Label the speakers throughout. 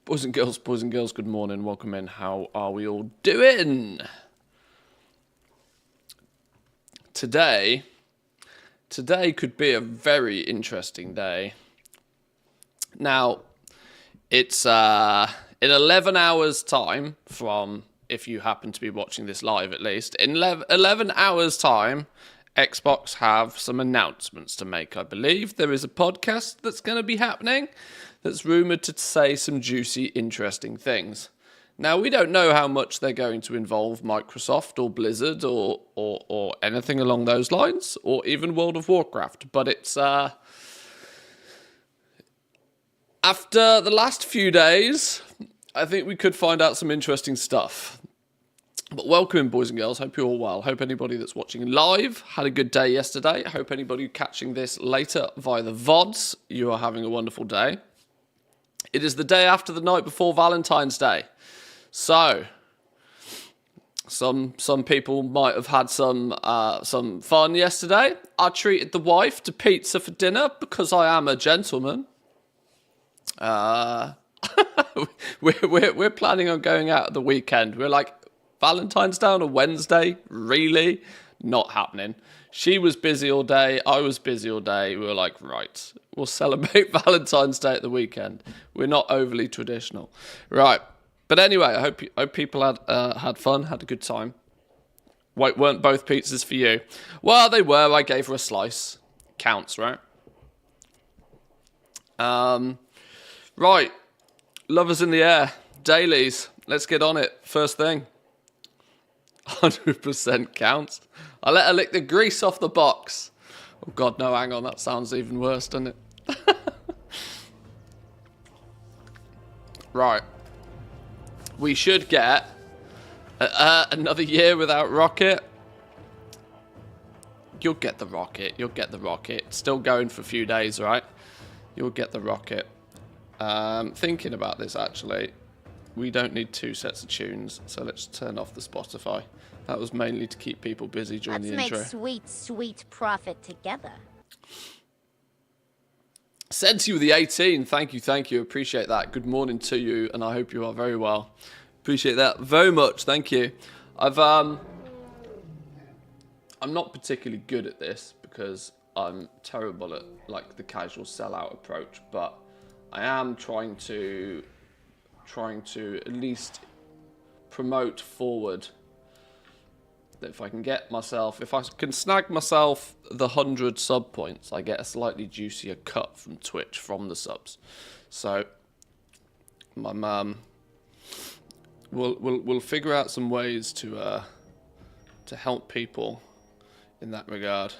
Speaker 1: Boys and girls, good morning. Welcome in. How are we all doing? Today could be a very interesting day. Now, it's in 11 hours' time from, if you happen to be watching this live at least, in 11 hours' time, Xbox have some announcements to make, I believe. There is a podcast that's going to be happening that's rumoured to say some juicy, interesting things. Now, we don't know how much they're going to involve Microsoft or Blizzard or anything along those lines, or even World of Warcraft, but it's... After the last few days, I think we could find out some interesting stuff. But welcome in, boys and girls. Hope you're all well. Hope anybody that's watching live had a good day yesterday. Hope anybody catching this later via the VODs, you are having a wonderful day. It is the day after the night before Valentine's Day. So, some people might have had some fun yesterday. I treated the wife to pizza for dinner because I am a gentleman. We're planning on going out at the weekend. We're like, Valentine's Day on a Wednesday? Really? Not happening. She was busy all day. I was busy all day. We were like, right, we'll celebrate Valentine's Day at the weekend. We're not overly traditional. Right. But anyway, I hope people had fun, had a good time. Wait, weren't both pizzas for you? Well, they were. I gave her a slice. Counts, right? Right. Lovers in the air. Dailies. Let's get on it. First thing. 100% counts. I let her lick the grease off the box. Oh, God, no, hang on. That sounds even worse, doesn't it? Right. We should get another year without Rocket. You'll get the Rocket. You'll get the Rocket. It's still going for a few days, right? You'll get the Rocket. Thinking about this, actually. We don't need two sets of tunes, so let's turn off the Spotify. That was mainly to keep people busy during the intro.
Speaker 2: Let's make sweet, sweet profit together.
Speaker 1: Sent you the 18. Thank you. Appreciate that. Good morning to you, and I hope you are very well. Appreciate that very much. Thank you. I'm not particularly good at this because I'm terrible at like the casual sellout approach, but I am trying to at least promote forward that if I can snag myself the 100 sub points, I get a slightly juicier cut from Twitch from the subs. So my mum we'll figure out some ways to help people in that regard.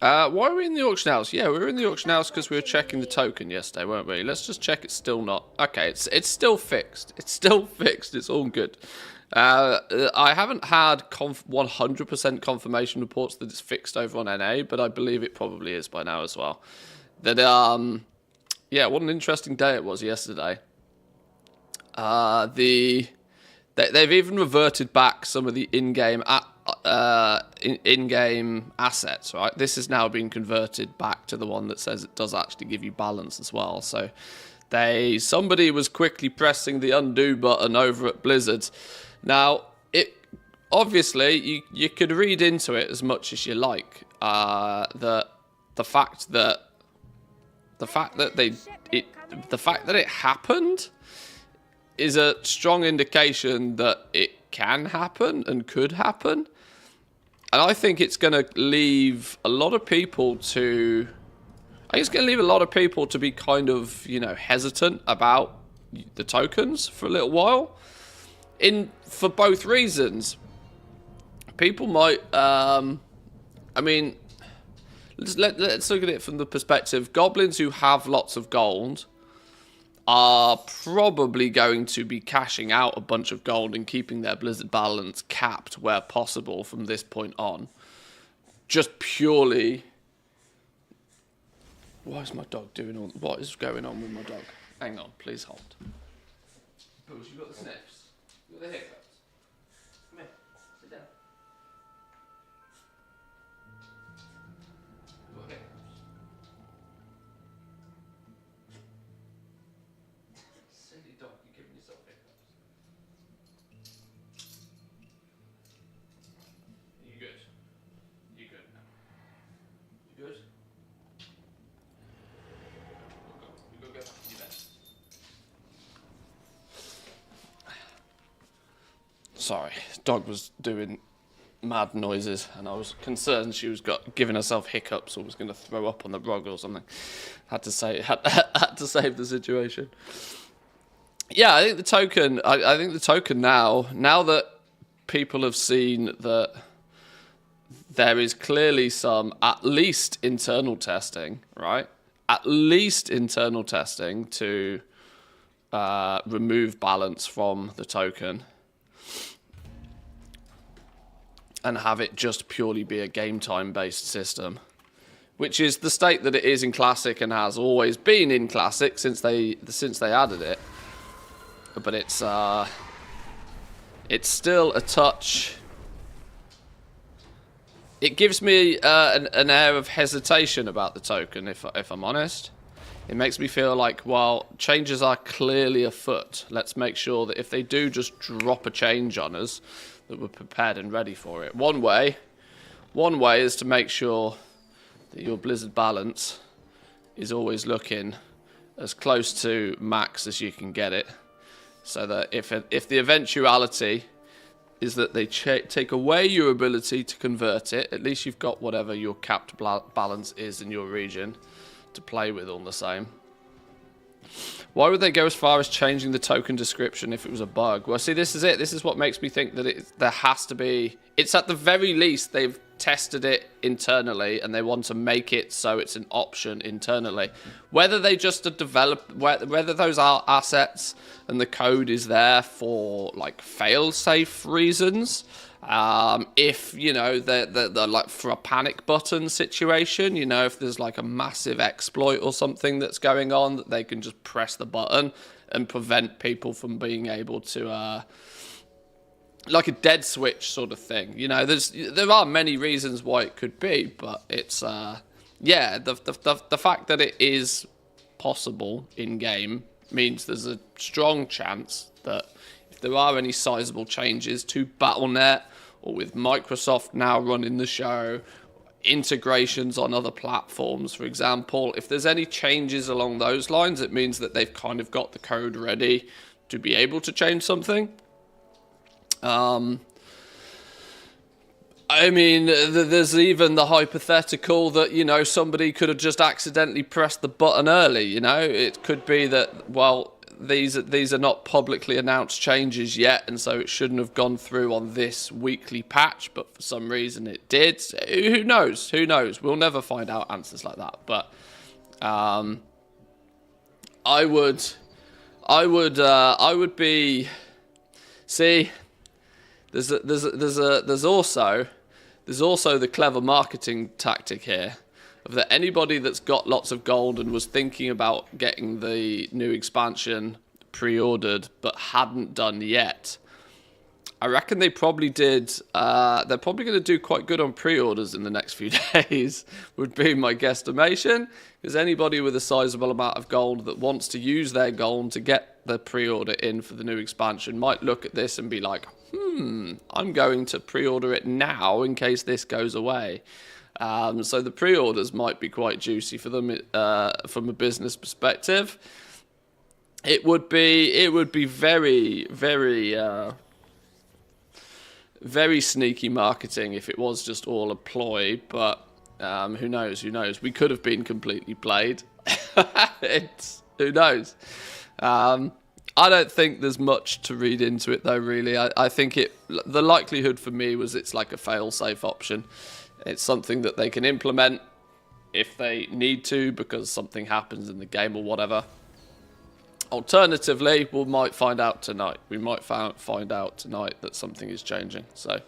Speaker 1: Why are we in the auction house? Yeah, we were in the auction house because we were checking the token yesterday, weren't we? Let's just check it's still not. Okay, it's still fixed. It's still fixed. It's all good. I haven't had 100% confirmation reports that it's fixed over on NA, but I believe it probably is by now as well. That yeah, what an interesting day it was yesterday. They've even reverted back some of the in-game assets, right? This has now been converted back to the one that says it does actually give you balance as well. So somebody was quickly pressing the undo button over at Blizzard. Now, it obviously you could read into it as much as you like. The fact that it happened is a strong indication that it can happen and could happen. And I think it's going to leave a lot of people to be kind of, hesitant about the tokens for a little while. For both reasons. People might, let's look at it from the perspective. Goblins who have lots of gold are probably going to be cashing out a bunch of gold and keeping their Blizzard balance capped where possible from this point on. Just purely... What is my dog doing? What is going on with my dog? Hang on, please hold. Pools, you got the sniffs? You got the hiccups? Come here, sit down. You got hiccups? Sorry, dog was doing mad noises, and I was concerned she was giving herself hiccups or was going to throw up on the rug or something. Had to save the situation. Yeah, I think the token. I think the token now that people have seen that there is clearly some at least internal testing, right? At least internal testing to remove balance from the token and have it just purely be a game time based system, which is the state that it is in Classic and has always been in Classic since they added it. But it's still a touch. It gives me an air of hesitation about the token, if I'm honest. It makes me feel like, well, changes are clearly afoot. Let's make sure that if they do just drop a change on us, that we're prepared and ready for it. One way is to make sure that your Blizzard balance is always looking as close to max as you can get it, so that if the eventuality is that they take away your ability to convert it, at least you've got whatever your capped balance is in your region to play with all the same. Why would they go as far as changing the token description if it was a bug? Well, see, this is it. This is what makes me think that there has to be... It's at the very least they've tested it internally and they want to make it so it's an option internally. Whether they just develop... Whether those are assets and the code is there for, like, fail-safe reasons... if, you know, they're like for a panic button situation, you know, if there's like a massive exploit or something that's going on, that they can just press the button and prevent people from being able to, like a dead switch sort of thing. You know, there are many reasons why it could be, but it's, yeah, the fact that it is possible in game means there's a strong chance that if there are any sizable changes to Battle.net, or with Microsoft now running the show, integrations on other platforms, for example, if there's any changes along those lines, it means that they've kind of got the code ready to be able to change something. I mean, there's even the hypothetical that, you know, somebody could have just accidentally pressed the button early, you know? It could be that, well, these are not publicly announced changes yet, and so it shouldn't have gone through on this weekly patch, but for some reason it did. Who knows? Who knows? We'll never find out answers like that. But I would be. See, there's also the clever marketing tactic here. Of that anybody that's got lots of gold and was thinking about getting the new expansion pre-ordered but hadn't done yet, I reckon they probably did. They're probably going to do quite good on pre-orders in the next few days, would be my guesstimation. Because anybody with a sizable amount of gold that wants to use their gold to get the pre-order in for the new expansion might look at this and be like, I'm going to pre-order it now in case this goes away. So the pre-orders might be quite juicy for them from a business perspective. It would be very, very, very sneaky marketing if it was just all a ploy. But who knows? Who knows? We could have been completely played. Who knows? I don't think there's much to read into it though. Really, I think the likelihood for me was it's like a fail-safe option. It's something that they can implement if they need to because something happens in the game or whatever. Alternatively, we might find out tonight. We might find out tonight that something is changing. So,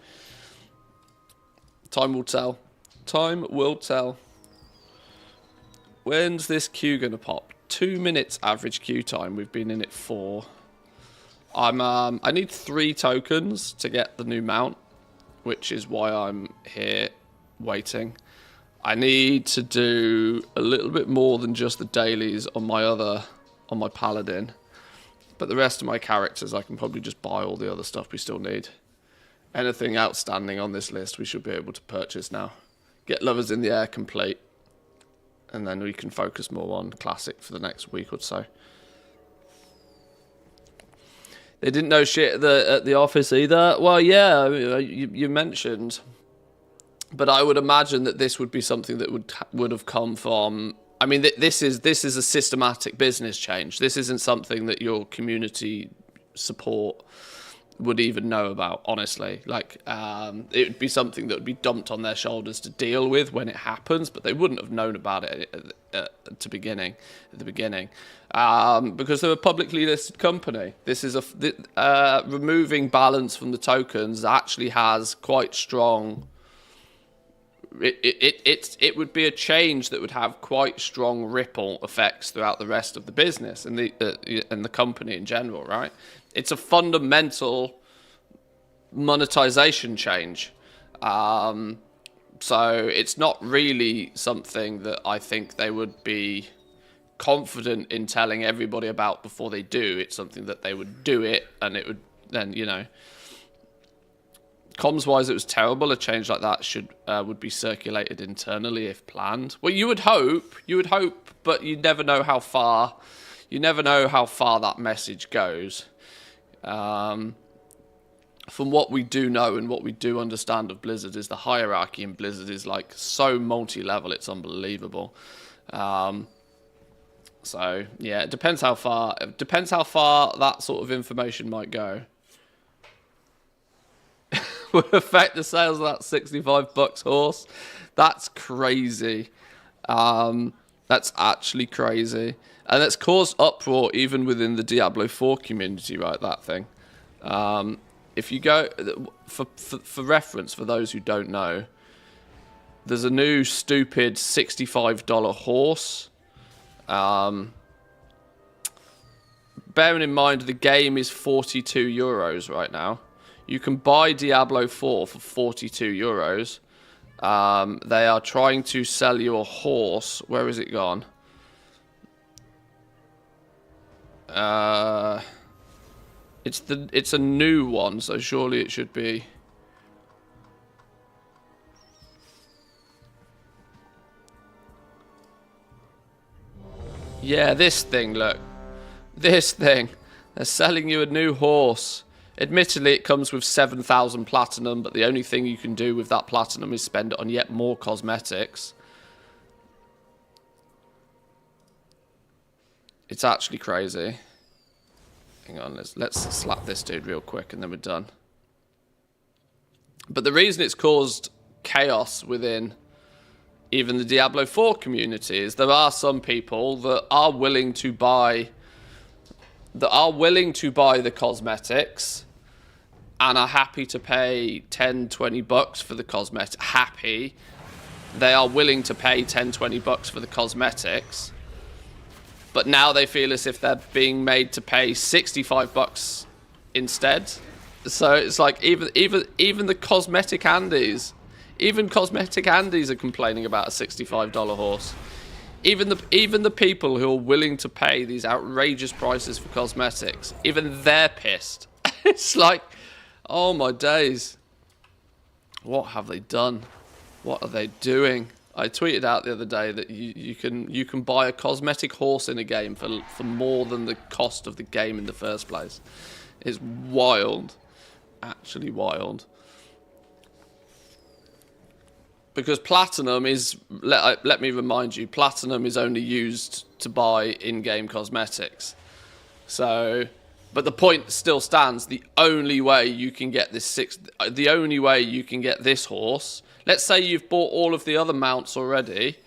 Speaker 1: time will tell. Time will tell. When's this queue going to pop? 2 minutes average queue time. We've been in it 4. I need 3 tokens to get the new mount, which is why I'm here waiting. I need to do a little bit more than just the dailies on my paladin, but the rest of my characters I can probably just buy all the other stuff we still need. Anything outstanding on this list we should be able to purchase now. Get Lovers in the Air complete, and then we can focus more on Classic for the next week or so. They didn't know shit at the office either. Well, yeah, you mentioned, but I would imagine that this would be something that would have come from. I mean, this is a systematic business change. This isn't something that your community support would even know about, honestly. Like, it would be something that would be dumped on their shoulders to deal with when it happens, but they wouldn't have known about it at the beginning, because they're a publicly listed company. This is removing balance from the tokens actually has quite strong. It would be a change that would have quite strong ripple effects throughout the rest of the business and the company in general, right? It's a fundamental monetization change. So it's not really something that I think they would be confident in telling everybody about before they do. It's something that they would do it, and it would then, comms-wise, it was terrible. A change like that would be circulated internally if planned. Well, you would hope, but you never know how far. You never know how far that message goes. From what we do know and what we do understand of Blizzard is the hierarchy in Blizzard is like so multi-level, it's unbelievable. So yeah, it depends how far that sort of information might go. Would affect the sales of that $65 horse. That's crazy. That's actually crazy. And it's caused uproar even within the Diablo 4 community, right, that thing. If you go, for reference, for those who don't know, there's a new stupid $65 horse. Bearing in mind the game is €42 right now. You can buy Diablo 4 for €42. They are trying to sell you a horse. Where is it gone? It's a new one, so surely it should be. Yeah, this thing, look. This thing. They're selling you a new horse. Admittedly, it comes with 7,000 platinum, but the only thing you can do with that platinum is spend it on yet more cosmetics. It's actually crazy. Hang on, let's slap this dude real quick and then we're done. But the reason it's caused chaos within even the Diablo 4 community is there are some people that are willing to buy the cosmetics and are happy to pay $10-20 for the cosmetics. They are willing to pay $10-20 for the cosmetics. But now they feel as if they're being made to pay $65 instead. So it's like even the cosmetic Andes, even cosmetic Andes are complaining about a $65 horse. Even the people who are willing to pay these outrageous prices for cosmetics, even they're pissed. It's like, oh my days. What have they done? What are they doing? I tweeted out the other day that you can buy a cosmetic horse in a game for more than the cost of the game in the first place. It's wild. Actually wild. Because platinum is, let me remind you, platinum is only used to buy in-game cosmetics. So, but the point still stands. The only way you can get this horse, let's say you've bought all of the other mounts already.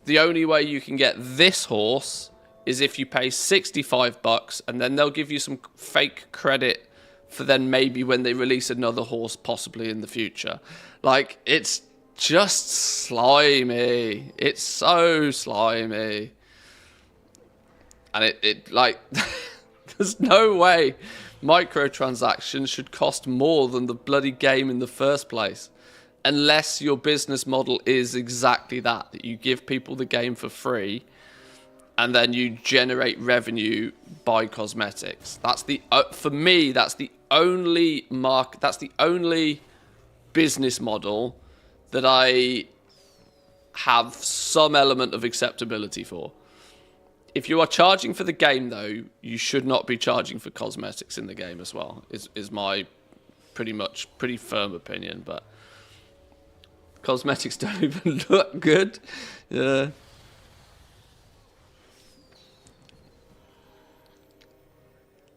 Speaker 1: The only way you can get this horse is if you pay $65, and then they'll give you some fake credit for then maybe when they release another horse possibly in the future. Like, it's just slimy. It's so slimy. And it like, there's no way microtransactions should cost more than the bloody game in the first place. Unless your business model is exactly that you give people the game for free and then you generate revenue by cosmetics. That's for me, that's the only business model that I have some element of acceptability for. If you are charging for the game, though, you should not be charging for cosmetics in the game as well, is my pretty firm opinion. But cosmetics don't even look good. Yeah.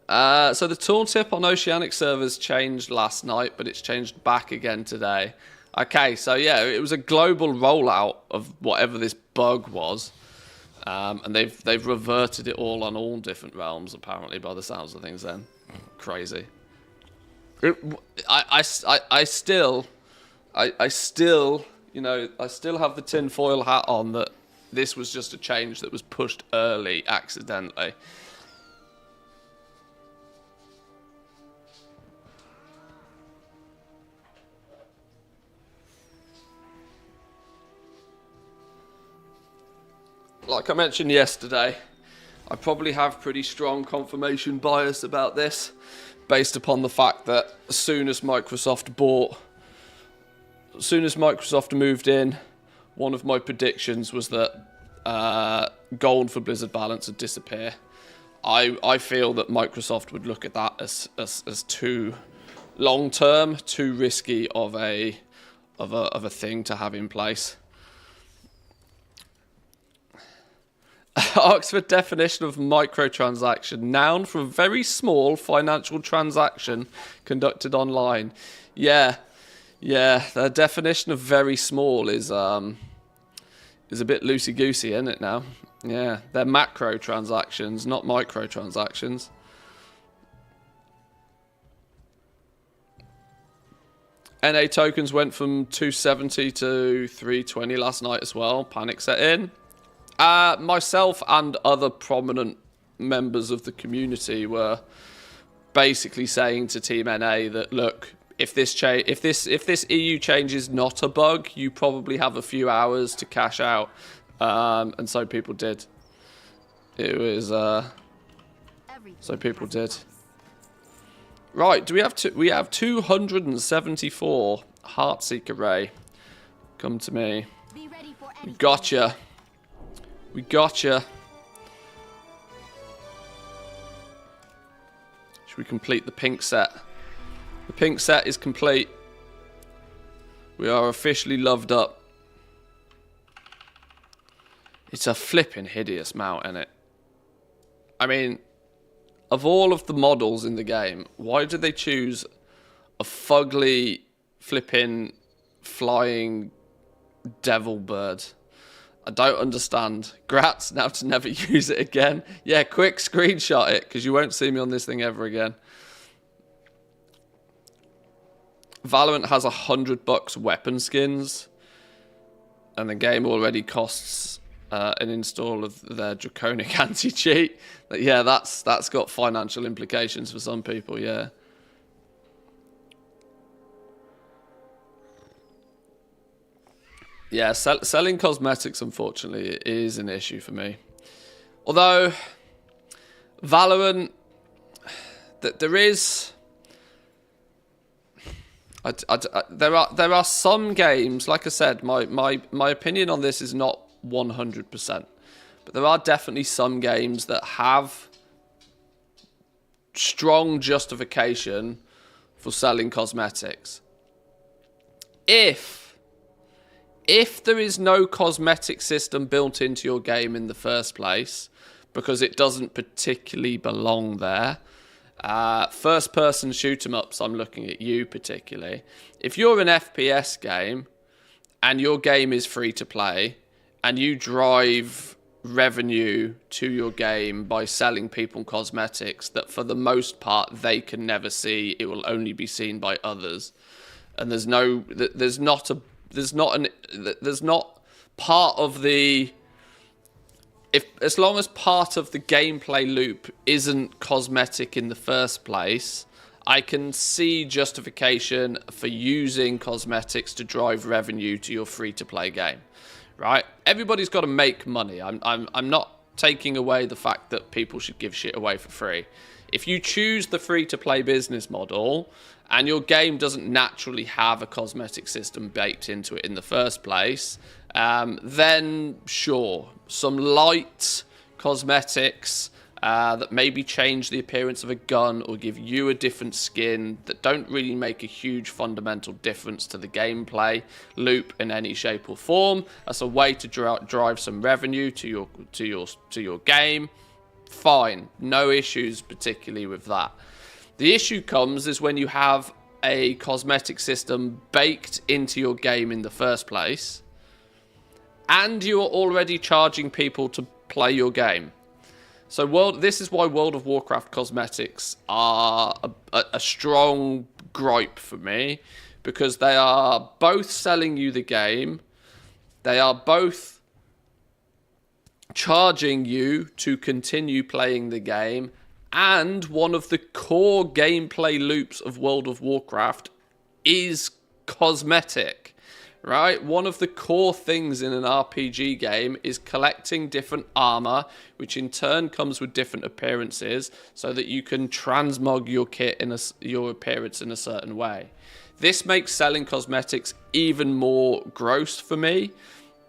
Speaker 1: So the tooltip on Oceanic servers changed last night, but it's changed back again today. Okay, so yeah, it was a global rollout of whatever this bug was. And they've reverted it all on all different realms, apparently, by the sounds of things. Then, crazy. I still, you know, I still have the tinfoil hat on that. This was just a change that was pushed early, accidentally. Like I mentioned yesterday, I probably have pretty strong confirmation bias about this, based upon the fact that as soon as Microsoft moved in, one of my predictions was that gold for Blizzard Balance would disappear. I feel that Microsoft would look at that as too long term, too risky of a thing to have in place. Oxford definition of microtransaction: noun for a very small financial transaction conducted online. Yeah. The definition of very small is a bit loosey goosey, isn't it now? Yeah, they're macro transactions, not microtransactions. NA tokens went from 270 to 320 last night as well. Panic set in. Myself and other prominent members of the community were basically saying to Team NA that, look, if this EU change is not a bug, you probably have a few hours to cash out, and so people did. It was so people did. Right, do we have we have 274 Heartseeker Ray. Come to me. Gotcha. We gotcha. Should we complete the pink set? The pink set is complete. We are officially loved up. It's a flipping hideous mount, isn't it? I mean, of all of the models in the game, why did they choose a fugly, flipping, flying devil bird? I don't understand. Grats, now to never use it again. Yeah, quick screenshot it, because you won't see me on this thing ever again. Valorant has $100 weapon skins, and the game already costs an install of their draconic anti-cheat. Yeah, that's got financial implications for some people, yeah. Yeah, selling cosmetics, unfortunately, is an issue for me. Although, Valorant, there is... there are some games, like I said, my opinion on this is not 100%. But there are definitely some games that have strong justification for selling cosmetics. If there is no cosmetic system built into your game in the first place, because it doesn't particularly belong there, first-person shoot-em-ups, I'm looking at you particularly. If you're an FPS game, and your game is free-to-play, and you drive revenue to your game by selling people cosmetics that for the most part they can never see, it will only be seen by others, and there's not part of the, as long as part of the gameplay loop isn't cosmetic in the first place, I can see justification for using cosmetics to drive revenue to your free-to-play game, right? Everybody's got to make money. I'm not taking away the fact that people should give shit away for free. If you choose the free-to-play business model and your game doesn't naturally have a cosmetic system baked into it in the first place, then sure, some light cosmetics that maybe change the appearance of a gun or give you a different skin that don't really make a huge fundamental difference to the gameplay loop in any shape or form. That's a way to drive some revenue to your game. Fine, no issues particularly with that. The issue comes is when you have a cosmetic system baked into your game in the first place, and you're already charging people to play your game. So this is why World of Warcraft cosmetics are a strong gripe for me, because they are both selling you the game, they are both charging you to continue playing the game, and one of the core gameplay loops of World of Warcraft is cosmetic. Right? One of the core things in an RPG game is collecting different armor, which in turn comes with different appearances, so that you can transmog your kit in your appearance in a certain way. This makes selling cosmetics even more gross for me,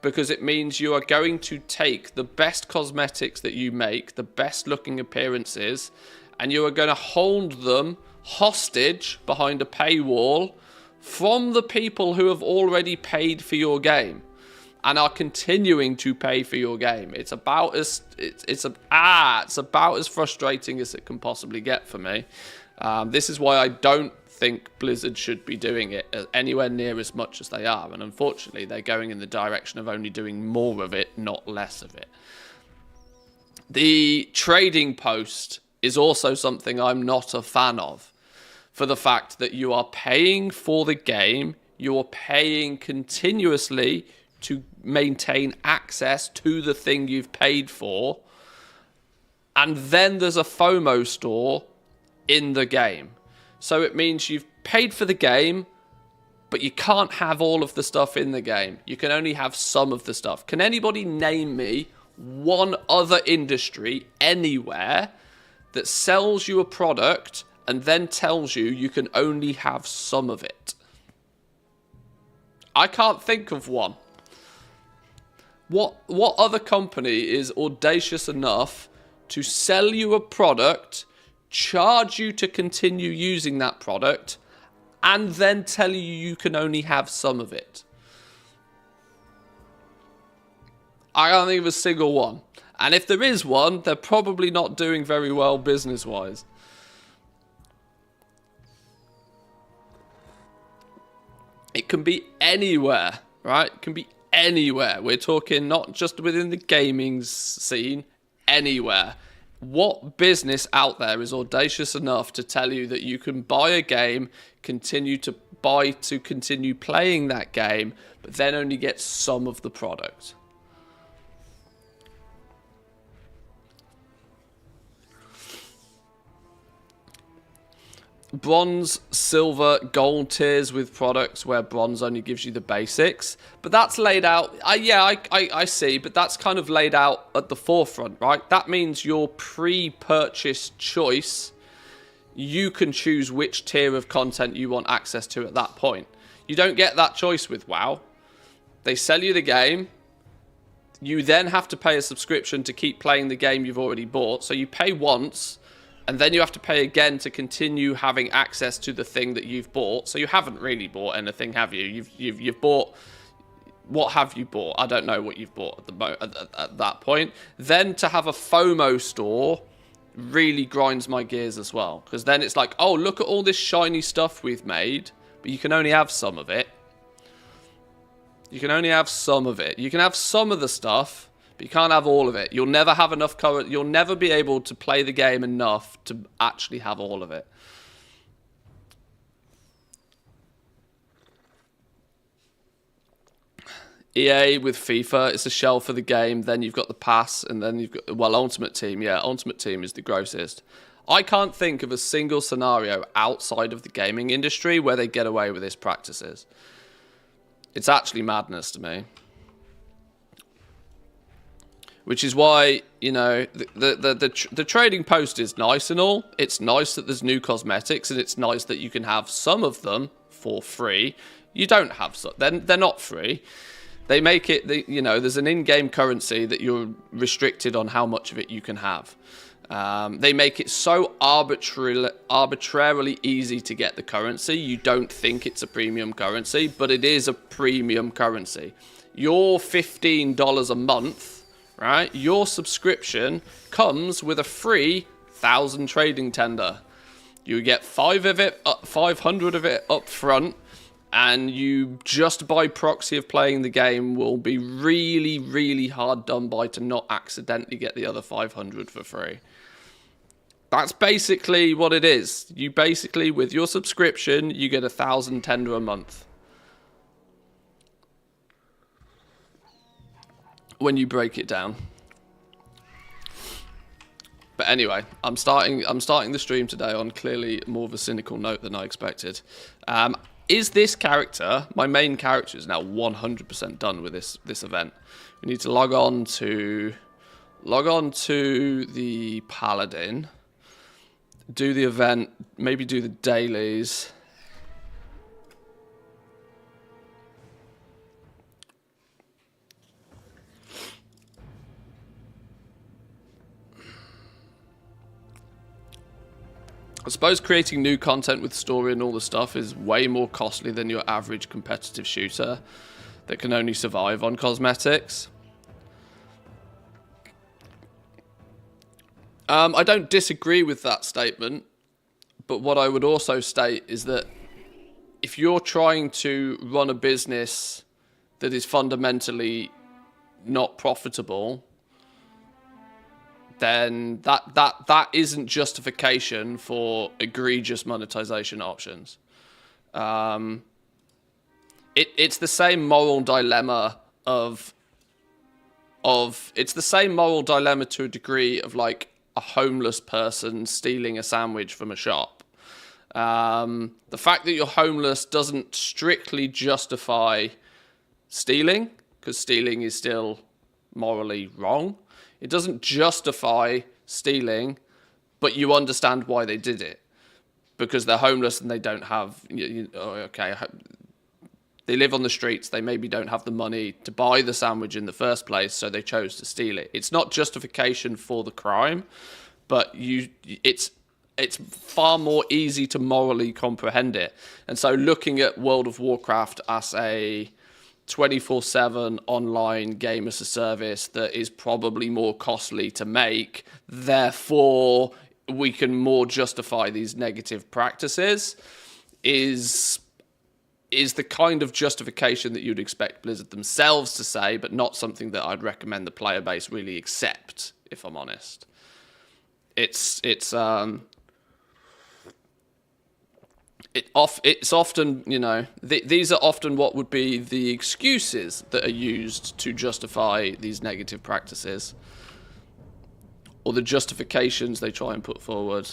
Speaker 1: because it means you are going to take the best cosmetics that you make, the best looking appearances, and you are going to hold them hostage behind a paywall from the people who have already paid for your game and are continuing to pay for your game. It's about as about as frustrating as it can possibly get for me. This is why I don't think Blizzard should be doing it anywhere near as much as they are, and unfortunately they're going in the direction of only doing more of it, not less of it. The trading post is also something I'm not a fan of, for the fact that you are paying for the game, you are paying continuously to maintain access to the thing you've paid for, and then there's a FOMO store in the game. So it means you've paid for the game, but you can't have all of the stuff in the game. You can only have some of the stuff. Can anybody name me one other industry anywhere that sells you a product and then tells you can only have some of it? I can't think of one. What other company is audacious enough to sell you a product, charge you to continue using that product, and then tell you can only have some of it? I can't think of a single one. And if there is one, they're probably not doing very well business-wise. It can be anywhere, right? It can be anywhere. We're talking not just within the gaming scene, anywhere. What business out there is audacious enough to tell you that you can buy a game, continue playing that game, but then only get some of the product? Bronze, silver, gold tiers with products where bronze only gives you the basics. But that's laid out. I see, but that's kind of laid out at the forefront, right? That means your pre-purchase choice, you can choose which tier of content you want access to at that point. You don't get that choice with WoW. They sell you the game. You then have to pay a subscription to keep playing the game you've already bought. So you pay once, and then you have to pay again to continue having access to the thing that you've bought. So you haven't really bought anything, have you? You've bought... What have you bought? I don't know what you've bought at that point. Then to have a FOMO store really grinds my gears as well. Because then it's like, oh, look at all this shiny stuff we've made, but you can only have some of it. You can only have some of it. You can have some of the stuff, but you can't have all of it. You'll never have enough cover. You'll never be able to play the game enough to actually have all of it. EA with FIFA, it's a shell for the game. Then you've got the pass, and then you've got, well, Ultimate Team. Yeah, Ultimate Team is the grossest. I can't think of a single scenario outside of the gaming industry where they get away with this practices. It's actually madness to me. Which is why, you know, the trading post is nice and all. It's nice that there's new cosmetics, and it's nice that you can have some of them for free. You don't have some. They're not free. They make it, there's an in-game currency that you're restricted on how much of it you can have. They make it so arbitrarily easy to get the currency. You don't think it's a premium currency, but it is a premium currency. Your $15 a month, right? Your subscription comes with a free 1,000 trading tender. You get 500 of it up front, and you just by proxy of playing the game will be really, really hard done by to not accidentally get the other 500 for free. That's basically what it is. You basically, with your subscription, you get 1,000 tender a month. When you break it down. But anyway, I'm starting the stream today on clearly more of a cynical note than I expected. Is this character, my main character, is now 100% done with this event. We need to log on to the Paladin, do the event, maybe do the dailies. I suppose creating new content with story and all the stuff is way more costly than your average competitive shooter that can only survive on cosmetics. I don't disagree with that statement, but what I would also state is that if you're trying to run a business that is fundamentally not profitable, then that isn't justification for egregious monetization options. It's the same moral dilemma it's the same moral dilemma to a degree of like a homeless person stealing a sandwich from a shop. The fact that you're homeless doesn't strictly justify stealing, because stealing is still morally wrong. It doesn't justify stealing, but you understand why they did it. Because they're homeless and they don't have... They live on the streets, they maybe don't have the money to buy the sandwich in the first place, so they chose to steal it. It's not justification for the crime, but it's far more easy to morally comprehend it. And so looking at World of Warcraft as a 24/7 online game as a service that is probably more costly to make, therefore we can more justify these negative practices, is the kind of justification that you'd expect Blizzard themselves to say, but not something that I'd recommend the player base really accept, if I'm honest. It's often, these are often what would be the excuses that are used to justify these negative practices, or the justifications they try and put forward.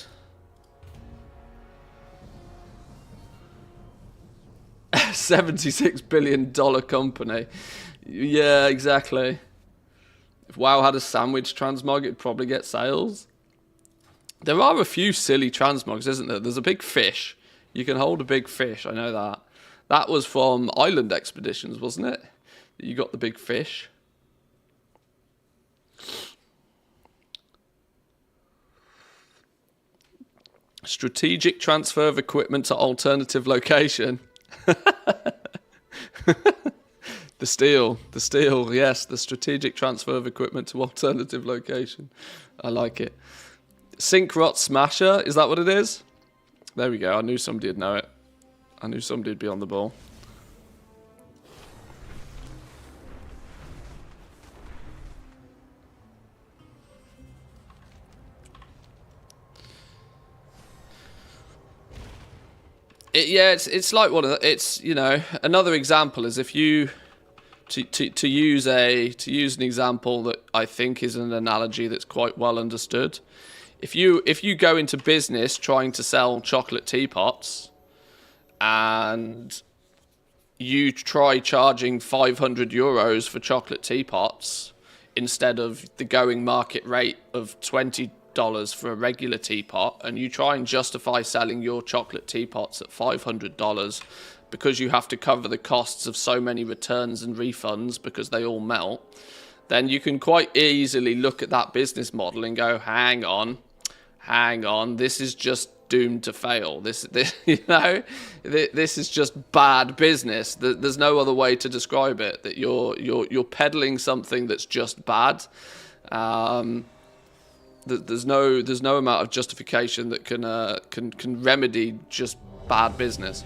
Speaker 1: $76 billion company. Yeah, exactly. If WoW had a sandwich transmog, it'd probably get sales. There are a few silly transmogs, isn't there? There's a big fish. You can hold a big fish, I know that. That was from Island Expeditions, wasn't it? You got the big fish. Strategic transfer of equipment to alternative location. The steel, yes, the strategic transfer of equipment to alternative location. I like it. Sync Rot Smasher, is that what it is? There we go, I knew somebody'd know it. I knew somebody'd be on the ball. It's like one of the, it's, another example is if you to use an example that I think is an analogy that's quite well understood. If you go into business trying to sell chocolate teapots and you try charging €500 for chocolate teapots instead of the going market rate of $20 for a regular teapot, and you try and justify selling your chocolate teapots at $500 because you have to cover the costs of so many returns and refunds because they all melt, then you can quite easily look at that business model and go, hang on, this is just doomed to fail. This this is just bad business. There's no other way to describe it. That you're peddling something that's just bad. There's no amount of justification that can remedy just bad business.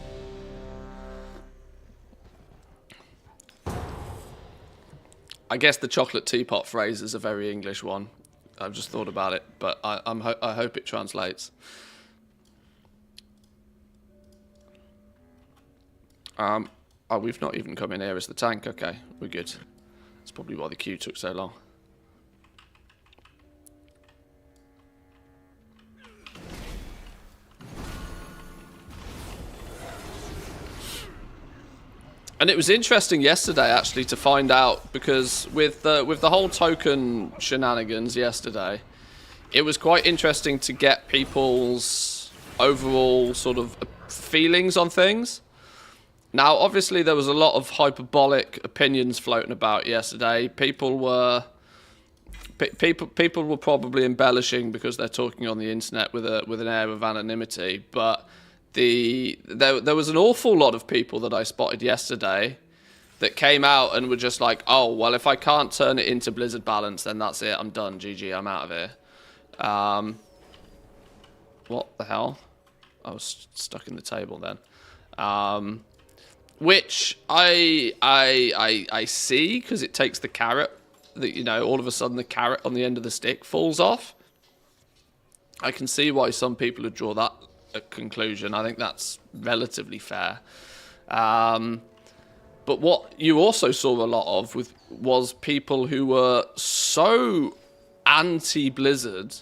Speaker 1: I guess the chocolate teapot phrase is a very English one. I've just thought about it, but I hope it translates. Oh, we've not even come in here as the tank. Okay, we're good. That's probably why the queue took so long. And it was interesting yesterday, actually, to find out, because with the whole token shenanigans yesterday, it was quite interesting to get people's overall sort of feelings on things. Now, obviously, there was a lot of hyperbolic opinions floating about yesterday. People were probably embellishing because they're talking on the internet with an air of anonymity, but there was an awful lot of people that I spotted yesterday that came out and were just like, oh, well, if I can't turn it into Blizzard balance, then that's it. I'm done. GG. I'm out of here. What the hell? I was stuck in the table then. Which I see, because it takes the carrot. That, you know, all of a sudden the carrot on the end of the stick falls off. I can see why some people would draw that conclusion. I think that's relatively fair. But what you also saw a lot of was people who were so anti-Blizzard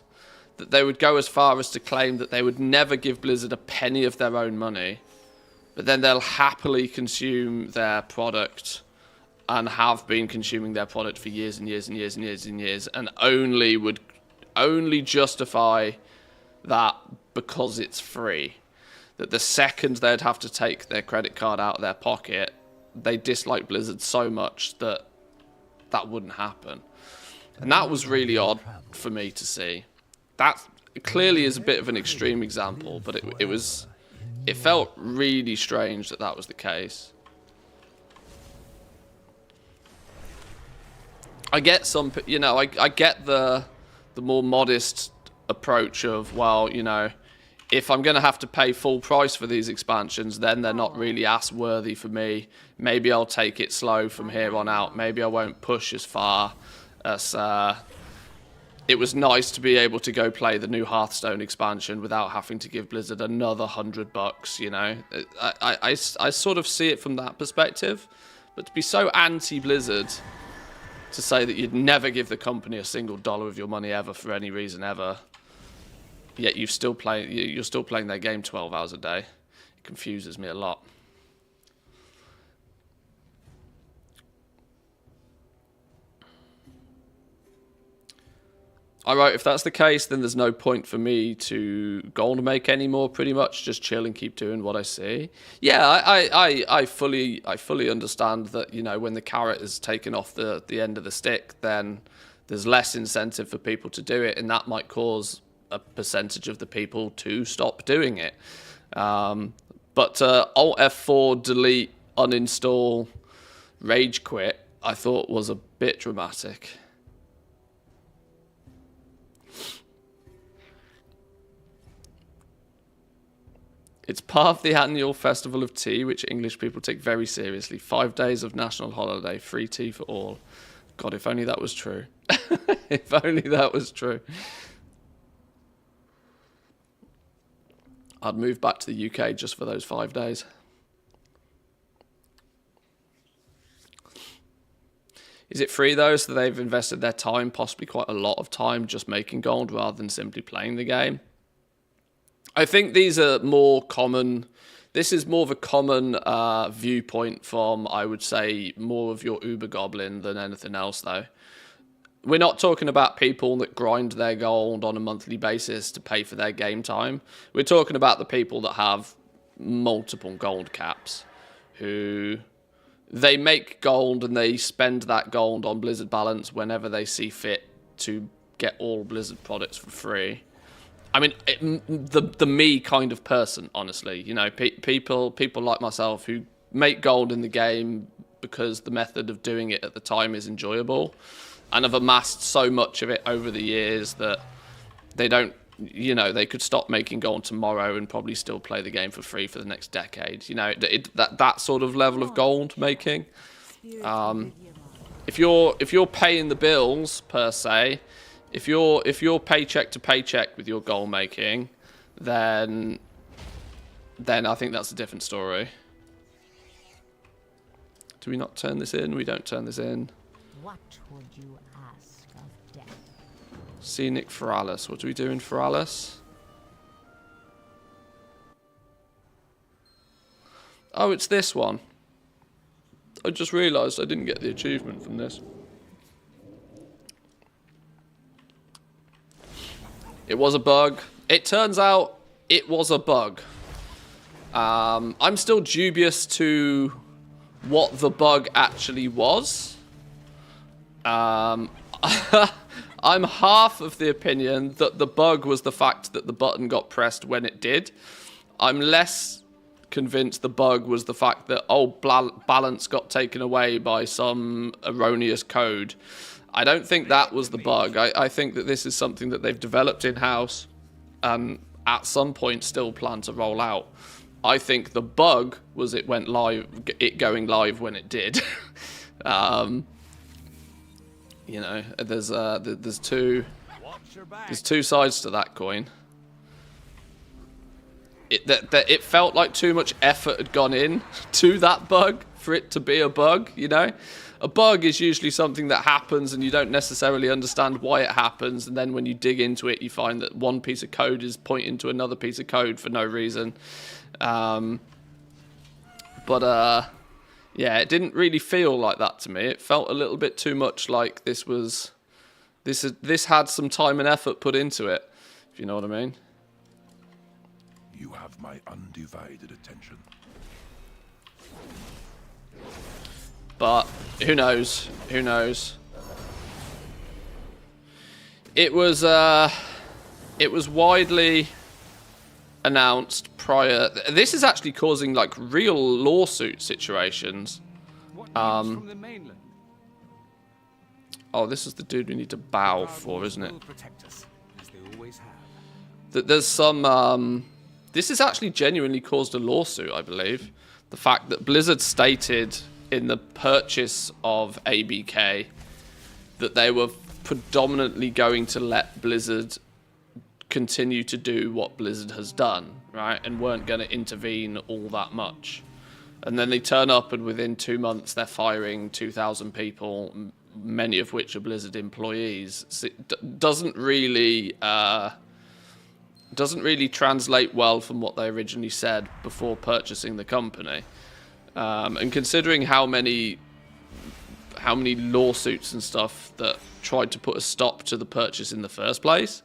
Speaker 1: that they would go as far as to claim that they would never give Blizzard a penny of their own money, but then they'll happily consume their product and have been consuming their product for years and years and years and years and years, and only justify that because it's free. That the second they'd have to take their credit card out of their pocket, they dislike Blizzard so much that wouldn't happen. And that was really odd for me to see. That clearly is a bit of an extreme example, but it felt really strange that was the case. I get some, you know, I get the more modest approach of, well, you know, if I'm going to have to pay full price for these expansions, then they're not really as worthy for me. Maybe I'll take it slow from here on out. Maybe I won't push as far as... It was nice to be able to go play the new Hearthstone expansion without having to give Blizzard another $100, you know. I sort of see it from that perspective. But to be so anti-Blizzard, to say that you'd never give the company a single dollar of your money ever for any reason ever, yet you're still playing their game 12 hours a day, it confuses me a lot. Alright, if that's the case, then there's no point for me to gold make anymore, pretty much. Just chill and keep doing what I see. Yeah, I fully understand that, you know, when the carrot is taken off the end of the stick, then there's less incentive for people to do it, and that might cause a percentage of the people to stop doing it. But Alt F4, delete, uninstall, rage quit, I thought was a bit dramatic. It's part of the annual Festival of Tea, which English people take very seriously. 5 days of national holiday, free tea for all. God, if only that was true. If only that was true. I'd move back to the UK just for those 5 days. Is it free, though, so they've invested their time, possibly quite a lot of time, just making gold rather than simply playing the game? I think these are more common. This is more of a common viewpoint from, I would say, more of your Uber Goblin than anything else, though. We're not talking about people that grind their gold on a monthly basis to pay for their game time. We're talking about the people that have multiple gold caps, who they make gold and they spend that gold on Blizzard Balance whenever they see fit to get all Blizzard products for free. I mean, the me kind of person, honestly. You know, people like myself who make gold in the game because the method of doing it at the time is enjoyable, and have amassed so much of it over the years that they don't, you know, they could stop making gold tomorrow and probably still play the game for free for the next decade. You know, that sort of level of gold making. If you're paying the bills per se, if you're paycheck to paycheck with your goal making, then I think that's a different story. Do we not turn this in? We don't turn this in.
Speaker 2: What would you ask of death?
Speaker 1: Scenic Feralis. What do we do in Feralis? Oh, it's this one. I just realised I didn't get the achievement from this. It was a bug. It turns out it was a bug. I'm still dubious to what the bug actually was. I'm half of the opinion that the bug was the fact that the button got pressed when it did. I'm less convinced the bug was the fact that, balance got taken away by some erroneous code. I don't think that was the bug. I think that this is something that they've developed in-house and at some point still plan to roll out. I think the bug was it went live, it going live when it did. You know, there's two sides to that coin. It felt like too much effort had gone in to that bug for it to be a bug, you know? A bug is usually something that happens and you don't necessarily understand why it happens, and then when you dig into it, you find that one piece of code is pointing to another piece of code for no reason. Yeah, it didn't really feel like that to me. It felt a little bit too much like this had some time and effort put into it, if you know what I mean.
Speaker 3: You have my undivided attention.
Speaker 1: But who knows? Who knows? It was widely announced prior. This is actually causing like real lawsuit situations.
Speaker 4: From the mainland?
Speaker 1: Oh, this is the dude we need to bow for, isn't it?
Speaker 4: Will protect us, as they always have.
Speaker 1: There's some. This has actually genuinely caused a lawsuit, I believe. The fact that Blizzard stated in the purchase of ABK that they were predominantly going to let Blizzard continue to do what Blizzard has done, right? And weren't going to intervene all that much. And then they turn up and within 2 months they're firing 2,000 people, many of which are Blizzard employees. So it doesn't really translate well from what they originally said before purchasing the company. And considering how many lawsuits and stuff that tried to put a stop to the purchase in the first place,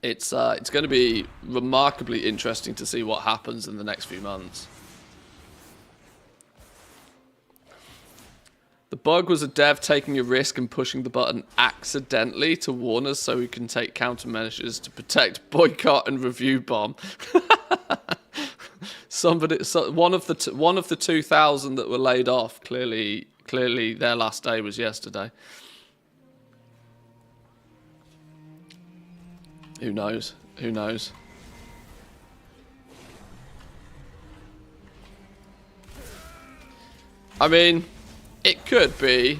Speaker 1: it's going to be remarkably interesting to see what happens in the next few months. The bug was a dev taking a risk and pushing the button accidentally to warn us so we can take countermeasures to protect, boycott, and review bomb. One of the 2,000 that were laid off, clearly their last day was yesterday. Who knows? Who knows? I mean, it could be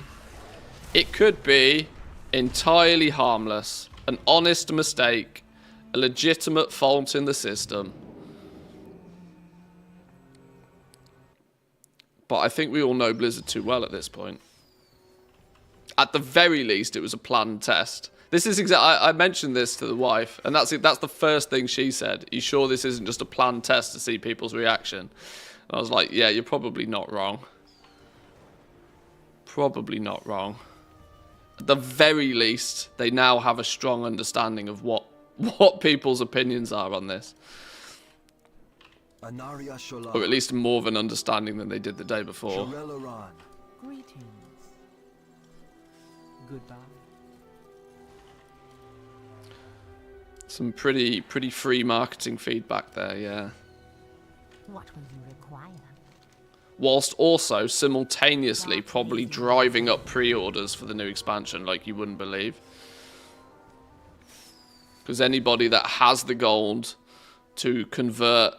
Speaker 1: entirely harmless, an honest mistake, a legitimate fault in the system. But I think we all know Blizzard too well at this point. At the very least, it was a planned test. This is I mentioned this to the wife, and that's the first thing she said. "You sure this isn't just a planned test to see people's reaction?" And I was like, "Yeah, you're probably not wrong. Probably not wrong." At the very least, they now have a strong understanding of what people's opinions are on this.
Speaker 5: Anaria Shola.
Speaker 1: Or at least more of an understanding than they did the day before.
Speaker 5: Shorelaran.
Speaker 2: Greetings.
Speaker 4: Goodbye.
Speaker 1: Some pretty free marketing feedback there, yeah.
Speaker 2: What will you require?
Speaker 1: Whilst also simultaneously probably driving up pre-orders for the new expansion like you wouldn't believe. Because anybody that has the gold to convert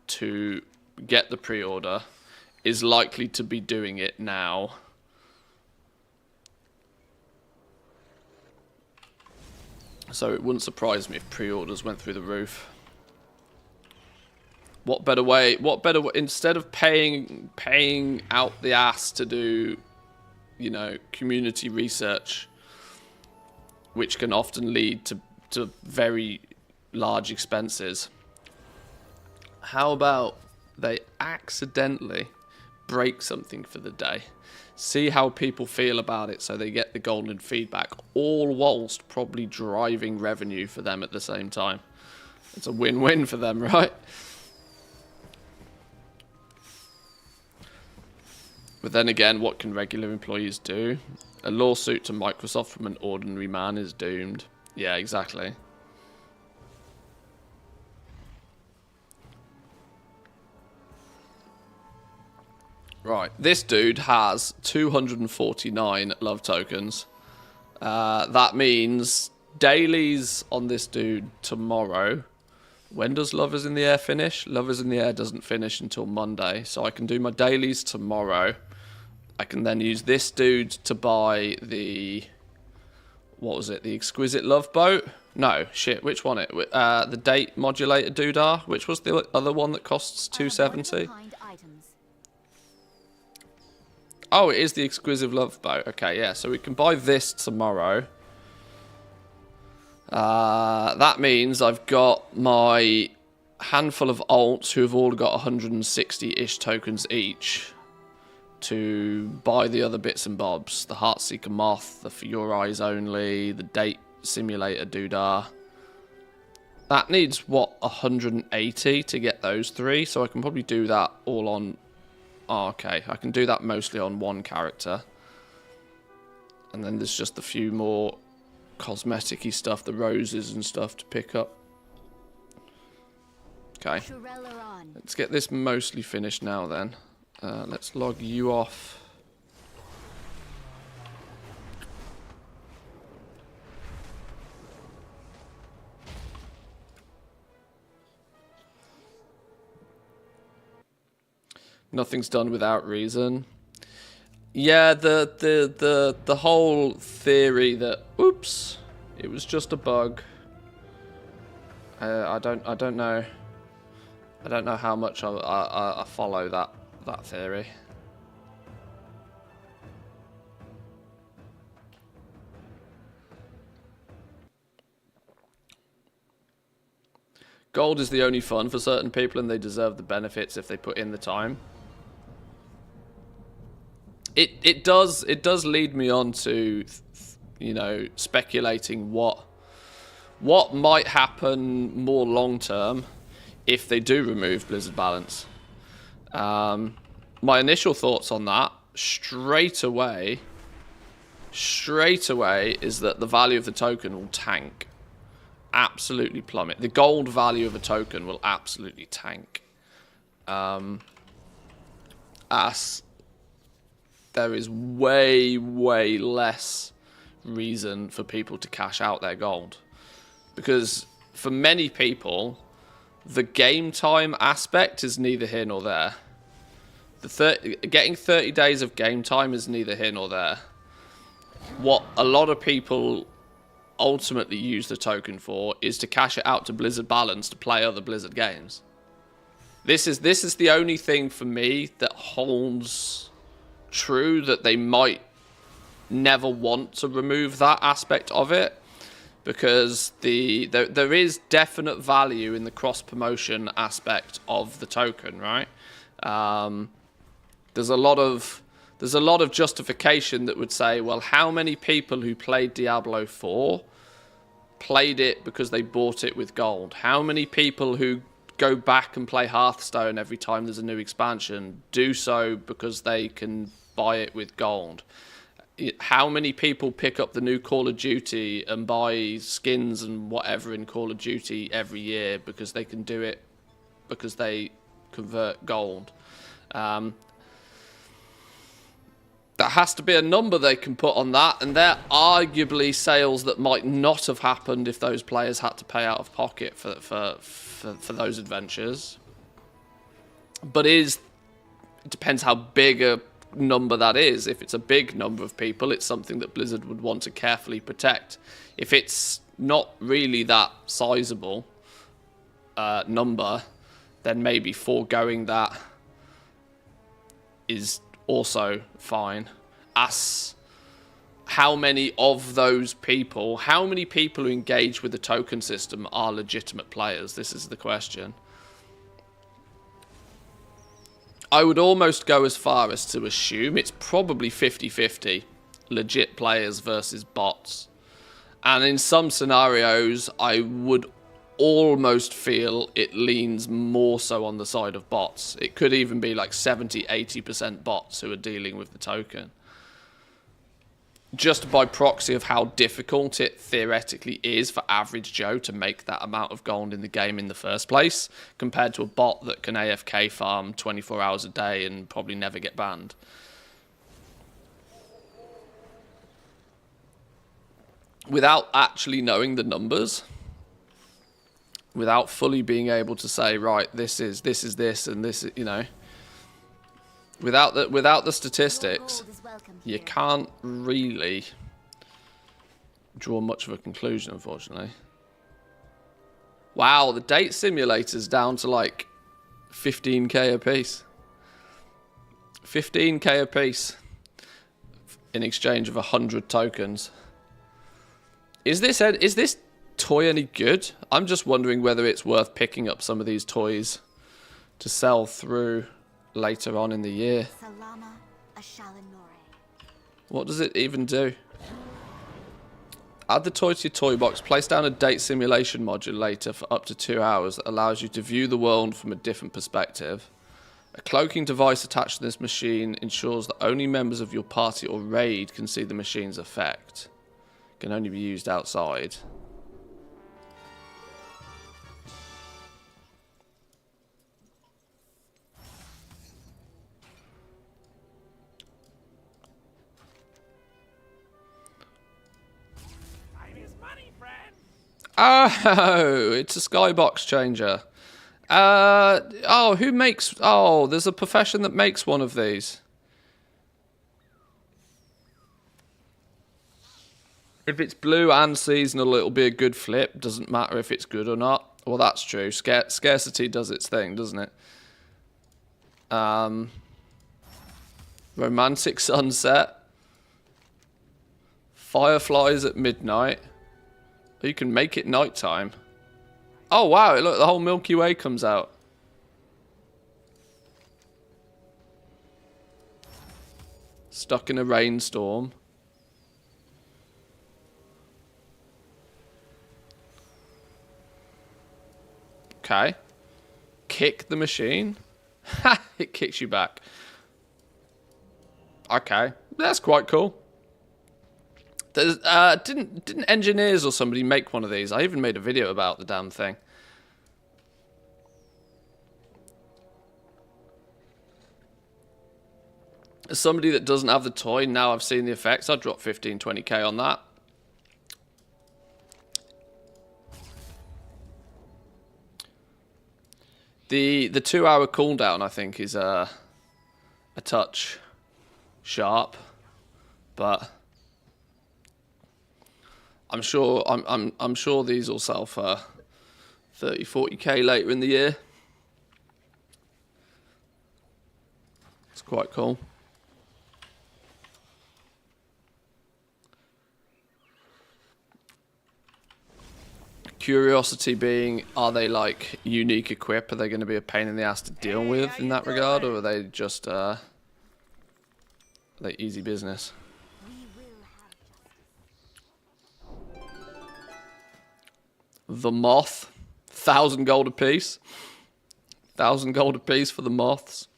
Speaker 1: to get the pre-order is likely to be doing it now. So it wouldn't surprise me if pre-orders went through the roof. What better way, instead of paying out the ass to do, you know, community research, which can often lead to very large expenses, how about they accidentally break something for the day, see how people feel about it so they get the golden feedback, all whilst probably driving revenue for them at the same time. It's a win-win for them, right? But then again, what can regular employees do? A lawsuit to Microsoft from an ordinary man is doomed. Yeah, exactly. Right, this dude has 249 love tokens. That means dailies on this dude tomorrow. When does Lovers in the Air finish? Lovers in the Air doesn't finish until Monday, so I can do my dailies tomorrow. I can then use this dude to buy the... What was it? The Exquisite Love Boat? No, shit, which one? The Date Modulator Doodah? Which was the other one that costs 270? Oh, it is the Exquisite Love Boat. Okay, yeah, so we can buy this tomorrow. That means I've got my handful of alts who have all got 160-ish tokens each to buy the other bits and bobs. The Heartseeker Moth, the For Your Eyes Only, the Date Simulator Doodah. That needs, what, 180 to get those three, so I can probably do that all on... Oh, okay, I can do that mostly on one character. And then there's just a few more cosmetic-y stuff, the roses and stuff to pick up. Okay, let's get this mostly finished now then. Let's log you off. Nothing's done without reason. Yeah, the whole theory that oops, it was just a bug. I don't know. I don't know how much I follow that theory. Gold is the only fun for certain people, and they deserve the benefits if they put in the time. It does lead me on to, you know, speculating what might happen more long term if they do remove Blizzard Balance. My initial thoughts on that straight away is that the value of the token will tank, absolutely plummet. The gold value of a token will absolutely tank, as there is way less reason for people to cash out their gold. Because for many people, the game time aspect is neither here nor there. Getting 30 days of game time is neither here nor there. What a lot of people ultimately use the token for is to cash it out to Blizzard Balance to play other Blizzard games. This is the only thing for me that holds true, that they might never want to remove that aspect of it, because there is definite value in the cross promotion aspect of the token, right? There's a lot of justification that would say, well, how many people who played Diablo 4 played it because they bought it with gold? How many people who go back and play Hearthstone every time there's a new expansion do so because they can buy it with gold. How many people pick up the new Call of Duty and buy skins and whatever in Call of Duty every year because they can do it because they convert gold? There has to be a number they can put on that, and they're arguably sales that might not have happened if those players had to pay out of pocket for those adventures. But it depends how big a number that is. If it's a big number of people, it's something that Blizzard would want to carefully protect. If it's not really that sizable number, then maybe foregoing that is also fine. As how many of those people, how many people who engage with the token system are legitimate players? This is the question. I would almost go as far as to assume it's probably 50-50 legit players versus bots. And in some scenarios, I would almost feel it leans more so on the side of bots. It could even be like 70-80% bots who are dealing with the token. Just by proxy of how difficult it theoretically is for average Joe to make that amount of gold in the game in the first place, compared to a bot that can AFK farm 24 hours a day and probably never get banned. Without actually knowing the numbers, without fully being able to say, right, this is this and this is, you know, without the statistics, you can't really draw much of a conclusion, unfortunately. Wow, the date simulator's down to like 15k a piece. 15k a piece in exchange of 100 tokens. Is this toy any good? I'm just wondering whether it's worth picking up some of these toys to sell through later on in the year. What does it even do? Add the toy to your toy box. Place down a date simulation modulator for up to 2 hours that allows you to view the world from a different perspective. A cloaking device attached to this machine ensures that only members of your party or raid can see the machine's effect. It can only be used outside. Oh, it's a skybox changer. Oh, who makes... Oh, there's a profession that makes one of these. If it's blue and seasonal, it'll be a good flip. Doesn't matter if it's good or not. Well, that's true. Scarcity does its thing, doesn't it? Romantic sunset. Fireflies at midnight. You can make it nighttime. Oh, wow. Look, the whole Milky Way comes out. Stuck in a rainstorm. Okay. Kick the machine. Ha! It kicks you back. Okay. That's quite cool. There's, didn't engineers or somebody make one of these? I even made a video about the damn thing. As somebody that doesn't have the toy, now I've seen the effects, I'd drop 15-20k on that. The 2 hour cooldown, I think, is a touch sharp, but I'm sure I'm sure these will sell for 30-40k later in the year. It's quite cool. Curiosity being, are they like unique equip? Are they going to be a pain in the ass to deal with in that regard, or are they just like easy business? The moth, 1,000 gold apiece. 1,000 gold apiece for the moths.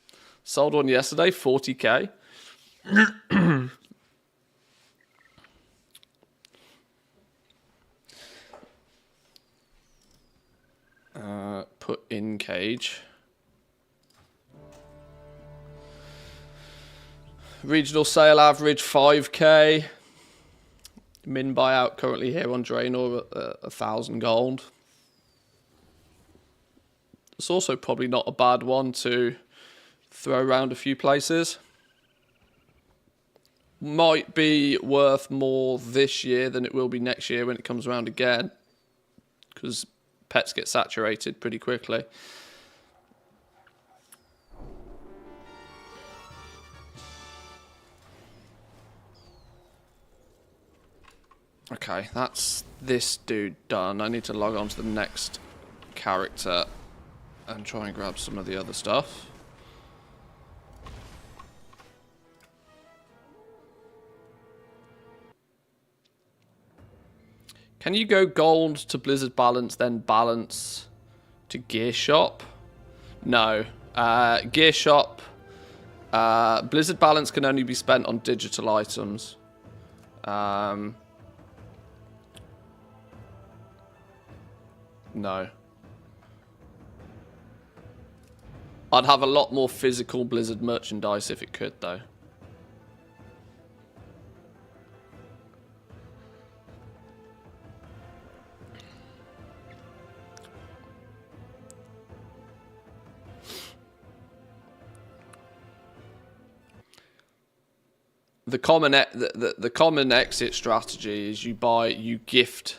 Speaker 1: Sold one yesterday, 40k. Put in cage. Regional sale average 5k. Min buyout currently here on Draenor at 1,000 gold. It's also probably not a bad one to throw around a few places. Might be worth more this year than it will be next year when it comes around again, because pets get saturated pretty quickly. Okay, that's this dude done. I need to log on to the next character and try and grab some of the other stuff. Can you go gold to Blizzard Balance, then balance to Gear Shop? No. Gear Shop, Blizzard Balance can only be spent on digital items. No. I'd have a lot more physical Blizzard merchandise if it could, though. The common exit strategy is you gift.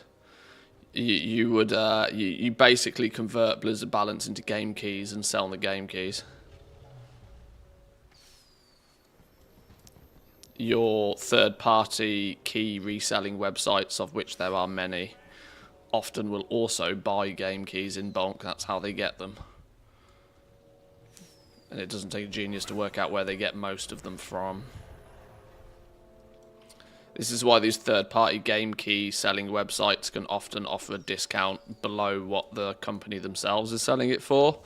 Speaker 1: You basically convert Blizzard Balance into game keys and sell the game keys. Your third-party key reselling websites, of which there are many, often will also buy game keys in bulk. That's how they get them. And it doesn't take a genius to work out where they get most of them from. This is why these third-party game key selling websites can often offer a discount below what the company themselves is selling it for.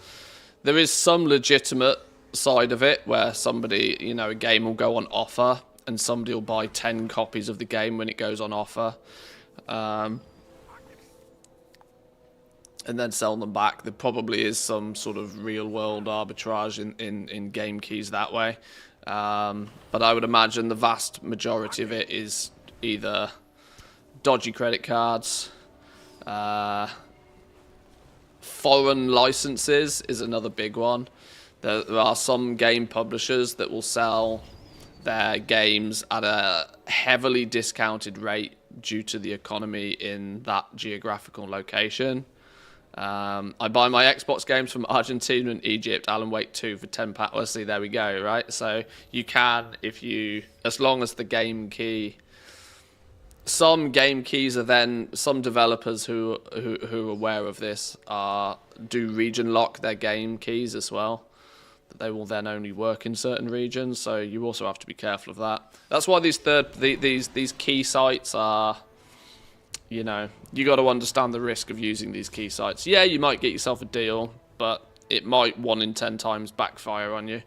Speaker 1: There is some legitimate side of it where somebody, a game will go on offer and somebody will buy 10 copies of the game when it goes on offer. And then sell them back. There probably is some sort of real-world arbitrage in game keys that way. But I would imagine the vast majority of it is either dodgy credit cards, foreign licenses is another big one. There are some game publishers that will sell their games at a heavily discounted rate due to the economy in that geographical location. I buy my Xbox games from Argentina and Egypt, Alan Wake 2 for £10. Well, see, there we go, right? So you can, as long as the game key, some game keys are then, some developers who are aware of this do region lock their game keys as well. That they will then only work in certain regions, so you also have to be careful of that. That's why these key sites are. You got to understand the risk of using these key sites. Yeah, you might get yourself a deal, but it might 1 in 10 times backfire on you.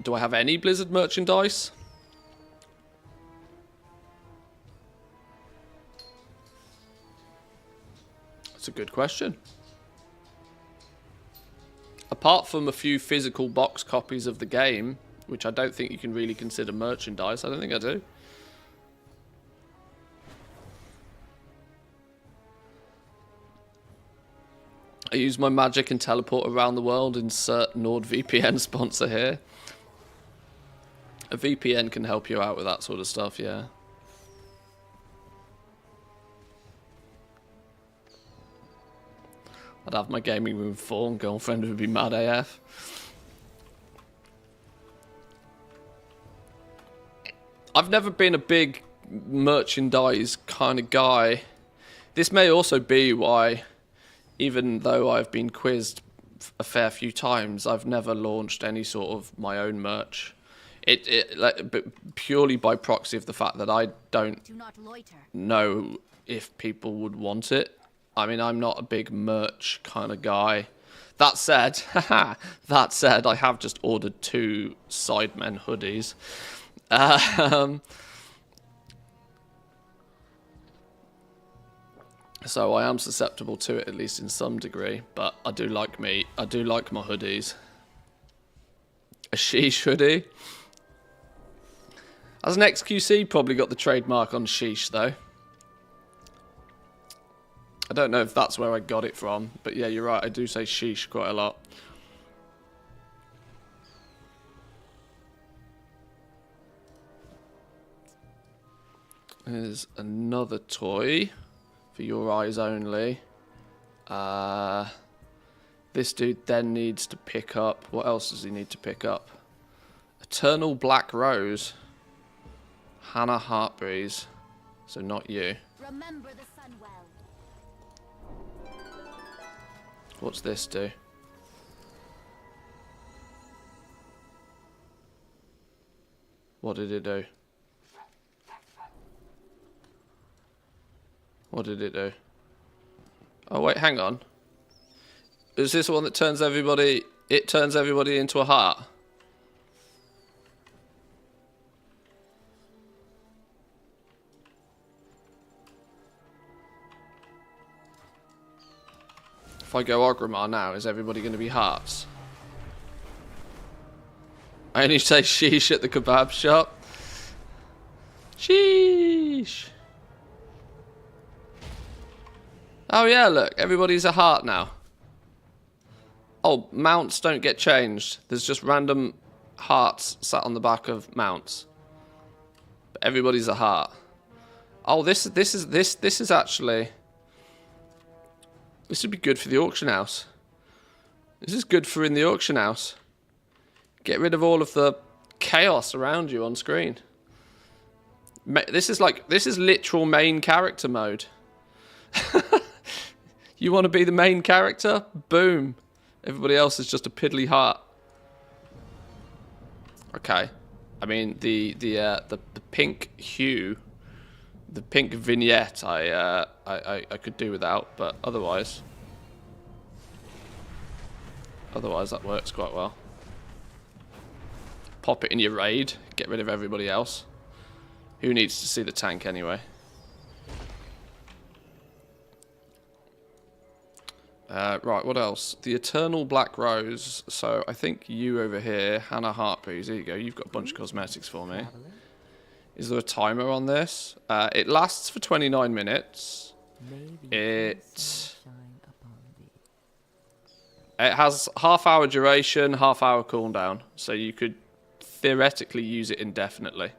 Speaker 1: Do I have any Blizzard merchandise? That's a good question. Apart from a few physical box copies of the game, which I don't think you can really consider merchandise. I don't think I do. I use my magic and teleport around the world. Insert NordVPN sponsor here. A VPN can help you out with that sort of stuff, yeah. I'd have my gaming room full and girlfriend would be mad AF. I've never been a big merchandise kind of guy. This may also be why, even though I've been quizzed a fair few times, I've never launched any sort of my own merch. But purely by proxy of the fact that I don't
Speaker 2: Do not loiter.
Speaker 1: know if people would want it. I mean, I'm not a big merch kind of guy. That said, I have just ordered 2 Sidemen hoodies. So I am susceptible to it, at least in some degree. But I do like my hoodies. A sheesh hoodie. As an XQC, probably got the trademark on sheesh, though. I don't know if that's where I got it from, but yeah, you're right, I do say sheesh quite a lot. There's another toy for your eyes only. This dude then needs to pick up... What else does he need to pick up? Eternal Black Rose. Hannah Heartbreeze. So not you.
Speaker 2: Remember the sun well.
Speaker 1: What's this do? What did it do? What did it do? Oh wait, hang on. Is this the one that turns everybody... It turns everybody into a heart? If I go Ogrimmar now, is everybody going to be hearts? I only say sheesh at the kebab shop. Sheesh. Oh yeah, look, everybody's a heart now. Oh, mounts don't get changed. There's just random hearts sat on the back of mounts. But everybody's a heart. Oh, this is actually... This would be good for the auction house. This is good for in the auction house. Get rid of all of the chaos around you on screen. This is literal main character mode. You want to be the main character? Boom. Everybody else is just a piddly heart. Okay. I mean, the pink hue, the pink vignette, I could do without, but otherwise that works quite well. Pop it in your raid, get rid of everybody else. Who needs to see the tank anyway? Right, what else? The Eternal Black Rose. So I think you over here, Hannah Heartbreeze. There you go. You've got a bunch of cosmetics for me. Is there a timer on this? It lasts for 29 minutes. It has half-hour duration, half-hour cooldown. So you could theoretically use it indefinitely.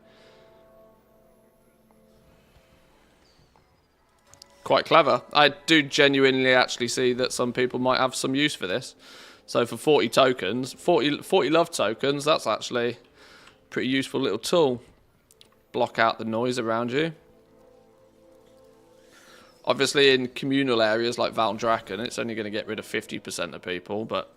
Speaker 1: Quite clever. I do genuinely actually see that some people might have some use for this. So for 40 tokens, 40 love tokens, that's actually a pretty useful little tool. Block out the noise around you. Obviously in communal areas like Valdrakken, it's only going to get rid of 50% of people, but...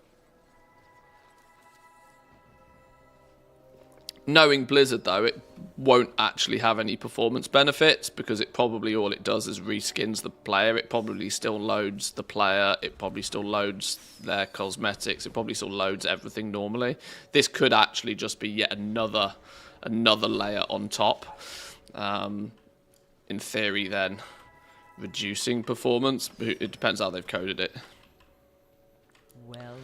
Speaker 1: Knowing Blizzard, though, it won't actually have any performance benefits because it probably all it does is reskins the player. It probably still loads the player. It probably still loads their cosmetics. It probably still loads everything normally. This could actually just be yet another layer on top. In theory, then, reducing performance. It depends how they've coded it.
Speaker 2: Well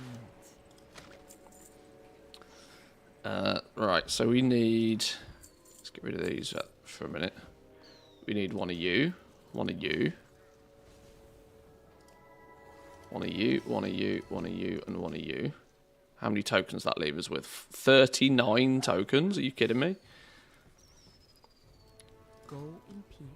Speaker 1: Right, so we need... Let's get rid of these for a minute. We need one of you, one of you, one of you, one of you, one of you, and one of you. How many tokens that leave us with? 39 tokens? Are you kidding me?
Speaker 2: Go in peace.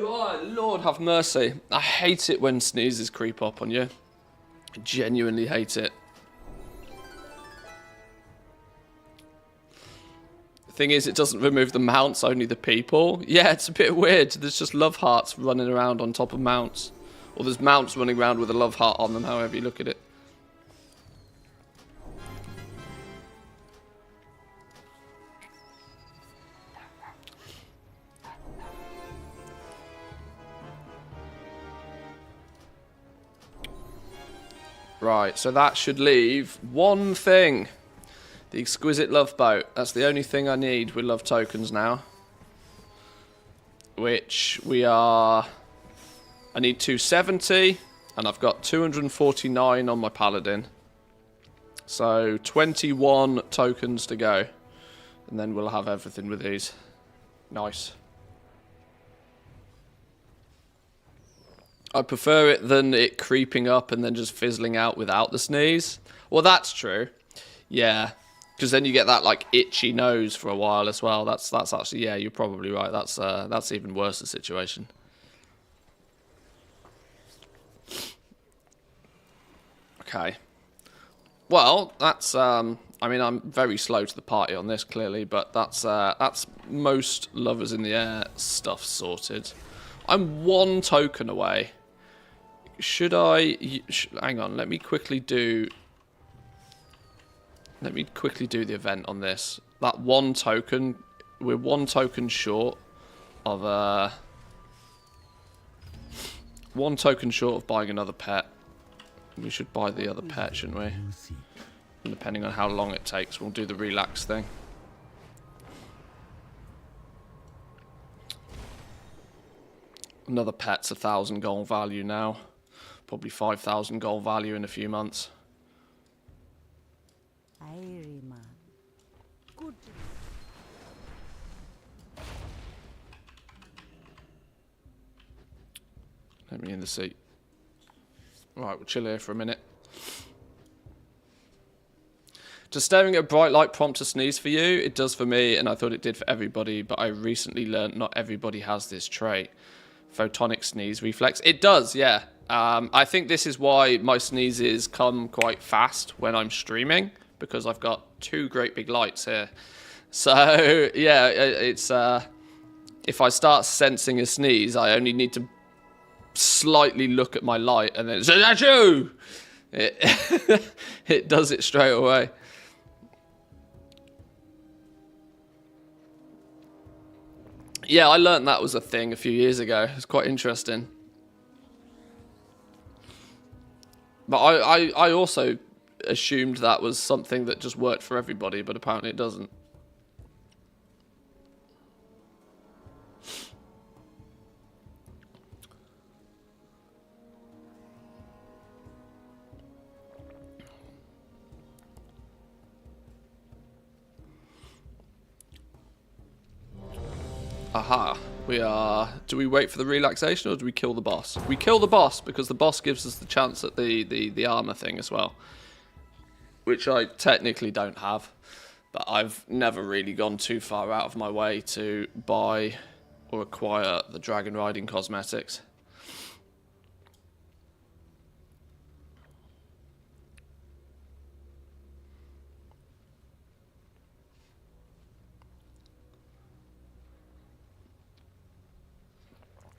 Speaker 1: Oh, Lord have mercy. I hate it when sneezes creep up on you. I genuinely hate it. The thing is, it doesn't remove the mounts, only the people. Yeah, it's a bit weird. There's just love hearts running around on top of mounts. Or there's mounts running around with a love heart on them, however you look at it. Right, so that should leave one thing. The exquisite love boat. That's the only thing I need with love tokens now. Which we are... I need 270, and I've got 249 on my paladin. So 21 tokens to go. And then we'll have everything with these. Nice. I prefer it than it creeping up and then just fizzling out without the sneeze. Well, that's true. Yeah. Because then you get that, like, itchy nose for a while as well. That's actually... Yeah, you're probably right. That's even worse, the situation. Okay. Well, that's... I mean, I'm very slow to the party on this, clearly. But that's most Lovers in the Air stuff sorted. I'm one token away. Should I... hang on, let me quickly do the event on this. That one token... We're one token short of... one token short of buying another pet. We should buy the other pet, shouldn't we? And depending on how long it takes, we'll do the relax thing. Another pet's 1,000 gold value now. Probably 5,000 gold value in a few months.
Speaker 2: Good.
Speaker 1: Let me in the seat. Right, we'll chill here for a minute. Does staring at a bright light prompt a sneeze for you? It does for me, and I thought it did for everybody, but I recently learned not everybody has this trait. Photonic sneeze reflex. It does, yeah. I think this is why my sneezes come quite fast when I'm streaming, because I've got two great big lights here. So, yeah, it's... if I start sensing a sneeze, I only need to slightly look at my light, and then it's... Achoo! It does it straight away. Yeah, I learned that was a thing a few years ago. It's quite interesting. But I also assumed that was something that just worked for everybody, but apparently it doesn't. Aha. We are... Do we wait for the relaxation or do we kill the boss? We kill the boss because the boss gives us the chance at the armor thing as well. Which I technically don't have. But I've never really gone too far out of my way to buy or acquire the dragon riding cosmetics.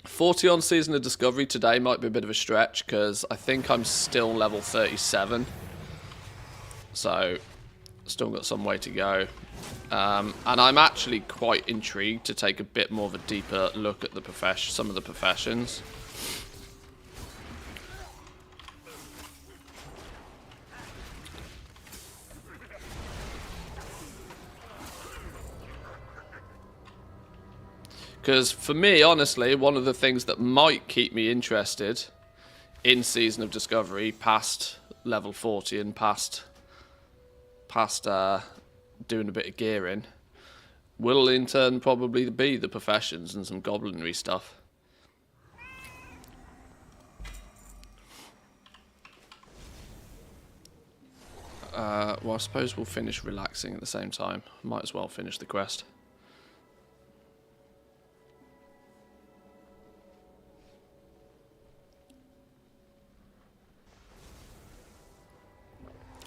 Speaker 1: $40 on Season of Discovery today might be a bit of a stretch because I think I'm still level 37. So, still got some way to go. And I'm actually quite intrigued to take a bit more of a deeper look at the some of the professions. Because for me, honestly, one of the things that might keep me interested in Season of Discovery past level 40 and past doing a bit of gearing will in turn probably be the professions and some goblinry stuff. Well, I suppose we'll finish relaxing at the same time. Might as well finish the quest.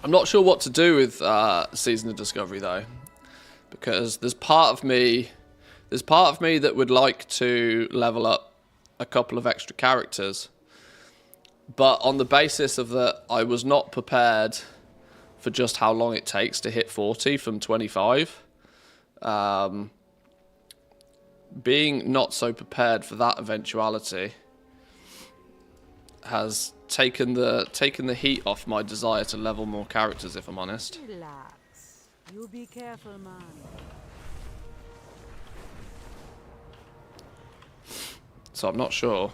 Speaker 1: I'm not sure what to do with Season of Discovery though, because there's part of me that would like to level up a couple of extra characters, but on the basis of that I was not prepared for just how long it takes to hit 40 from 25. Being not so prepared for that eventuality, has taken the heat off my desire to level more characters, if I'm honest.
Speaker 2: Relax. You be careful, man.
Speaker 1: So I'm not sure.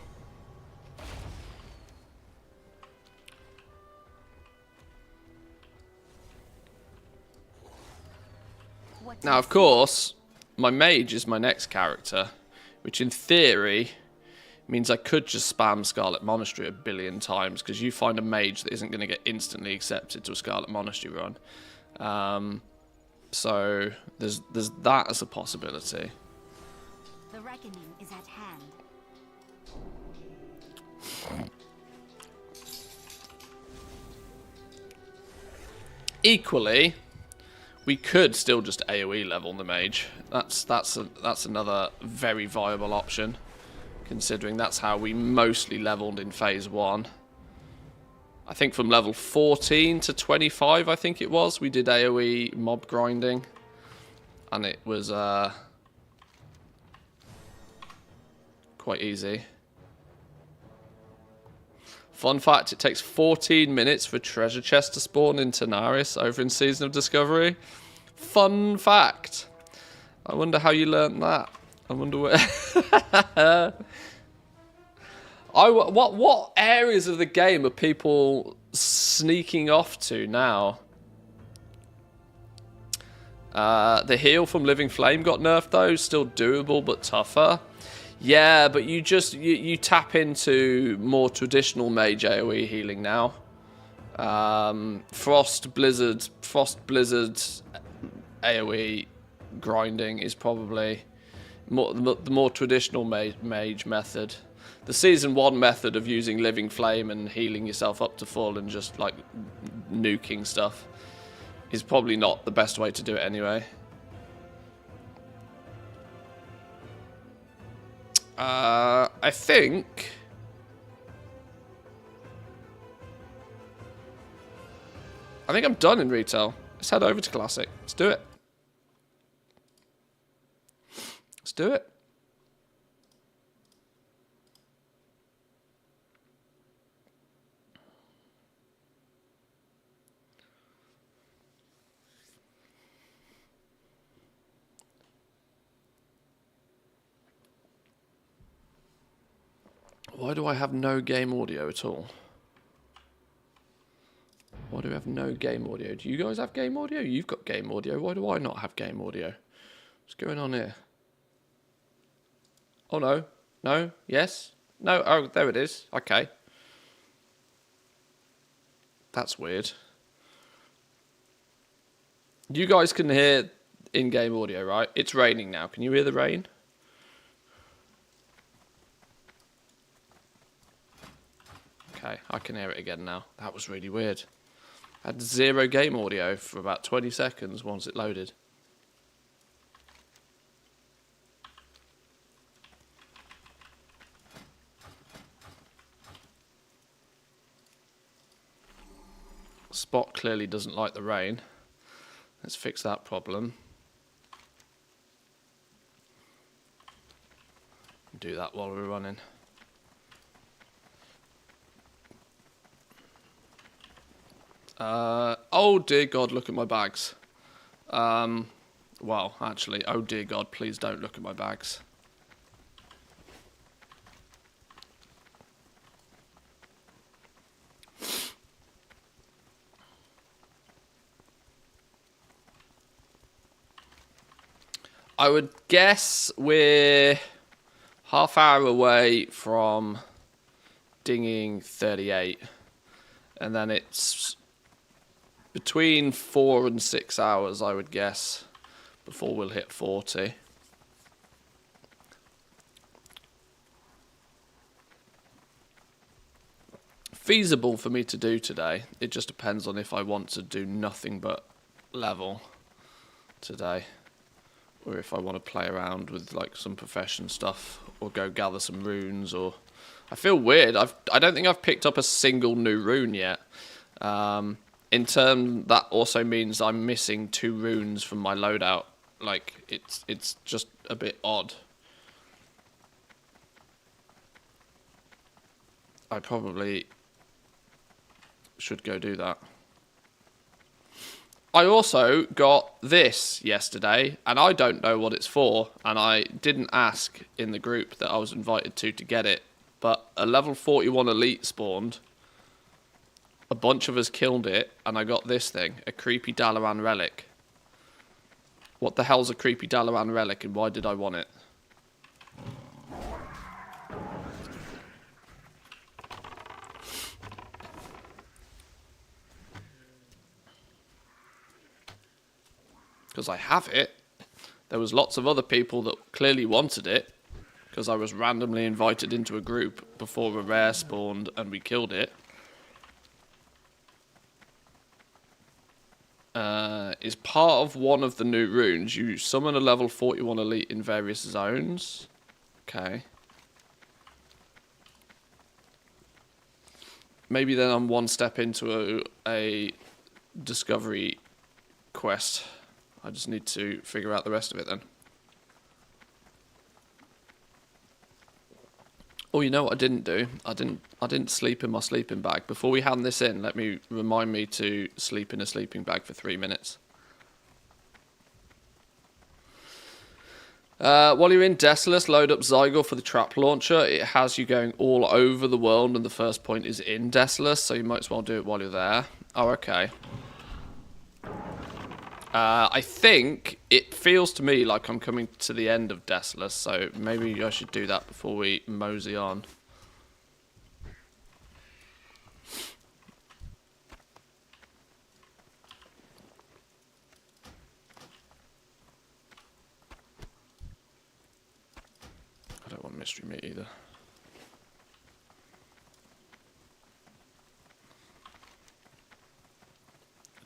Speaker 2: What
Speaker 1: Now, of course, my mage is my next character, which in theory means I could just spam Scarlet Monastery a billion times, because you find a mage that isn't going to get instantly accepted to a Scarlet Monastery run. So there's that as a possibility.
Speaker 2: The reckoning is at hand.
Speaker 1: Equally, we could still just AoE level the mage. That's another very viable option, considering that's how we mostly leveled in phase 1. I think from level 14 to 25, I think it was, we did AoE mob grinding, and it was quite easy. Fun fact, it takes 14 minutes for a treasure chest to spawn in Tenaris over in Season of Discovery. Fun fact. I wonder how you learnt that. I wonder where... What areas of the game are people sneaking off to now? The heal from Living Flame got nerfed though, still doable but tougher. Yeah, but you tap into more traditional mage AoE healing now. Frost Blizzard AoE grinding is probably the more traditional mage method. The Season 1 method of using Living Flame and healing yourself up to full and just like nuking stuff is probably not the best way to do it anyway. I think I'm done in retail. Let's head over to Classic. Let's do it. Let's do it. Why do I have no game audio at all? Why do we have no game audio? Do you guys have game audio? You've got game audio. Why do I not have game audio? What's going on here? Oh, no. No? Yes? No? Oh, there it is. Okay. That's weird. You guys can hear in-game audio, right? It's raining now. Can you hear the rain? Okay, I can hear it again now. That was really weird. I had zero game audio for about 20 seconds once it loaded. Spot clearly doesn't like the rain. Let's fix that problem. Do that while we're running. Oh dear God, look at my bags. Well, actually, oh dear God, please don't look at my bags. I would guess we're half hour away from dinging 38. And then it's between 4 and 6 hours, I would guess, before we'll hit 40. Feasible for me to do today. It just depends on if I want to do nothing but level today, or if I want to play around with like some profession stuff, or go gather some runes. Or I feel weird. I don't think I've picked up a single new rune yet. In turn, that also means I'm missing 2 runes from my loadout. Like it's just a bit odd. I probably should go do that. I also got this yesterday, and I don't know what it's for, and I didn't ask in the group that I was invited to get it, but a level 41 elite spawned. A bunch of us killed it, and I got this thing, a creepy Dalaran relic. What the hell's a creepy Dalaran relic, and why did I want it? Because I have it. There was lots of other people that clearly wanted it, because I was randomly invited into a group before a rare spawned and we killed it. Is part of one of the new runes. You summon a level 41 elite in various zones. Okay. Maybe then I'm one step into a discovery quest. I just need to figure out the rest of it then. Oh, you know what I didn't do? I didn't sleep in my sleeping bag. Before we hand this in, remind me to sleep in a sleeping bag for 3 minutes. While you're in Desolus, load up Zygor for the trap launcher. It has you going all over the world, and the first point is in Desolus, so you might as well do it while you're there. Oh, okay. I think it feels to me like I'm coming to the end of Desolus, so maybe I should do that before we mosey on. I don't want mystery meat either.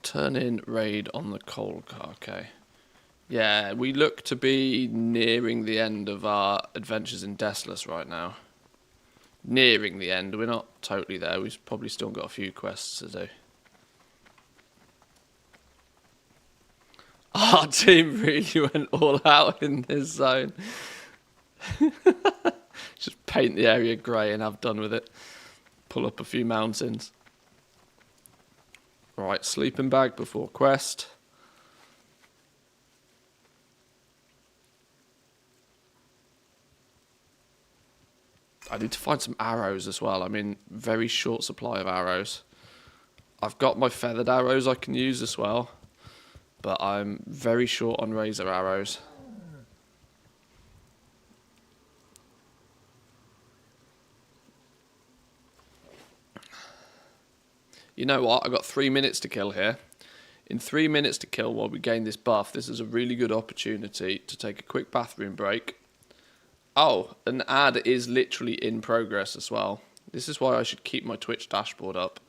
Speaker 1: Turn in raid on the coal car. Okay. Yeah, we look to be nearing the end of our adventures in Desolus right now. Nearing the end. We're not totally there. We've probably still got a few quests to do. Our team really went all out in this zone. Just paint the area grey and have done with it. Pull up a few mountains. Right, sleeping bag before quest. I need to find some arrows as well. I'm in very short supply of arrows. I've got my feathered arrows I can use as well, but I'm very short on razor arrows. You know what? I've got 3 minutes to kill here. In 3 minutes to kill while we gain this buff, this is a really good opportunity to take a quick bathroom break. Oh, an ad is literally in progress as well. This is why I should keep my Twitch dashboard up.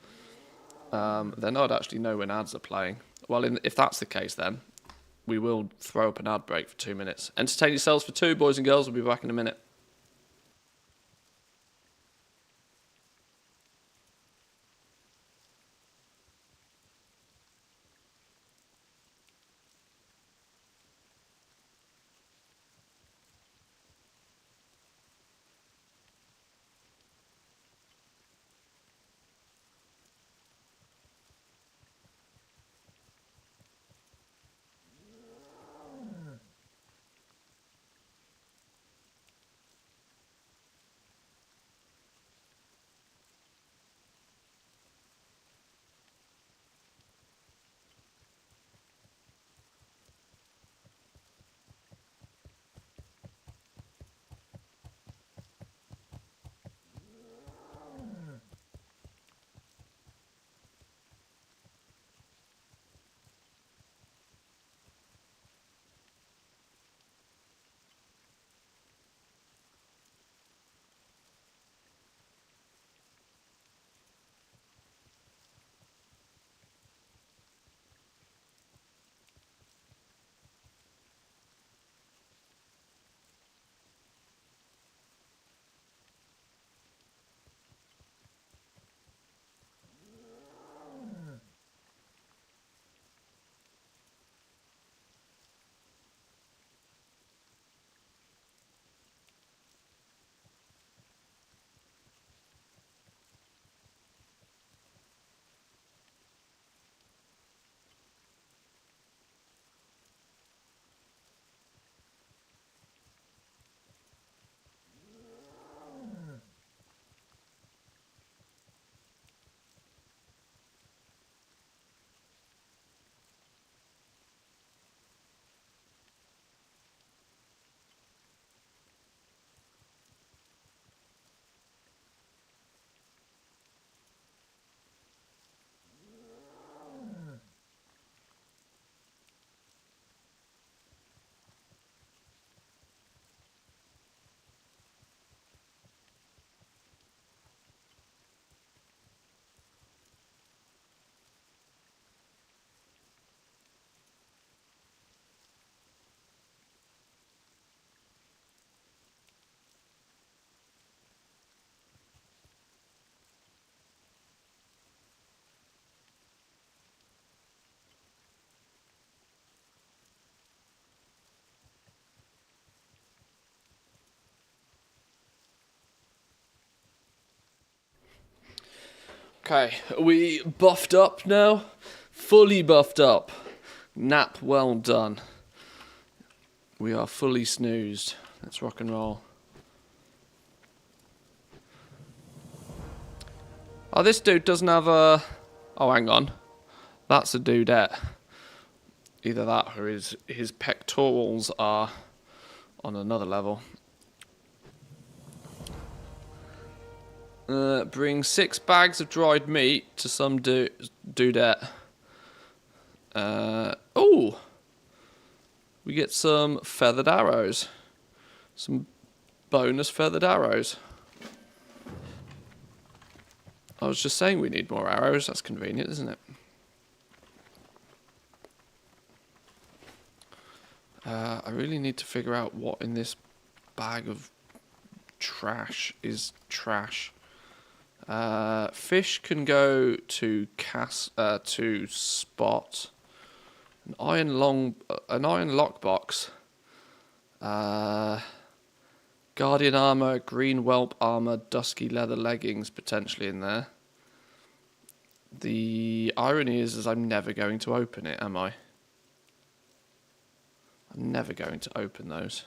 Speaker 1: Then I'd actually know when ads are playing. Well, if that's the case then, we will throw up an ad break for 2 minutes. Entertain yourselves for 2, boys and girls. We'll be back in a minute. Okay, are we buffed up now? Fully buffed up. Nap well done. We are fully snoozed. Let's rock and roll. Oh, this dude doesn't have a... Oh, hang on. That's a dudette. Either that or his pectorals are on another level. Bring 6 bags of dried meat to some dudette. Oh! We get some feathered arrows. Some bonus feathered arrows. I was just saying we need more arrows. That's convenient, isn't it? I really need to figure out what in this bag of trash is trash. Fish can go to to spot. An iron lockbox. Guardian armor, green whelp armor, dusky leather leggings potentially in there. The irony is I'm never going to open it, am I? I'm never going to open those.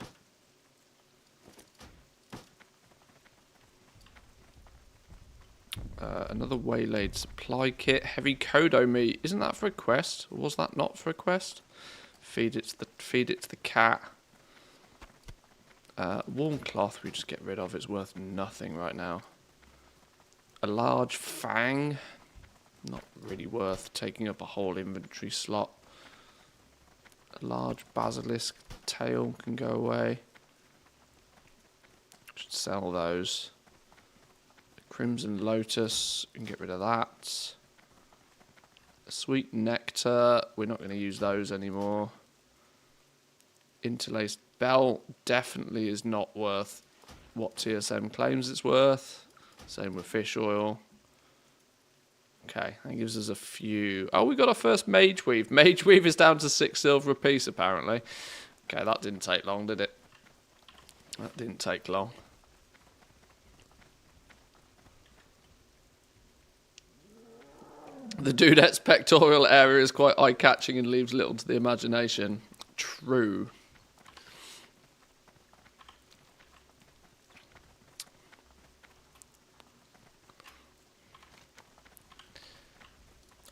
Speaker 1: Another waylaid supply kit. Heavy kodo meat. Isn't that for a quest? Or was that not for a quest? Feed it to the cat. Warm cloth we just get rid of. It's worth nothing right now. A large fang. Not really worth taking up a whole inventory slot. A large basilisk tail can go away. Should sell those. Crimson lotus, we can get rid of that. A sweet nectar, we're not going to use those anymore. Interlaced belt definitely is not worth what TSM claims it's worth. Same with fish oil. Okay, that gives us a few. Oh, we got our first mage weave. Mage weave is down to 6 silver a piece apparently. Okay, that didn't take long, did it? That didn't take long. The dudette's pectoral area is quite eye-catching and leaves little to the imagination. True.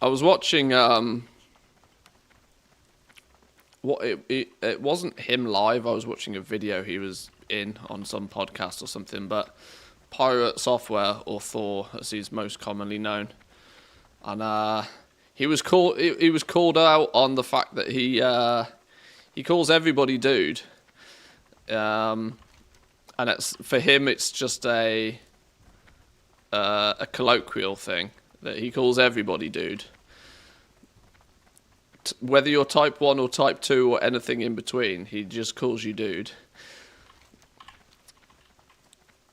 Speaker 1: I was watching, it wasn't him live, I was watching a video he was in on some podcast or something, but Pirate Software, or Thor, as he's most commonly known. And he was called out on the fact that he calls everybody dude, and it's for him it's just a colloquial thing that he calls everybody dude, whether you're type 1 or type 2 or anything in between. He just calls you dude.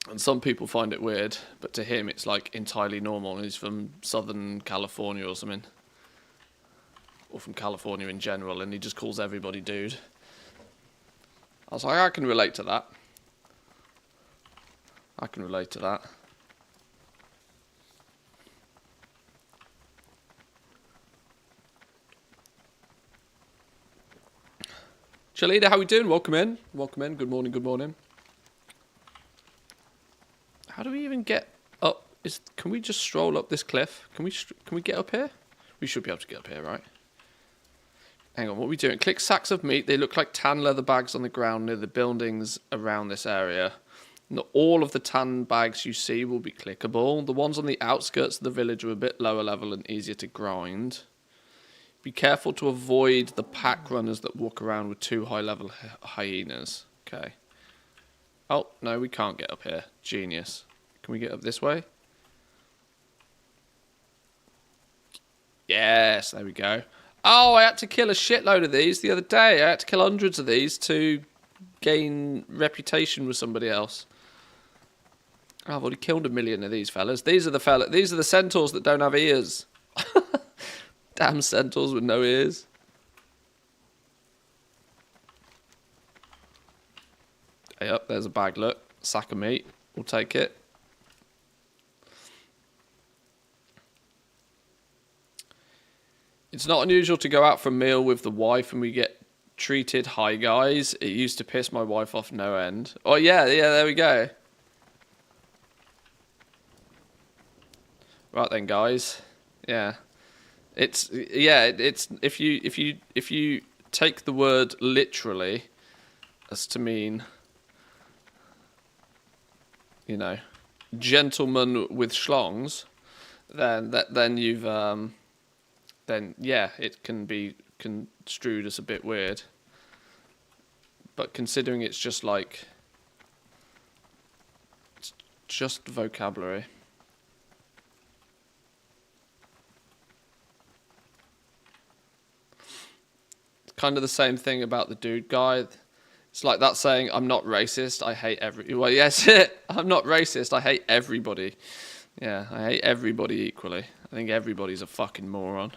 Speaker 1: And some people find it weird, but to him it's like entirely normal. He's from Southern California or something. Or from California in general, and he just calls everybody dude. I was like, I can relate to that. I can relate to that. Chalida, how we doing? Welcome in. Welcome in. Good morning, good morning. How do we even get up? Can we just stroll up this cliff? Can we get up here? We should be able to get up here, right? Hang on, what are we doing? Click sacks of meat. They look like tan leather bags on the ground near the buildings around this area. Not all of the tan bags you see will be clickable. The ones on the outskirts of the village are a bit lower level and easier to grind. Be careful to avoid the pack runners that walk around with 2 high-level hyenas. Okay. Oh, no, we can't get up here. Genius. Can we get up this way? Yes, there we go. Oh, I had to kill a shitload of these the other day. I had to kill hundreds of these to gain reputation with somebody else. Oh, I've already killed 1 million of these fellas. These are the centaurs that don't have ears. Damn centaurs with no ears. Hey, up, there's a bag, look. Sack of meat. We'll take it. It's not unusual to go out for a meal with the wife and we get treated hi guys. It used to piss my wife off no end. Oh yeah, there we go. Right then, guys. Yeah. It's if you take the word literally as to mean, you know, gentleman with schlongs, then you've then yeah, it can be construed as a bit weird. But considering it's just like it's just vocabulary. It's kind of the same thing about the dude guy. It's like that saying, I'm not racist, I hate well, yes, I'm not racist, I hate everybody. Yeah, I hate everybody equally. I think everybody's a fucking moron.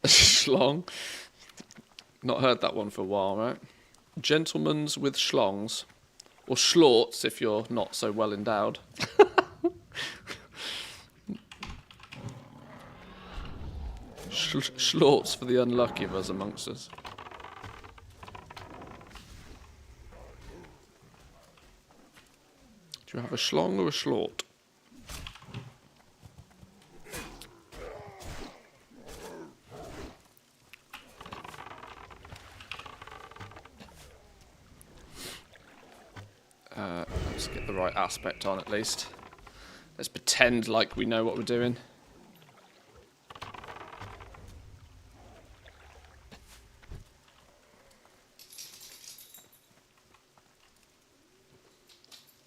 Speaker 1: Schlong. Not heard that one for a while, right? Gentlemen's with schlongs. Or schlorts if you're not so well endowed. Schlorts for the unlucky of us amongst us. Do you have a schlong or a schlort? Let's get the right aspect on at least. Let's pretend like we know what we're doing.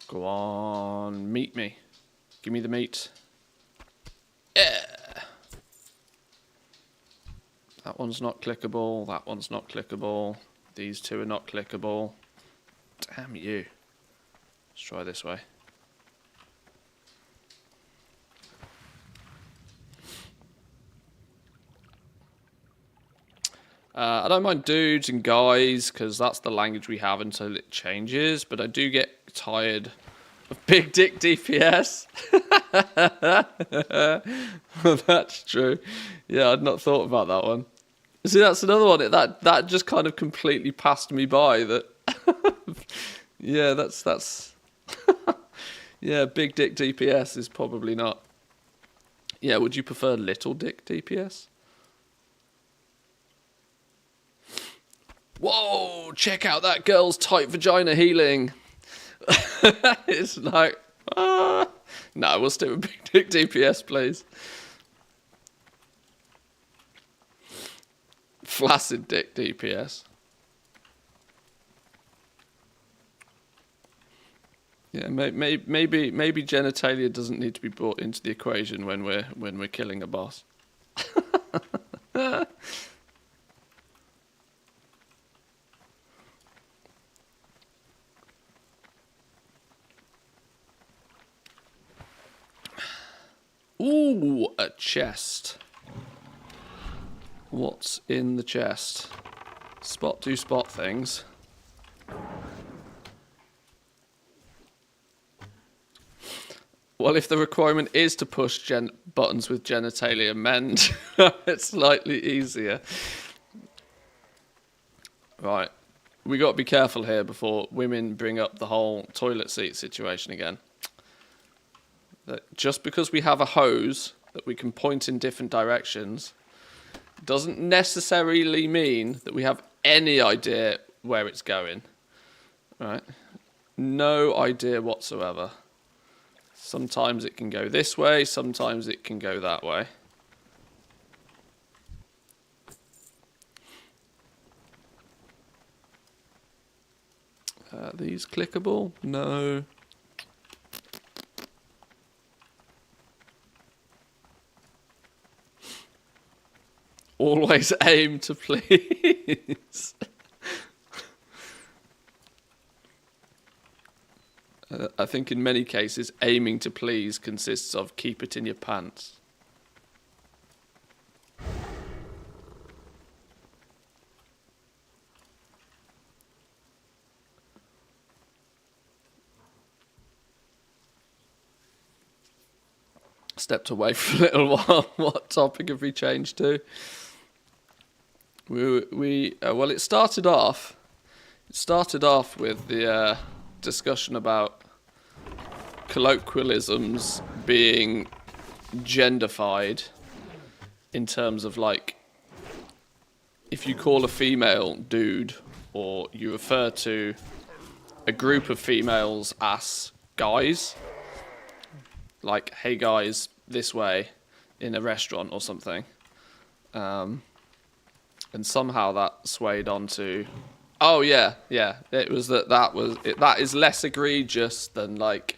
Speaker 1: Go on, meet me. Give me the meat. Yeah. That one's not clickable. That one's not clickable. These two are not clickable. Damn you. Let's try this way. I don't mind dudes and guys because that's the language we have until it changes, but I do get tired of big dick DPS. Well, that's true. Yeah, I'd not thought about that one. See, that's another one. That just kind of completely passed me by. That. Yeah, that's. Yeah, big dick DPS is probably not. Yeah, would you prefer little dick DPS? Whoa, check out that girl's tight vagina healing. It's like, no, we'll stick with big dick DPS, please. Flaccid dick DPS. Yeah, maybe genitalia doesn't need to be brought into the equation when we're killing a boss. Ooh, a chest. What's in the chest? Spot things. Well, if the requirement is to push buttons with genitalia mend, it's slightly easier. Right. We got to be careful here before women bring up the whole toilet seat situation again. That just because we have a hose that we can point in different directions doesn't necessarily mean that we have any idea where it's going. Right? No idea whatsoever. Sometimes it can go this way, sometimes it can go that way. Are these clickable? No. Always aim to please. I think in many cases, aiming to please consists of keep it in your pants. Stepped away for a little while. What topic have we changed to? Well, it started off with the discussion about colloquialisms being genderfied in terms of, like, if you call a female dude, or you refer to a group of females as guys, like, hey guys, this way, in a restaurant or something, and somehow that swayed onto, oh yeah, it was that is less egregious than, like,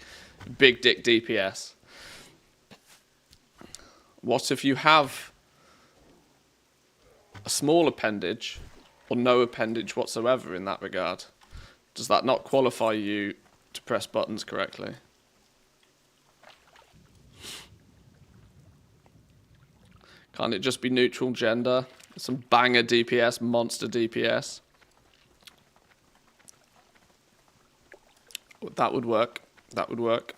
Speaker 1: big dick DPS. What if you have a small appendage or no appendage whatsoever in that regard? Does that not qualify you to press buttons correctly? Can't it just be neutral gender? Some banger DPS, monster DPS. That would work. That would work.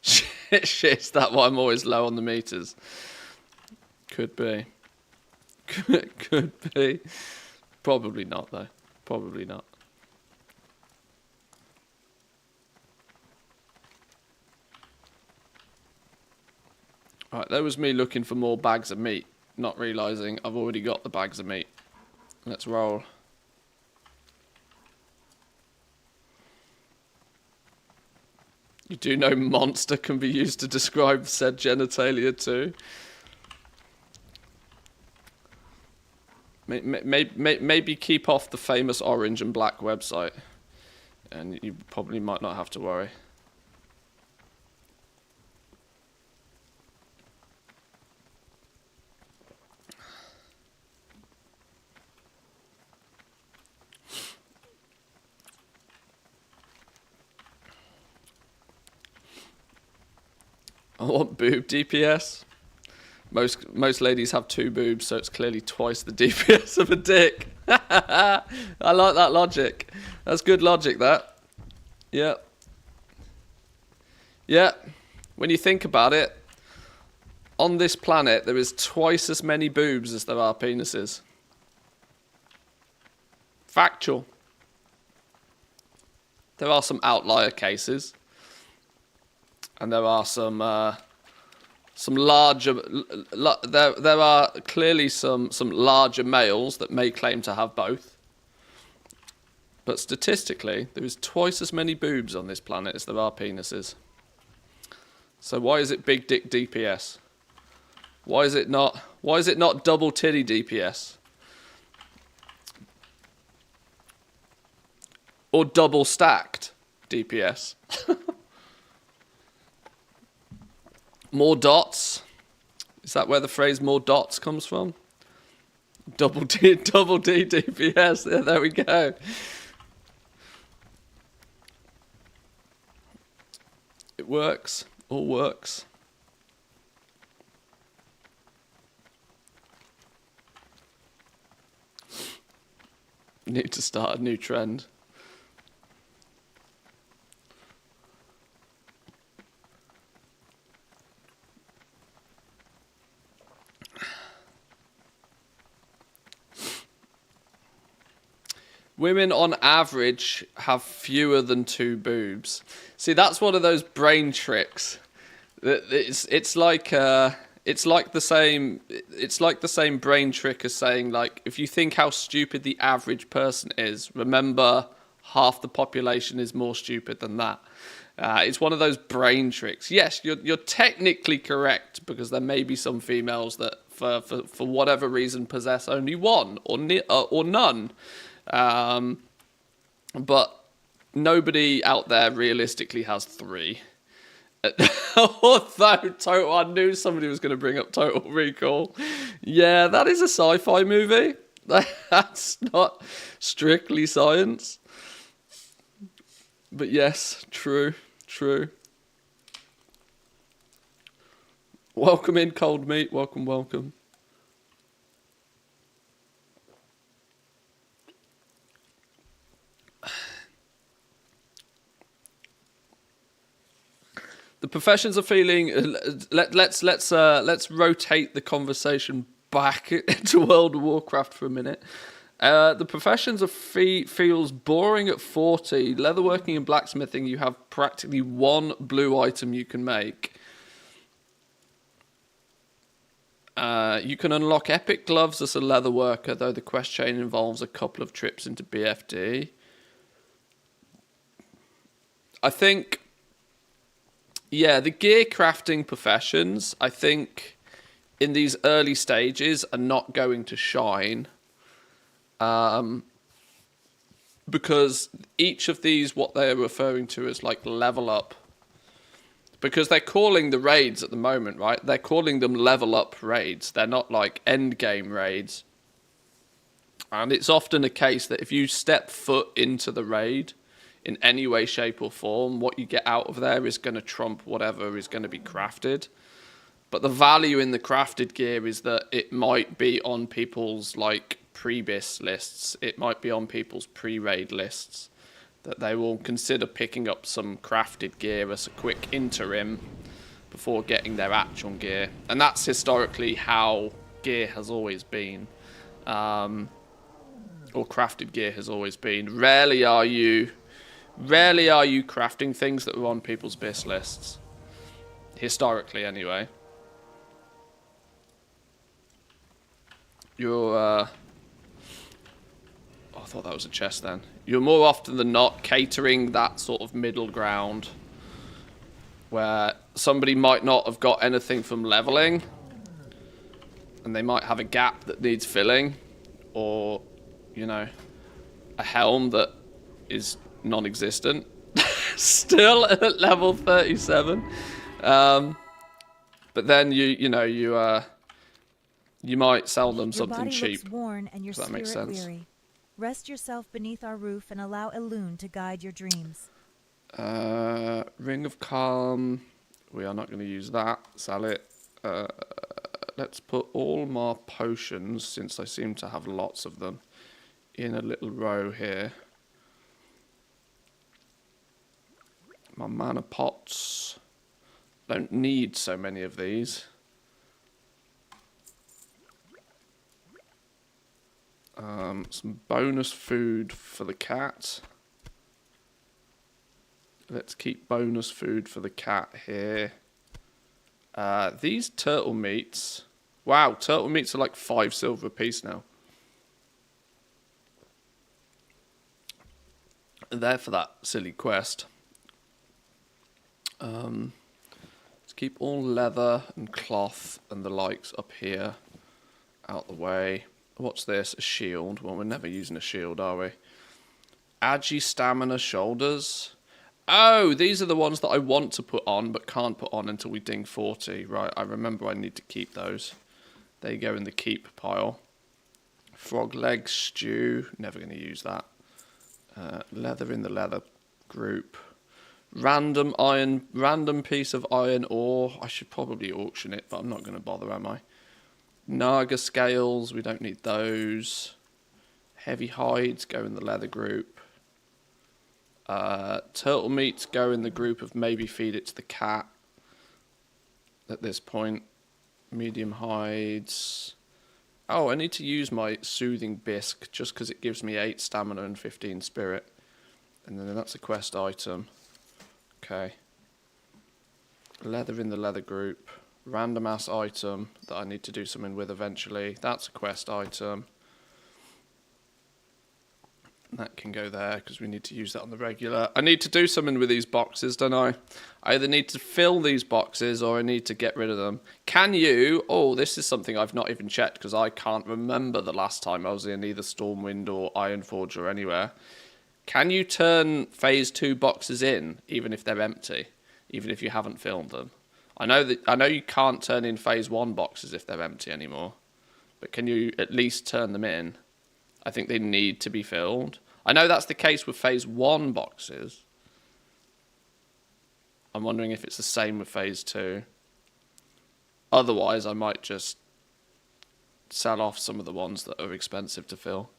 Speaker 1: Shit, is that why I'm always low on the meters? Could be. Could be. Probably not, though. Probably not. Right, there was me looking for more bags of meat, not realising I've already got the bags of meat. Let's roll. You do know monster can be used to describe said genitalia too? Maybe keep off the famous orange and black website, and you probably might not have to worry. I want boob DPS. Most ladies have 2 boobs, so it's clearly twice the DPS of a dick. I like that logic. That's good logic, that. Yeah. Yeah. When you think about it, on this planet, there is twice as many boobs as there are penises. Factual. There are some outlier cases. And there are some larger. There are clearly some larger males that may claim to have both. But statistically, there is twice as many boobs on this planet as there are penises. So why is it big dick DPS? Why is it not double titty DPS? Or double stacked DPS? More dots? Is that where the phrase more dots comes from? Double D DPS. Yeah, there we go. It works. All works. Need to start a new trend. Women on average have fewer than 2 boobs. See, that's one of those brain tricks. It's like the same brain trick as saying, like, if you think how stupid the average person is, remember half the population is more stupid than that. It's one of those brain tricks. Yes, you're technically correct, because there may be some females that for whatever reason possess only one or none. But nobody out there realistically has 3. Although I knew somebody was going to bring up Total Recall. Yeah, that is a sci-fi movie. That's not strictly science. But yes, true. Welcome in, Cold Meat. Welcome. The professions are feeling. Let's rotate the conversation back to World of Warcraft for a minute. The professions of feels boring at 40. Leatherworking and blacksmithing, you have practically one blue item you can make. You can unlock epic gloves as a leatherworker, though the quest chain involves a couple of trips into BFD. I think, yeah, the gear crafting professions, I think, in these early stages are not going to shine. Because each of these, what they're referring to as like level up. Because they're calling the raids at the moment, right? They're calling them level up raids. They're not like end game raids. And it's often a case that if you step foot into the raid in any way, shape or form, what you get out of there is going to trump whatever is going to be crafted. But the value in the crafted gear is that it might be on people's like pre-bis lists. It might be on people's pre-raid lists. That they will consider picking up some crafted gear as a quick interim before getting their actual gear. And that's historically how gear has always been. Or crafted gear has always been. Rarely are you crafting things that are on people's bis lists. Historically, anyway. You're, I thought that was a chest then. You're more often than not catering that sort of middle ground where somebody might not have got anything from leveling and they might have a gap that needs filling, or, you know, a helm that is non-existent still at level 37. But then you might sell them something cheap.
Speaker 5: Your body looks worn and your
Speaker 1: If that makes
Speaker 5: spirit
Speaker 1: sense.
Speaker 5: weary. Rest yourself beneath our roof and allow Elune to guide your dreams.
Speaker 1: Ring of Calm. We are not going to use that. Sell it. Let's put all my potions, since I seem to have lots of them, in a little row here. My mana pots. Don't need so many of these. Some bonus food for the cat. Let's keep bonus food for the cat here. These turtle meats. Wow, turtle meats are like 5 silver a piece now. There for that silly quest. Let's keep all leather and cloth and the likes up here, out the way. What's this? A shield. Well, we're never using a shield, are we? Agi stamina shoulders. Oh, these are the ones that I want to put on but can't put on until we ding 40. Right, I remember I need to keep those. They go in the keep pile. Frog leg stew. Never going to use that. Leather in the leather group. Random piece of iron ore. I should probably auction it, but I'm not going to bother, am I? Naga scales, we don't need those. Heavy hides go in the leather group. Turtle meats go in the group of maybe feed it to the cat at this point. Medium hides. Oh, I need to use my soothing bisque just because it gives me 8 stamina and 15 spirit. And then that's a quest item. Okay. Leather in the leather group. Random ass item that I need to do something with eventually. That's a quest item. That can go there because we need to use that on the regular. I need to do something with these boxes, don't I? I either need to fill these boxes or I need to get rid of them. Can you... Oh, this is something I've not even checked because I can't remember the last time I was in either Stormwind or Ironforge or anywhere. Can you turn Phase 2 boxes in even if they're empty? Even if you haven't filled them? I know you can't turn in Phase 1 boxes if they're empty anymore. But can you at least turn them in? I think they need to be filled. I know that's the case with Phase 1 boxes. I'm wondering if it's the same with Phase 2. Otherwise, I might just sell off some of the ones that are expensive to fill.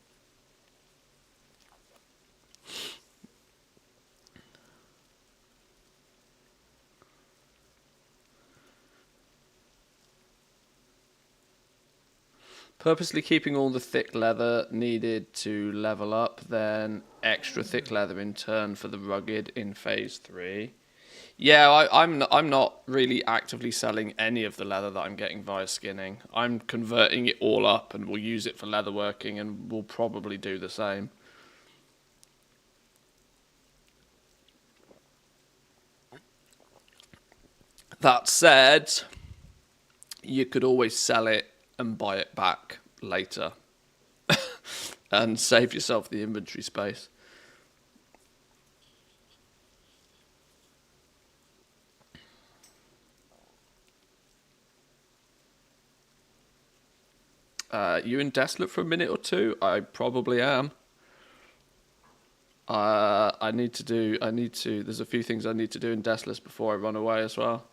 Speaker 1: Purposely keeping all the thick leather needed to level up, then extra thick leather in turn for the rugged in phase 3. Yeah, I'm not really actively selling any of the leather that I'm getting via skinning. I'm converting it all up and we'll use it for leatherworking, and we'll probably do the same. That said, you could always sell it and buy it back later and save yourself the inventory space. You in Desolate for a minute or two? I probably am. There's a few things I need to do in Desolate before I run away as well.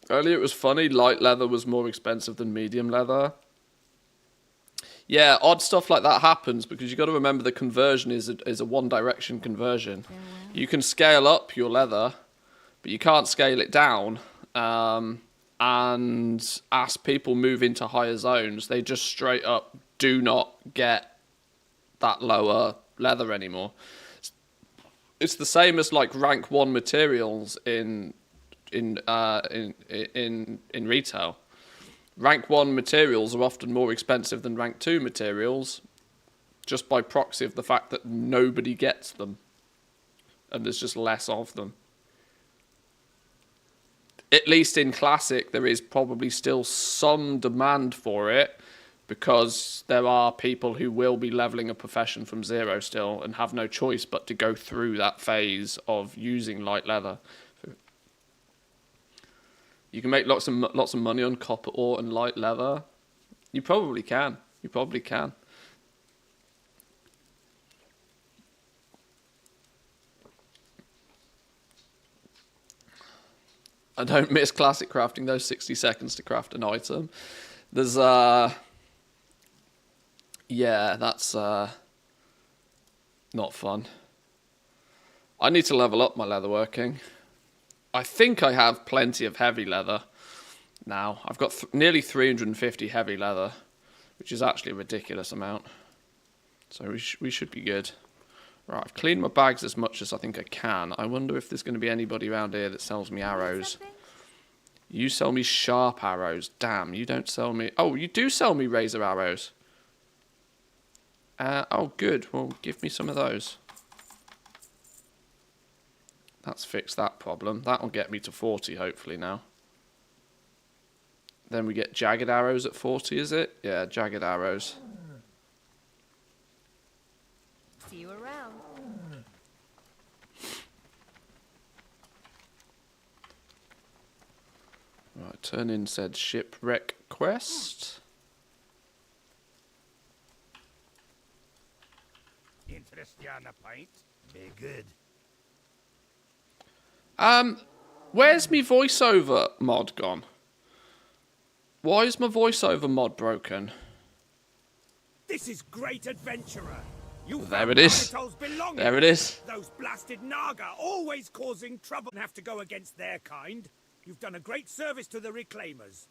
Speaker 1: Earlier it was funny, light leather was more expensive than medium leather. Yeah, odd stuff like that happens because you got to remember the conversion is a one direction conversion. You can scale up your leather, but you can't scale it down. And as people move into higher zones, they just straight up do not get that lower leather anymore. It's the same as like rank 1 materials in retail. Rank 1 materials are often more expensive than rank 2 materials, just by proxy of the fact that nobody gets them, and there's just less of them. At least in Classic, there is probably still some demand for it, because there are people who will be leveling a profession from 0 still and have no choice but to go through that phase of using light leather. You can make lots of money on copper ore and light leather. You probably can. You probably can. I don't miss Classic crafting, those 60 seconds to craft an item. There's, yeah, that's, not fun. I need to level up my leatherworking. I think I have plenty of heavy leather now. I've got nearly 350 heavy leather, which is actually a ridiculous amount. So we should be good. Right, I've cleaned my bags as much as I think I can. I wonder if there's going to be anybody around here that sells me arrows. You sell me sharp arrows. Damn, you don't sell me... Oh, you do sell me razor arrows. Oh, good. Well, give me some of those. That's fixed that problem. That'll get me to 40, hopefully, now. Then we get jagged arrows at 40, is it? Yeah, jagged arrows.
Speaker 2: See you around.
Speaker 1: Right, turn in said shipwreck quest.
Speaker 6: Interest on a pint? Be good.
Speaker 1: Where's my voiceover mod gone? Why is my voiceover mod broken?
Speaker 6: This is great adventurer. You
Speaker 1: There it is. There it is.
Speaker 6: Those blasted Naga always causing trouble and have to go against their kind. You've done a great service to the Reclaimers.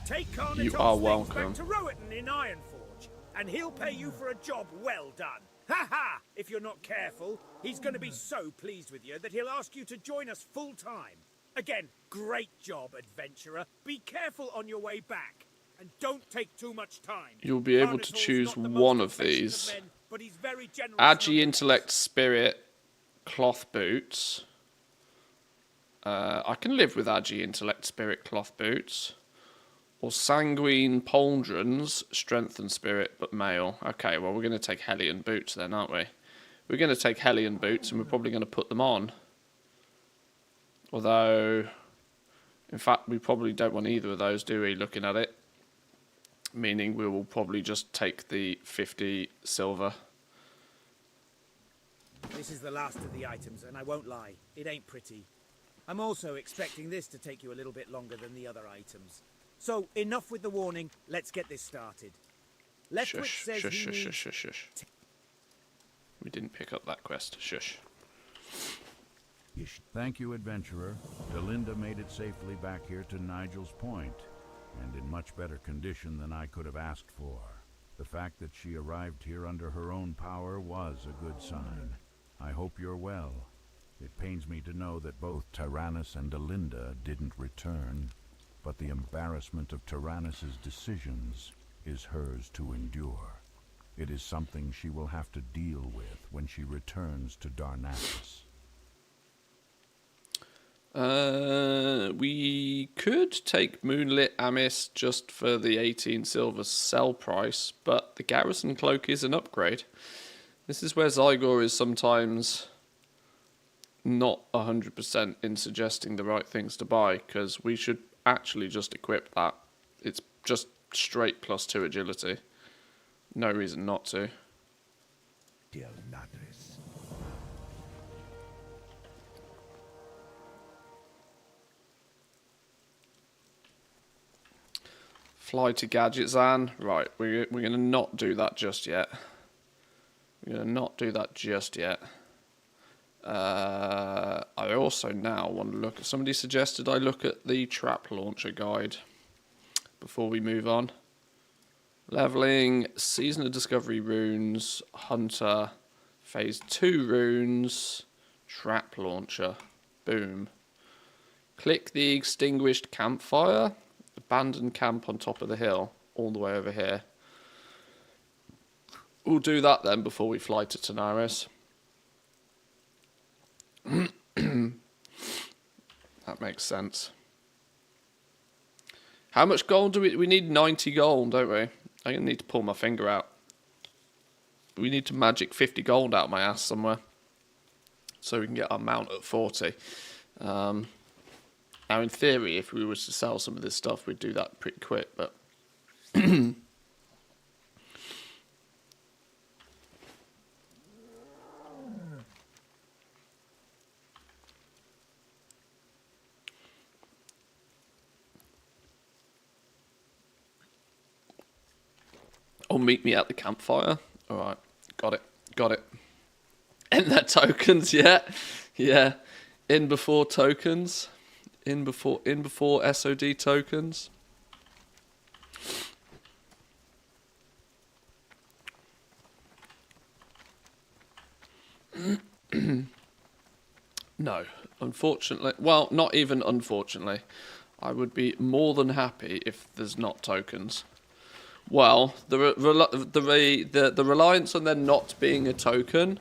Speaker 6: Take Carnital's
Speaker 1: You are
Speaker 6: things
Speaker 1: welcome.
Speaker 6: back to Roatan in Ironforge, and he'll pay you for a job well done. Ha ha! If you're not careful, he's going to be so pleased with you that he'll ask you to join us full time. Again, great job, adventurer. Be careful on your way back, and don't take too much time.
Speaker 1: You'll be able to
Speaker 6: Carnital's
Speaker 1: choose
Speaker 6: not the
Speaker 1: one
Speaker 6: most
Speaker 1: of
Speaker 6: affectionate
Speaker 1: these.
Speaker 6: men, but he's very generous
Speaker 1: Agi
Speaker 6: and
Speaker 1: Intellect Spirit Cloth Boots. I can live with Agi Intellect Spirit Cloth Boots. Or Sanguine Pauldrons, Strength and Spirit, but male. Okay, well, we're going to take Hellion Boots then, aren't we? We're going to take Hellion Boots, and we're probably going to put them on. Although, in fact, we probably don't want either of those, do we, looking at it? Meaning we will probably just take the 50 silver.
Speaker 6: This is the last of the items, and I won't lie, it ain't pretty. I'm also expecting this to take you a little bit longer than the other items. So, enough with the warning, let's get this started. Leftwich
Speaker 1: Shush,
Speaker 6: says
Speaker 1: shush,
Speaker 6: he
Speaker 1: shush,
Speaker 6: needs...
Speaker 1: shush, shush, shush. We didn't pick up that quest. Shush.
Speaker 7: Thank you, adventurer. Delinda made it safely back here to Nigel's Point. and in much better condition than I could have asked for. The fact that she arrived here under her own power was a good sign. I hope you're well. It pains me to know that both Tyrannus and Alinda didn't return, but the embarrassment of Tyrannus's decisions is hers to endure. It is something she will have to deal with when she returns to Darnassus.
Speaker 1: We could take Moonlit Amis just for the 18 silver sell price, but the Garrison Cloak is an upgrade. This is where Zygor is sometimes not 100% in suggesting the right things to buy, because we should actually just equip that. It's just straight +2 agility. No reason not to. Fly to Gadgetzan. Right, we're going to not do that just yet. We're going to not do that just yet. I also now want to look at... Somebody suggested I look at the trap launcher guide before we move on. Leveling, Season of Discovery runes, Hunter, Phase 2 runes, trap launcher. Boom. Click the extinguished campfire. Abandoned camp on top of the hill, all the way over here. We'll do that then before we fly to Tanaris. That makes sense. How much gold do we need? 90 gold, don't we? I'm going to need to pull my finger out. We need to magic 50 gold out my ass somewhere, so we can get our mount at 40. Now, in theory, if we were to sell some of this stuff, we'd do that pretty quick, but... Oh, meet me at the campfire. All right, got it. And their tokens, yeah. In before tokens. In before SOD tokens. No, unfortunately. Well, not even unfortunately. I would be more than happy if there's not tokens. Well, the reliance on there not being a token.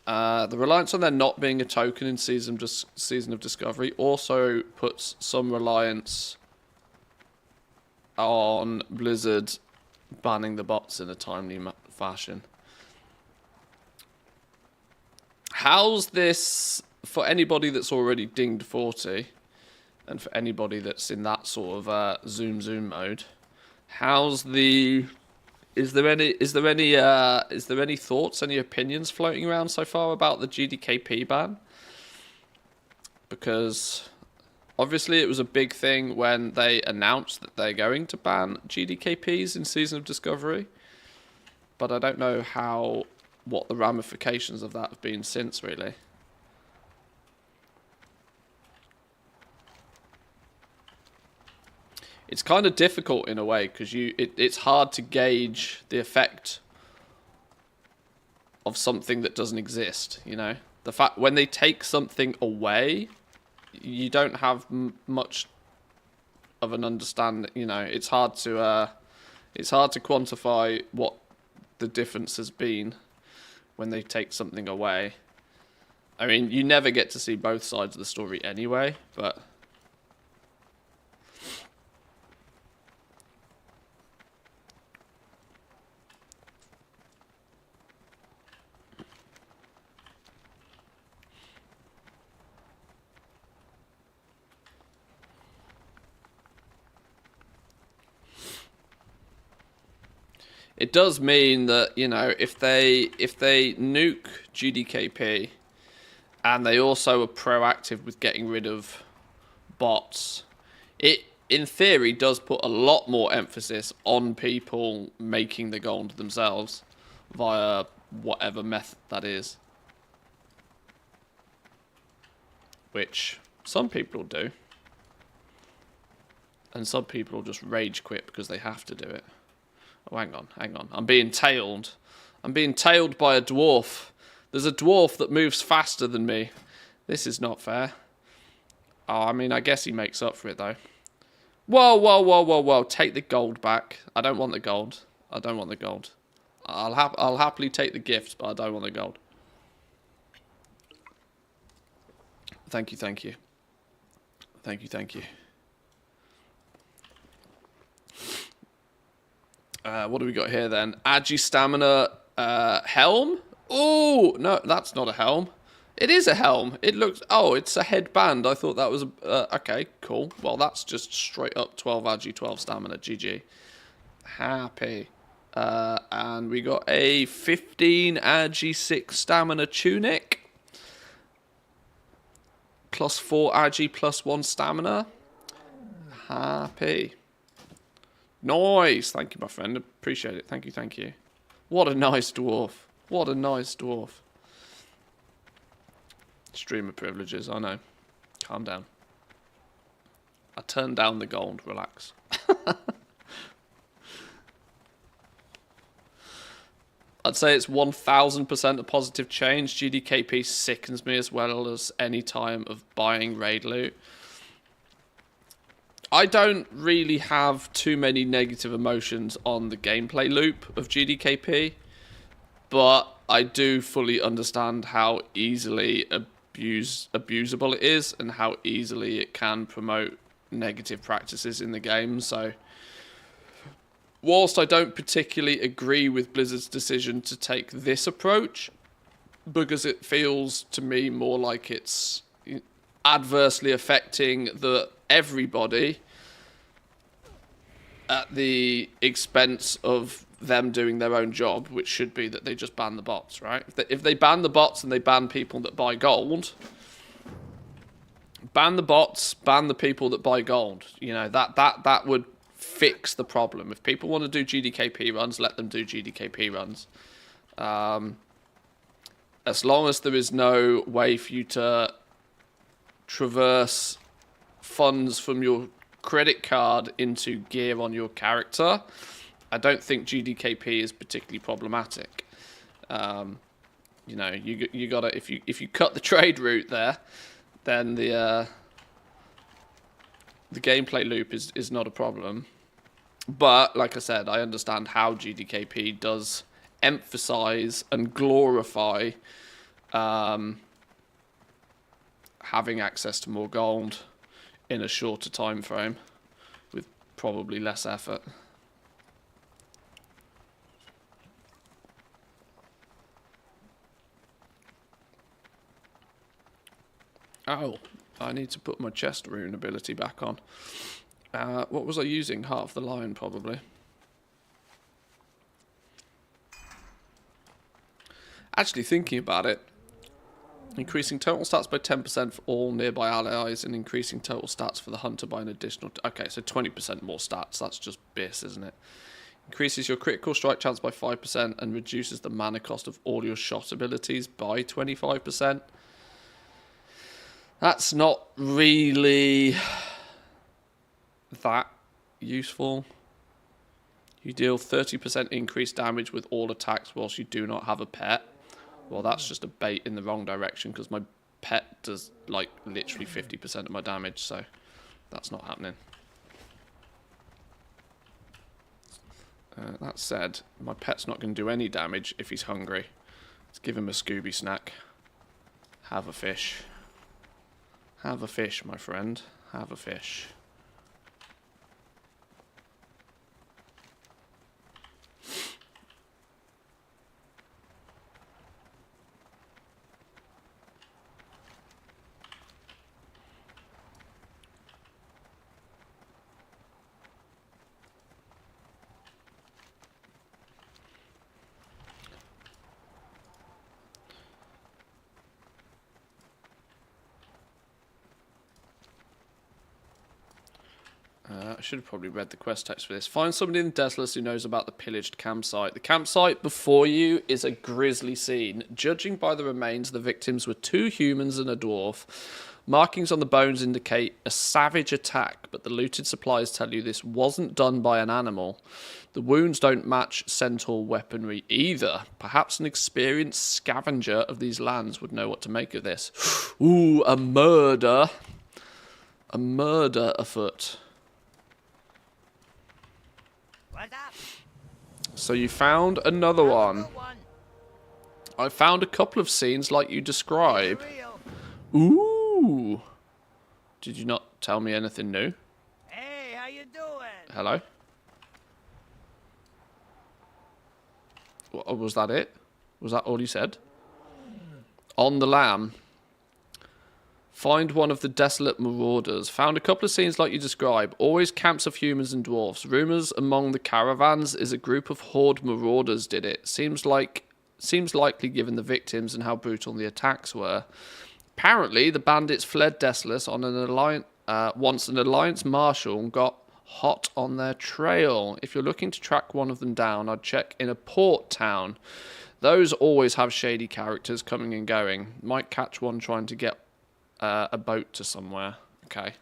Speaker 1: The reliance on there not being a token in Season of Discovery also puts some reliance on Blizzard banning the bots in a timely fashion. How's this for anybody that's already dinged 40, and for anybody that's in that sort of zoom mode? How's the... Is there any thoughts, any opinions floating around so far about the GDKP ban? Because obviously it was a big thing when they announced that they're going to ban GDKPs in Season of Discovery, but I don't know what the ramifications of that have been since, really. It's kind of difficult in a way, because it's hard to gauge the effect of something that doesn't exist, you know? The fact when they take something away, you don't have much of an understanding, you know? It's hard to quantify what the difference has been when they take something away. I mean, you never get to see both sides of the story anyway, but... It does mean that, you know, if they nuke GDKP and they also are proactive with getting rid of bots, it in theory does put a lot more emphasis on people making the gold themselves via whatever method that is. Which some people do. And some people will just rage quit because they have to do it. Oh, hang on, hang on. I'm being tailed. I'm being tailed by a dwarf. There's a dwarf that moves faster than me. This is not fair. Oh, I mean, I guess he makes up for it, though. Whoa, whoa, whoa, whoa, whoa. Take the gold back. I don't want the gold. I don't want the gold. I'll happily take the gift, but I don't want the gold. Thank you, thank you. Thank you, thank you. What do we got here, then? Agi stamina helm? Oh, no, that's not a helm. It is a helm. It looks... Oh, it's a headband. I thought that was a... okay, cool. Well, that's just straight up 12 agi, 12 stamina. GG. Happy. And we got a 15 agi, 6 stamina tunic. Plus 4 agi, plus 1 stamina. Happy. Nice. Thank you, my friend. Appreciate it. Thank you, thank you. What a nice dwarf. What a nice dwarf. Streamer privileges, I know. Calm down. I turned down the gold, relax. I'd say it's 1000% a positive change. GDKP sickens me as well as any time of buying raid loot. I don't really have too many negative emotions on the gameplay loop of GDKP, but I do fully understand how easily abusable it is and how easily it can promote negative practices in the game. So whilst I don't particularly agree with Blizzard's decision to take this approach, because it feels to me more like it's adversely affecting everybody at the expense of them doing their own job, which should be that they just ban the bots, right? If they ban the bots and they ban people that buy gold, ban the bots, ban the people that buy gold. You know, that would fix the problem. If people want to do GDKP runs, let them do GDKP runs. As long as there is no way for you to traverse funds from your credit card into gear on your character, I don't think GDKP is particularly problematic. You know, you gotta if you cut the trade route there, then the gameplay loop is not a problem. But like I said, I understand how GDKP does emphasize and glorify having access to more gold in a shorter time frame with probably less effort. Oh, I need to put my chest rune ability back on. What was I using? Heart of the Lion, probably. Actually, thinking about it, increasing total stats by 10% for all nearby allies and increasing total stats for the hunter by an additional... okay, so 20% more stats. That's just BIS, isn't it? Increases your critical strike chance by 5% and reduces the mana cost of all your shot abilities by 25%. That's not really that useful. You deal 30% increased damage with all attacks whilst you do not have a pet. Well, that's just a bait in the wrong direction because my pet does like literally 50% of my damage, so that's not happening. That said, my pet's not going to do any damage if he's hungry. Let's give him a Scooby snack. Have a fish. Have a fish, my friend. Have a fish. I should have probably read the quest text for this. Find somebody in Desolus who knows about the pillaged campsite. The campsite before you is a grisly scene. Judging by the remains, the victims were 2 humans and a dwarf. Markings on the bones indicate a savage attack, but the looted supplies tell you this wasn't done by an animal. The wounds don't match centaur weaponry either. Perhaps an experienced scavenger of these lands would know what to make of this. Ooh, a murder. A murder afoot.
Speaker 2: What's up?
Speaker 1: So you found another one. I found a couple of scenes like you describe. Ooh. Did you not tell me anything new?
Speaker 2: Hey, how you doing?
Speaker 1: Hello? Was that it? Was that all you said? On the lamb. Find one of the desolate marauders. Found a couple of scenes like you describe. Always camps of humans and dwarfs. Rumours among the caravans is a group of horde marauders did it. Seems likely given the victims and how brutal the attacks were. Apparently, the bandits fled Desolus on an once an alliance marshal and got hot on their trail. If you're looking to track one of them down, I'd check in a port town. Those always have shady characters coming and going. Might catch one trying to get a boat to somewhere. Okay.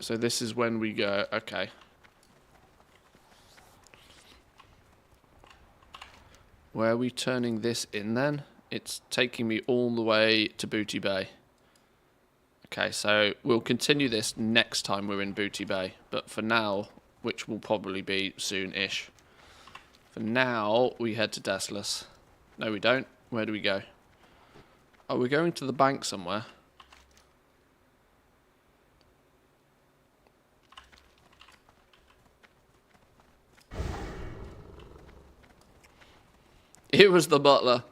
Speaker 1: So this is when we go. Okay. Where are we turning this in then? It's taking me all the way to Booty Bay. Okay, so we'll continue this next time we're in Booty Bay. But for now, which will probably be soon-ish. For now, we head to Desolus. No, we don't. Where do we go? Oh, we're going to the bank somewhere. It was the butler.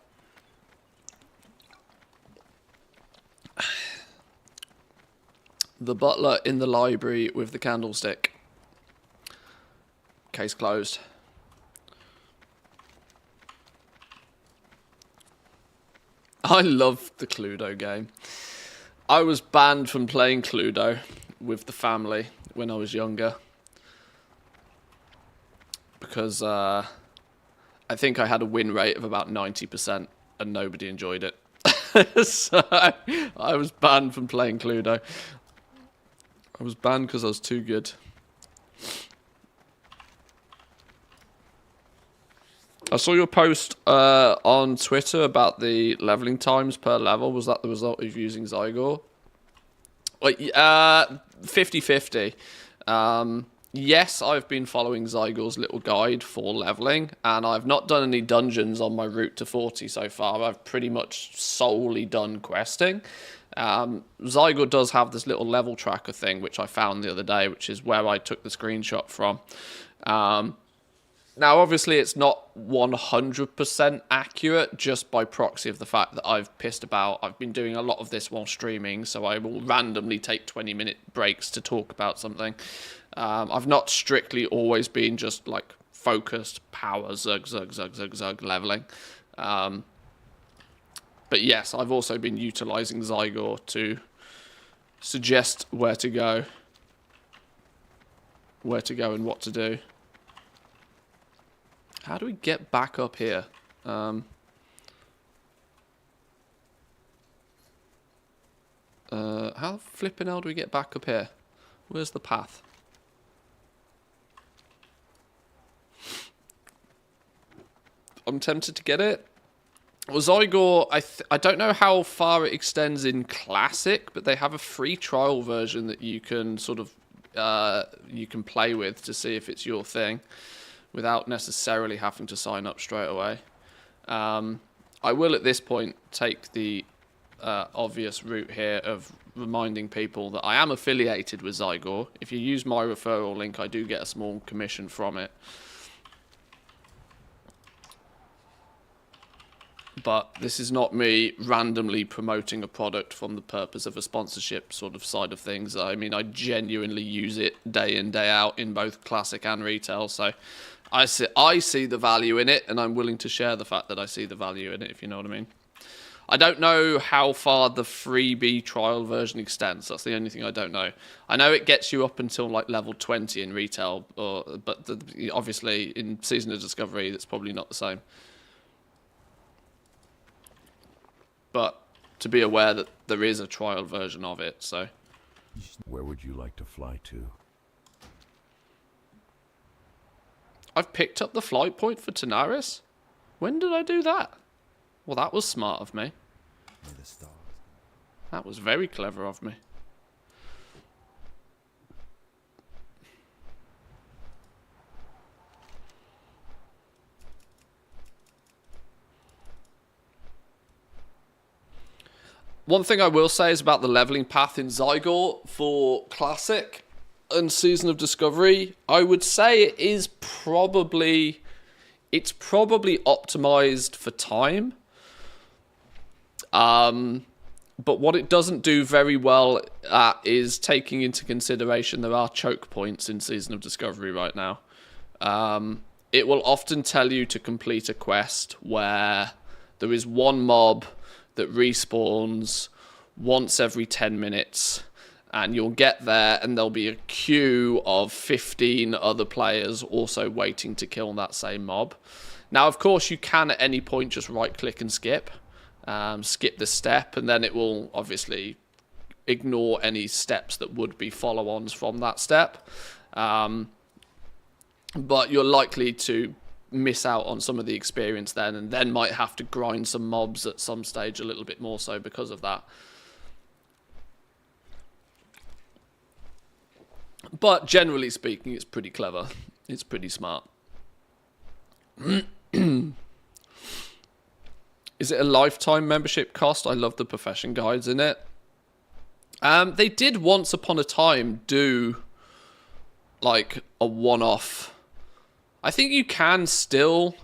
Speaker 1: The butler in the library with the candlestick. Case closed. I love the Cluedo game. I was banned from playing Cluedo with the family when I was younger. Because I think I had a win rate of about 90% and nobody enjoyed it. So I was banned from playing Cluedo. I was banned because I was too good. I saw your post on Twitter about the leveling times per level. Was that the result of using Zygor? 50-50. Yes, I've been following Zygor's little guide for leveling, and I've not done any dungeons on my route to 40 so far. I've pretty much solely done questing. Zygor does have this little level tracker thing, which I found the other day, which is where I took the screenshot from. Now, obviously, it's not 100% accurate, just by proxy of the fact that I've pissed about. I've been doing a lot of this while streaming, so I will randomly take 20-minute breaks to talk about something. I've not strictly always been just, like, focused, power, zug, leveling. But yes, I've also been utilising Zygor to suggest where to go and what to do. How do we get back up here? How flipping hell do we get back up here? Where's the path? I'm tempted to get it. Well, Zygor, I don't know how far it extends in Classic, but they have a free trial version that you can sort of you can play with to see if it's your thing, without necessarily having to sign up straight away. I will at this point take the obvious route here of reminding people that I am affiliated with Zygor. If you use my referral link, I do get a small commission from it. But this is not me randomly promoting a product from the purpose of a sponsorship sort of side of things. I mean, I genuinely use it day in, day out in both classic and retail. So I see the value in it, and I'm willing to share the fact that I see the value in it, if you know what I mean. I don't know how far the freebie trial version extends. That's the only thing I don't know. I know it gets you up until like level 20 in retail, but obviously in Season of Discovery, that's probably not the same. But to be aware that there is a trial version of it, so...
Speaker 7: Where would you like to fly to?
Speaker 1: I've picked up the flight point for Tanaris? When did I do that? Well, that was smart of me. That was very clever of me. One thing I will say is about the leveling path in Zygor for Classic and Season of Discovery. I would say it's probably optimized for time. But what it doesn't do very well at is taking into consideration there are choke points in Season of Discovery right now. It will often tell you to complete a quest where there is one mob that respawns once every 10 minutes, and you'll get there and there'll be a queue of 15 other players also waiting to kill that same mob. Now, of course, you can at any point just right-click and skip the step, and then it will obviously ignore any steps that would be follow-ons from that step. But you're likely to miss out on some of the experience then, and then might have to grind some mobs at some stage a little bit more so because of that. But generally speaking, it's pretty clever. It's pretty smart. Is it a lifetime membership cost? I love the profession guides in it. They did once upon a time do like a one-off. I think you can still...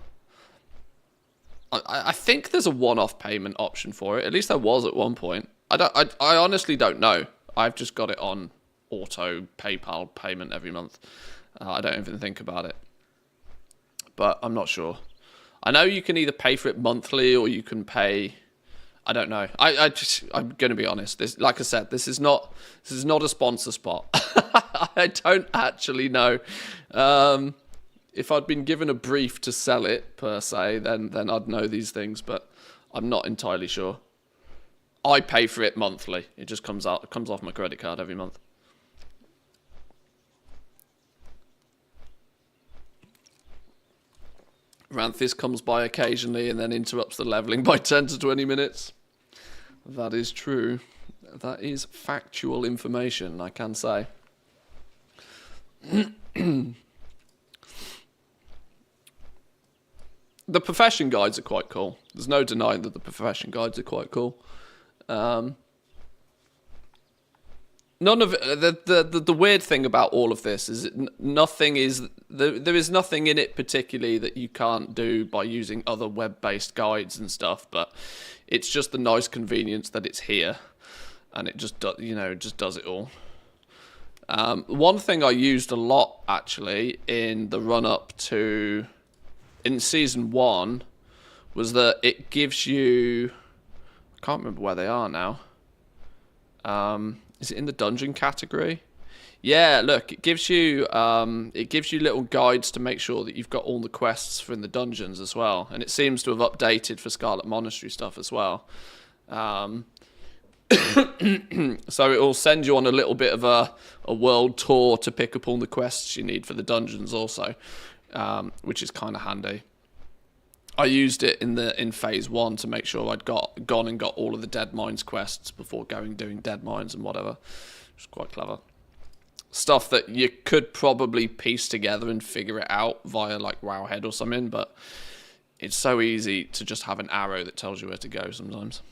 Speaker 1: I think there's a one-off payment option for it. At least there was at one point. I honestly don't know. I've just got it on auto PayPal payment every month. I don't even think about it. But I'm not sure. I know you can either pay for it monthly or you can pay... I don't know. I'm going to be honest. This, like I said, this is not a sponsor spot. I don't actually know. If I'd been given a brief to sell it per se, then I'd know these things, but I'm not entirely sure. I pay for it monthly. It just comes off my credit card every month. Ranthis comes by occasionally and then interrupts the leveling by 10 to 20 minutes. That is true. That is factual information, I can say. The profession guides are quite cool. There's no denying that the profession guides are quite cool. None of the weird thing about all of this is nothing is there is nothing in it particularly that you can't do by using other web-based guides and stuff, but it's just the nice convenience that it's here, and it just just does it all. One thing I used a lot actually in the run-up to in season 1 was that it gives you... I can't remember where they are now. Is it in the dungeon category? Yeah, look, it gives you little guides to make sure that you've got all the quests for in the dungeons as well. And it seems to have updated for Scarlet Monastery stuff as well. So it will send you on a little bit of a world tour to pick up all the quests you need for the dungeons also, which is kind of handy. I used it in phase 1 to make sure I'd gone and got all of the Dead Mines quests before doing Dead Mines and whatever. Which is quite clever. Stuff that you could probably piece together and figure it out via like Wowhead or something, but it's so easy to just have an arrow that tells you where to go sometimes.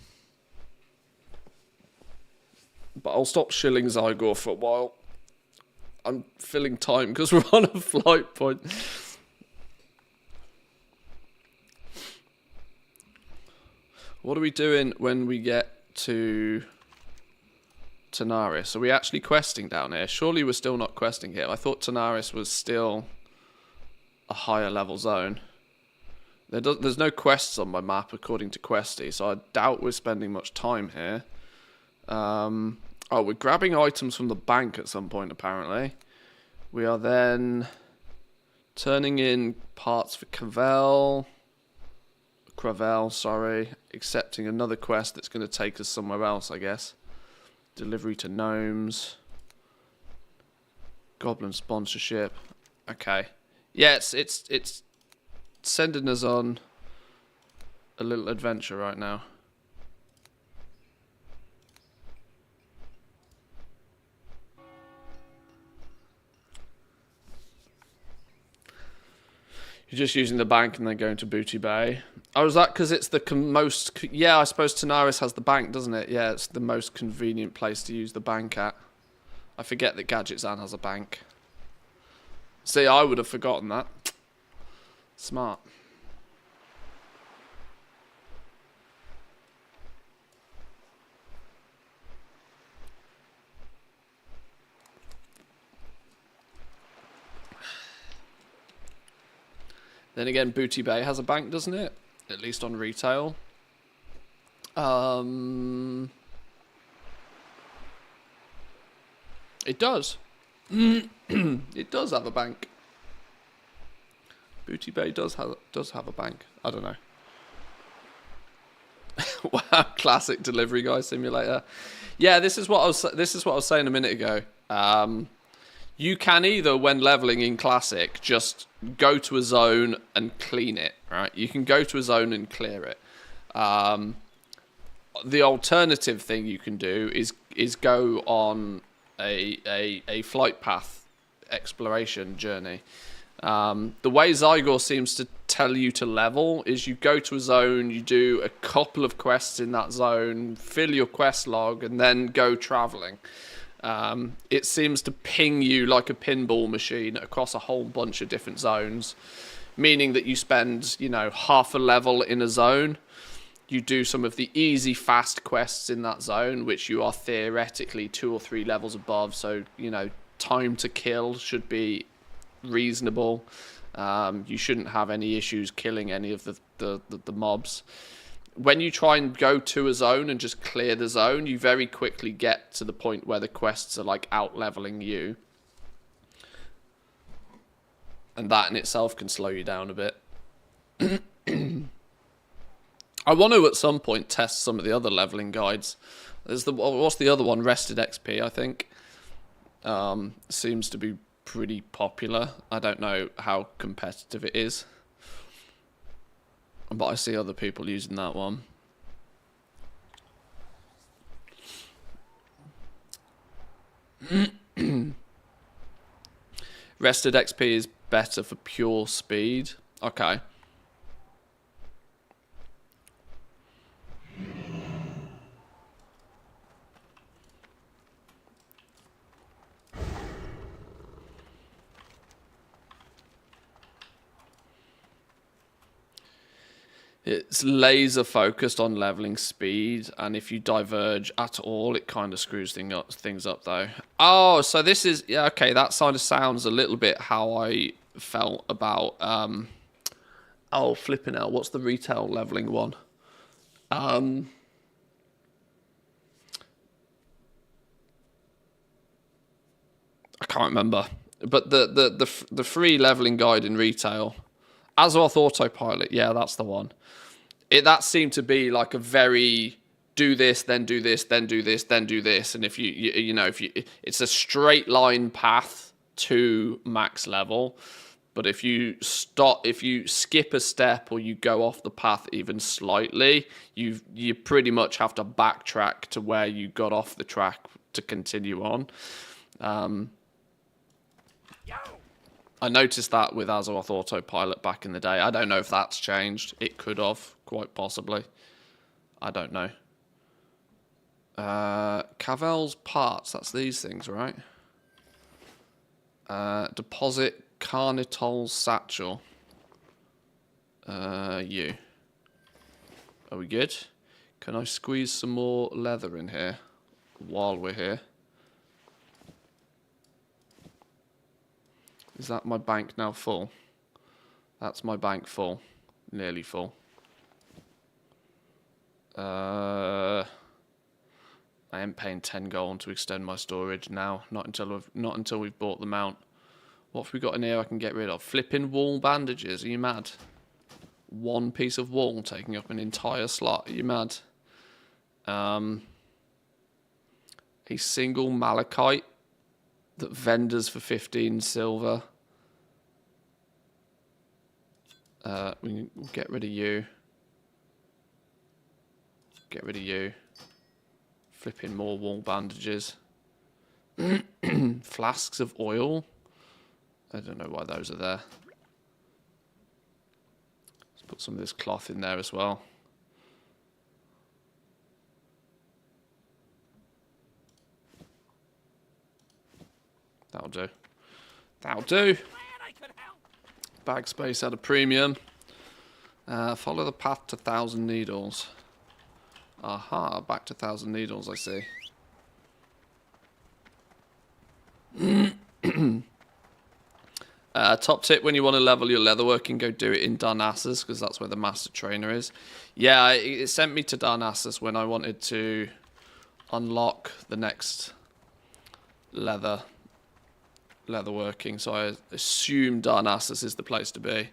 Speaker 1: But I'll stop shilling Zygor for a while. I'm filling time because we're on a flight point. What are we doing when we get to Tanaris? Are we actually questing down here? Surely we're still not questing here. I thought Tanaris was still a higher level zone. There's no quests on my map according to Questy, so I doubt we're spending much time here. Oh, we're grabbing items from the bank at some point apparently. We are then turning in parts for Cavell. Cravel, sorry. Accepting another quest that's going to take us somewhere else, I guess. Delivery to gnomes. Goblin sponsorship. Okay. Yeah, it's sending us on a little adventure right now. You're just using the bank and then going to Booty Bay. Oh, is that because it's the most... Yeah, I suppose Tanaris has the bank, doesn't it? Yeah, it's the most convenient place to use the bank at. I forget that Gadgetzan has a bank. See, I would have forgotten that. Smart. Then again, Booty Bay has a bank, doesn't it? At least on retail. It does. It does have a bank. Booty Bay does have a bank. I don't know. Wow, classic delivery guy simulator. Yeah, this is what I was saying a minute ago. You can either, when leveling in classic, just go to a zone and clean it. Right? You can go to a zone and clear it. The alternative thing you can do is go on a flight path exploration journey. The way Zygor seems to tell you to level is you go to a zone, you do a couple of quests in that zone, fill your quest log, and then go traveling. It seems to ping you like a pinball machine across a whole bunch of different zones, meaning that you spend, half a level in a zone. You do some of the easy, fast quests in that zone, which you are theoretically 2 or 3 levels above. So, time to kill should be reasonable. You shouldn't have any issues killing any of the mobs. When you try and go to a zone and just clear the zone, you very quickly get to the point where the quests are like out-leveling you. And that in itself can slow you down a bit. I want to at some point test some of the other leveling guides. There's what's the other one? Rested XP, I think. Seems to be pretty popular. I don't know how competitive it is, but I see other people using that one. Rested XP is better for pure speed. Okay. It's laser focused on leveling speed, and if you diverge at all, it kind of screws things up though. Oh, so this is, yeah, okay, that sort of sounds a little bit how I felt about, oh, flipping out, what's the retail leveling one? I can't remember, but the free leveling guide in retail, Azeroth Autopilot, yeah, that's the one. That seemed to be like a very do this, then do this, then do this, then do this, and if it's a straight line path to max level, but if you skip a step or you go off the path even slightly, you pretty much have to backtrack to where you got off the track to continue on. I noticed that with Azeroth Autopilot back in the day. I don't know if that's changed. It could have, quite possibly. I don't know. Cavell's parts, that's these things, right? Deposit Carnitol's satchel. You. Are we good? Can I squeeze some more leather in here while we're here? Is that my bank now full? That's my bank full. Nearly full. I am paying 10 gold to extend my storage now. Not until we've bought the mount. What have we got in here I can get rid of? Flipping wall bandages. Are you mad? one piece of wall taking up an entire slot. Are you mad? A single malachite that vendors for 15 silver. We'll get rid of you. Get rid of you. Flipping more wall bandages. Flasks of oil. I don't know why those are there. Let's put some of this cloth in there as well. That'll do. That'll do. Bag space at a premium. Follow the path to 1,000 needles. Aha, back to 1,000 needles, I see. Top tip, when you want to level your leatherworking, go do it in Darnassus, because that's where the master trainer is. Yeah, it sent me to Darnassus when I wanted to unlock the next leatherworking, so I assume Darnassus is the place to be.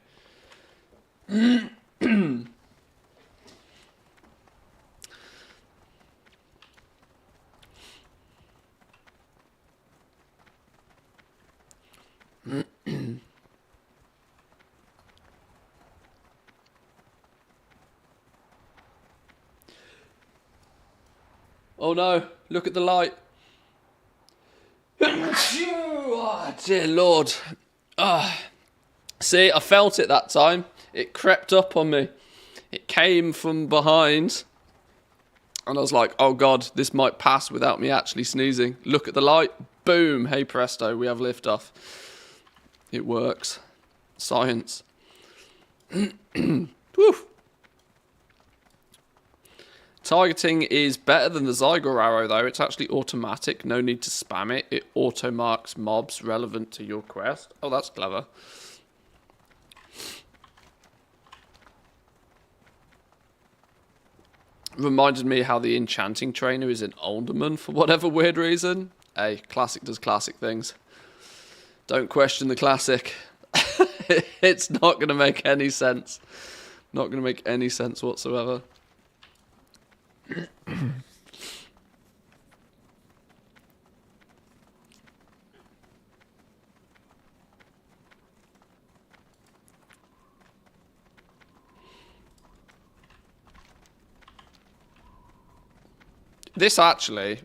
Speaker 1: Oh no, look at the light. Oh, dear Lord. See, I felt it that time. It crept up on me. It came from behind. And I was like, oh God, this might pass without me actually sneezing. Look at the light. Boom. Hey presto, we have liftoff. It works. Science. Woo. Targeting is better than the Zygor arrow, though. It's actually automatic. No need to spam it. It auto-marks mobs relevant to your quest. Oh, that's clever. Reminded me how the enchanting trainer is an alderman for whatever weird reason. Hey, classic does classic things. Don't question the classic. It's not going to make any sense. Not going to make any sense whatsoever. This actually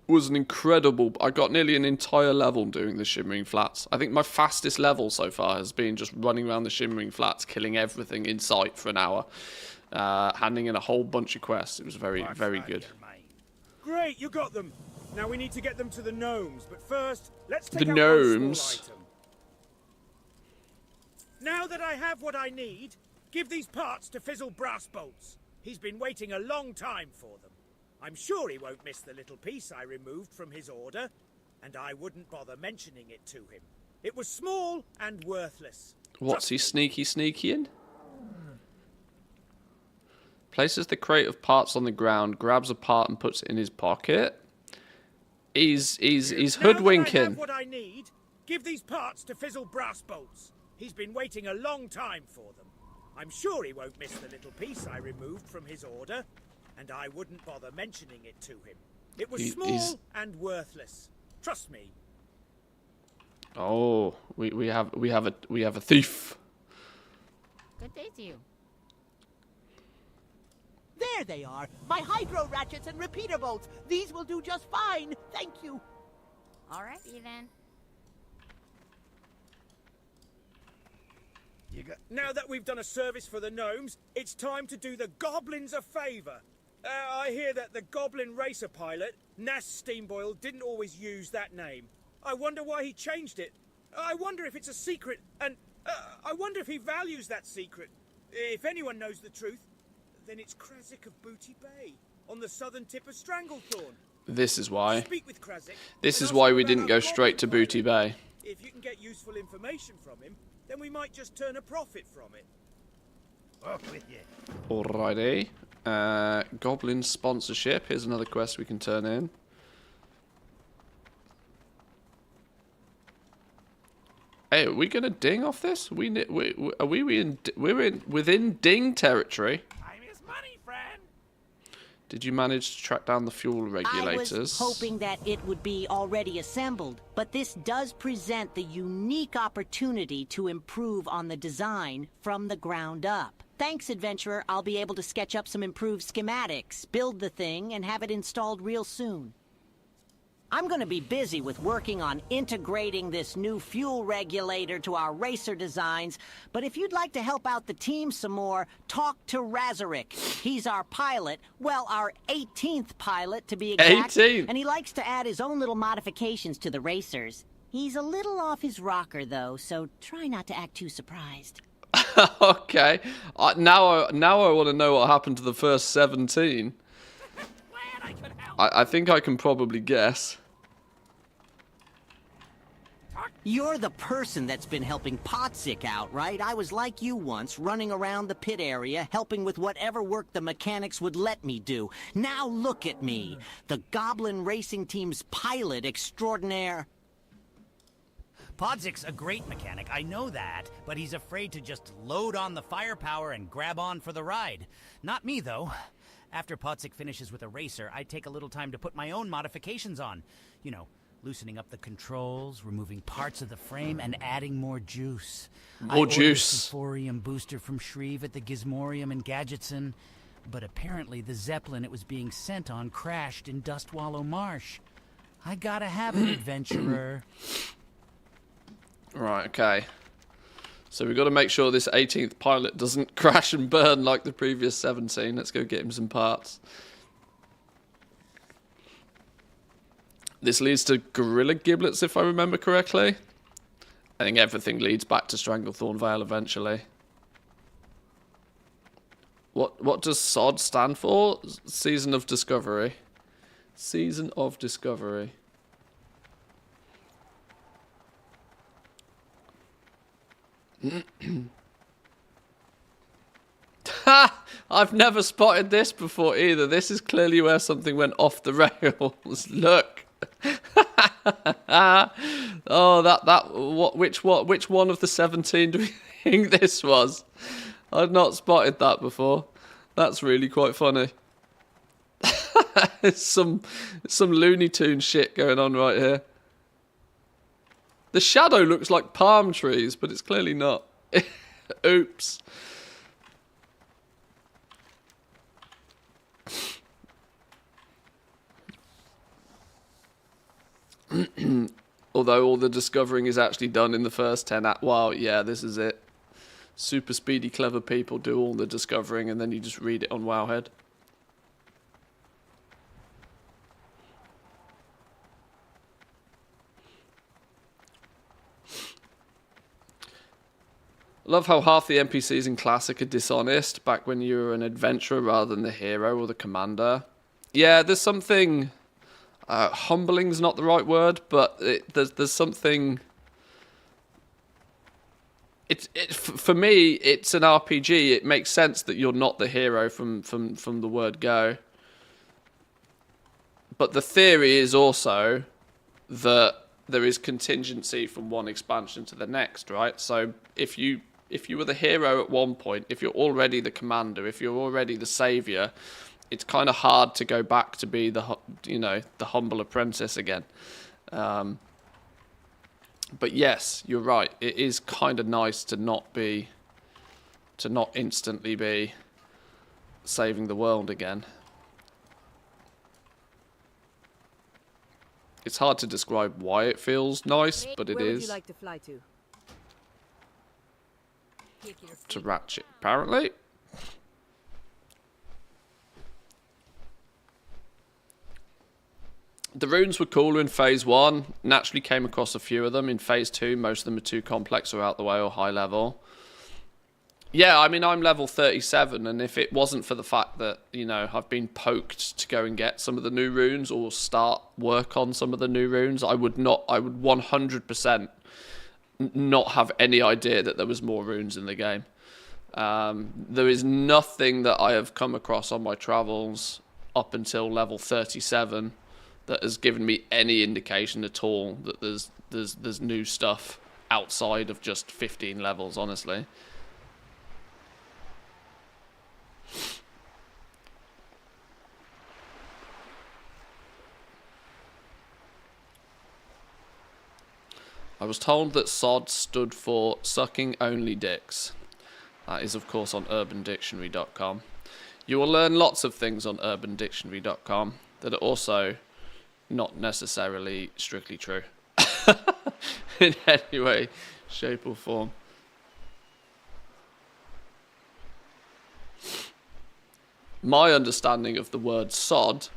Speaker 1: was an incredible... I got nearly an entire level doing the Shimmering Flats. I think my fastest level so far has been just running around the Shimmering Flats, killing everything in sight for an hour. Handing in a whole bunch of quests. It was very, very good.
Speaker 6: Great, you got them. Now we need to get them to the gnomes, but first, let's take
Speaker 1: The
Speaker 6: out
Speaker 1: gnomes?
Speaker 6: one small item. Now that I have what I need, give these parts to Fizzle Brass Bolts. He's been waiting a long time for them. I'm sure he won't miss the little piece I removed from his order, and I wouldn't bother mentioning it to him. It was small and worthless.
Speaker 1: What's he sneaky in? Places the crate of parts on the ground, grabs a part and puts it in his pocket. He's hoodwinking.
Speaker 6: Now that I have what I need, give these parts to Fizzle Brass Bolts. He's been waiting a long time for them. I'm sure he won't miss the little piece I removed from his order, and I wouldn't bother mentioning it to him. It was small and worthless. Trust me.
Speaker 1: Oh, we have a thief.
Speaker 8: Good day to you.
Speaker 9: There they are, my hydro ratchets and repeater bolts. These will do just fine, thank you.
Speaker 8: All right, then.
Speaker 6: Now that we've done a service for the gnomes, it's time to do the goblins a favour. I hear that the goblin racer pilot, Nass Steamboil, didn't always use that name. I wonder why he changed it. I wonder if it's a secret, and I wonder if he values that secret. If anyone knows the truth, then it's Krazik of Booty Bay, on the southern tip of Stranglethorn.
Speaker 1: This is why.
Speaker 6: Speak with Krazik.
Speaker 1: This is why we didn't go straight to Booty Bay.
Speaker 6: If you can get useful information from him, then we might just turn a profit from it.
Speaker 2: Up with you.
Speaker 1: Alrighty. Goblin sponsorship. Here's another quest we can turn in. Hey, are we gonna ding off this? We're within ding territory.
Speaker 2: Time is money, friend.
Speaker 1: Did you manage to track down the fuel
Speaker 9: I
Speaker 1: regulators?
Speaker 9: was hoping that it would be already assembled, but this does present the unique opportunity to improve on the design from the ground up. Thanks, adventurer. I'll be able to sketch up some improved schematics, build the thing, and have it installed real soon. I'm going to be busy with working on integrating this new fuel regulator to our racer designs, but if you'd like to help out the team some more, talk to Razorick. He's our pilot, well, our 18th pilot to be exact,
Speaker 1: 18th.
Speaker 9: and he likes to add his own little modifications to the racers. He's a little off his rocker, though, so try not to act too surprised.
Speaker 1: Okay. Now I want to know what happened to the first 17. I think I can probably guess.
Speaker 9: You're the person that's been helping Potzik out, right? I was like you once, running around the pit area, helping with whatever work the mechanics would let me do. Now look at me, the Goblin Racing Team's pilot extraordinaire.
Speaker 10: Podzik's a great mechanic, I know that, but he's afraid to just load on the firepower and grab on for the ride. Not me, though. After Podzik finishes with a racer, I take a little time to put my own modifications on. You know, loosening up the controls, removing parts of the frame, and adding more juice.
Speaker 1: More juice.
Speaker 10: The Symphorium booster from Shreve at the Gizmorium in Gadgetson, but apparently the Zeppelin it was being sent on crashed in Dustwallow Marsh. I gotta have it, adventurer.
Speaker 1: Right, okay. So we've got to make sure this 18th pilot doesn't crash and burn like the previous 17. Let's go get him some parts. This leads to Gorilla Giblets, if I remember correctly. I think everything leads back to Stranglethorn Vale eventually. What does SOD stand for? Season of Discovery. Season of Discovery. Ha! I've never spotted this before either. This is clearly where something went off the rails. Look. Oh, which one of the 17 do we think this was? I've not spotted that before. That's really quite funny. It's some Looney Tunes shit going on right here. The shadow looks like palm trees, but it's clearly not. Oops. Although all the discovering is actually done in the first 10 wow, yeah, this is it. Super speedy, clever people do all the discovering, and then you just read it on Wowhead. Love how half the NPCs in Classic are dishonest back when you were an adventurer rather than the hero or the commander. Yeah, there's something... humbling's not the right word, but there's something... For me, it's an RPG. It makes sense that you're not the hero from the word go. But the theory is also that there is contingency from one expansion to the next, right? So if you were the hero at one point, if you're already the commander, if you're already the savior, it's kind of hard to go back to be the humble apprentice again. But yes, you're right. It is kind of nice to not instantly be saving the world again. It's hard to describe why it feels nice, but it is.
Speaker 11: Where would you like to fly to?
Speaker 1: To Ratchet, apparently. The runes were cooler in Phase 1. Naturally came across a few of them. In Phase 2, most of them are too complex or out the way or high level. Yeah, I mean, I'm level 37, and if it wasn't for the fact that, you know, I've been poked to go and get some of the new runes or start work on some of the new runes, I would 100% not have any idea that there was more runes in the game. There is nothing that I have come across on my travels up until level 37 that has given me any indication at all that there's new stuff outside of just 15 levels, honestly. I was told that SOD stood for Sucking Only Dicks. That is, of course, on urbandictionary.com. You will learn lots of things on urbandictionary.com that are also not necessarily strictly true. In any way, shape or form. My understanding of the word SOD,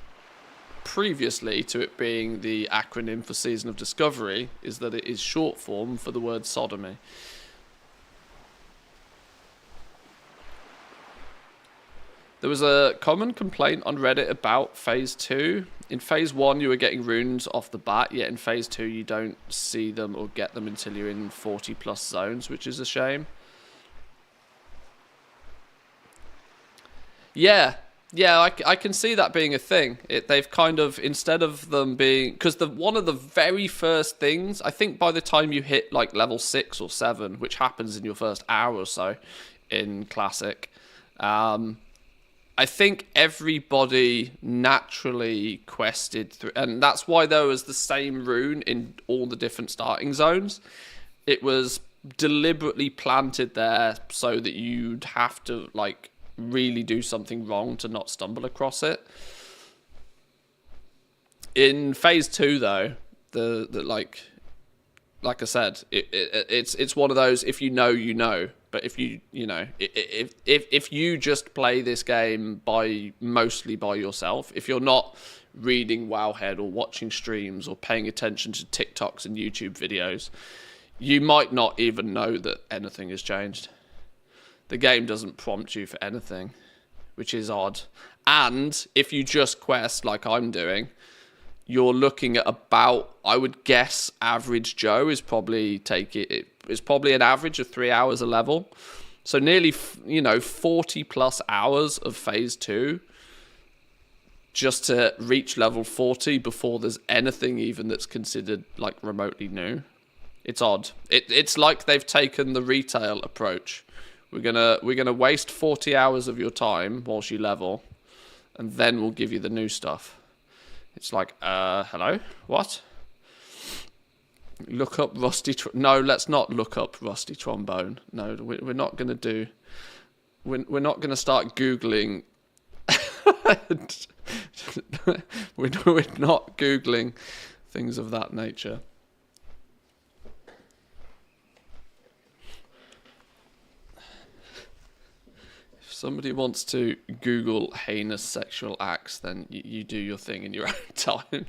Speaker 1: previously to it being the acronym for Season of Discovery, is that it is short form for the word sodomy. There was a common complaint on Reddit about Phase 2. In Phase 1 you were getting runes off the bat, yet in Phase 2 you don't see them or get them until you're in 40 plus zones, which is a shame. Yeah, I can see that being a thing. They've kind of, instead of them being, because one of the very first things, I think by the time you hit like level 6 or 7, which happens in your first hour or so in Classic, I think everybody naturally quested through, and that's why there was the same rune in all the different starting zones. It was deliberately planted there so that you'd have to like really do something wrong to not stumble across it. In Phase 2 though, the like I said, it's one of those, if you know, you know. But if you know, if you just play this game mostly by yourself, if you're not reading Wowhead or watching streams or paying attention to TikToks and YouTube videos, you might not even know that anything has changed. The game doesn't prompt you for anything, which is odd. And if you just quest like I'm doing, you're looking at about, I would guess, average Joe is probably it's probably an average of 3 hours a level. So nearly, 40 plus hours of Phase 2 just to reach level 40 before there's anything even that's considered like remotely new. It's odd. It's like they've taken the retail approach. We're gonna waste 40 hours of your time whilst you level, and then we'll give you the new stuff. It's like, hello? What? Look up Rusty... No, let's not look up Rusty Trombone. No, we're not going to do... We're not going to start Googling... we're not Googling things of that nature. If somebody wants to Google heinous sexual acts, then you do your thing in your own time.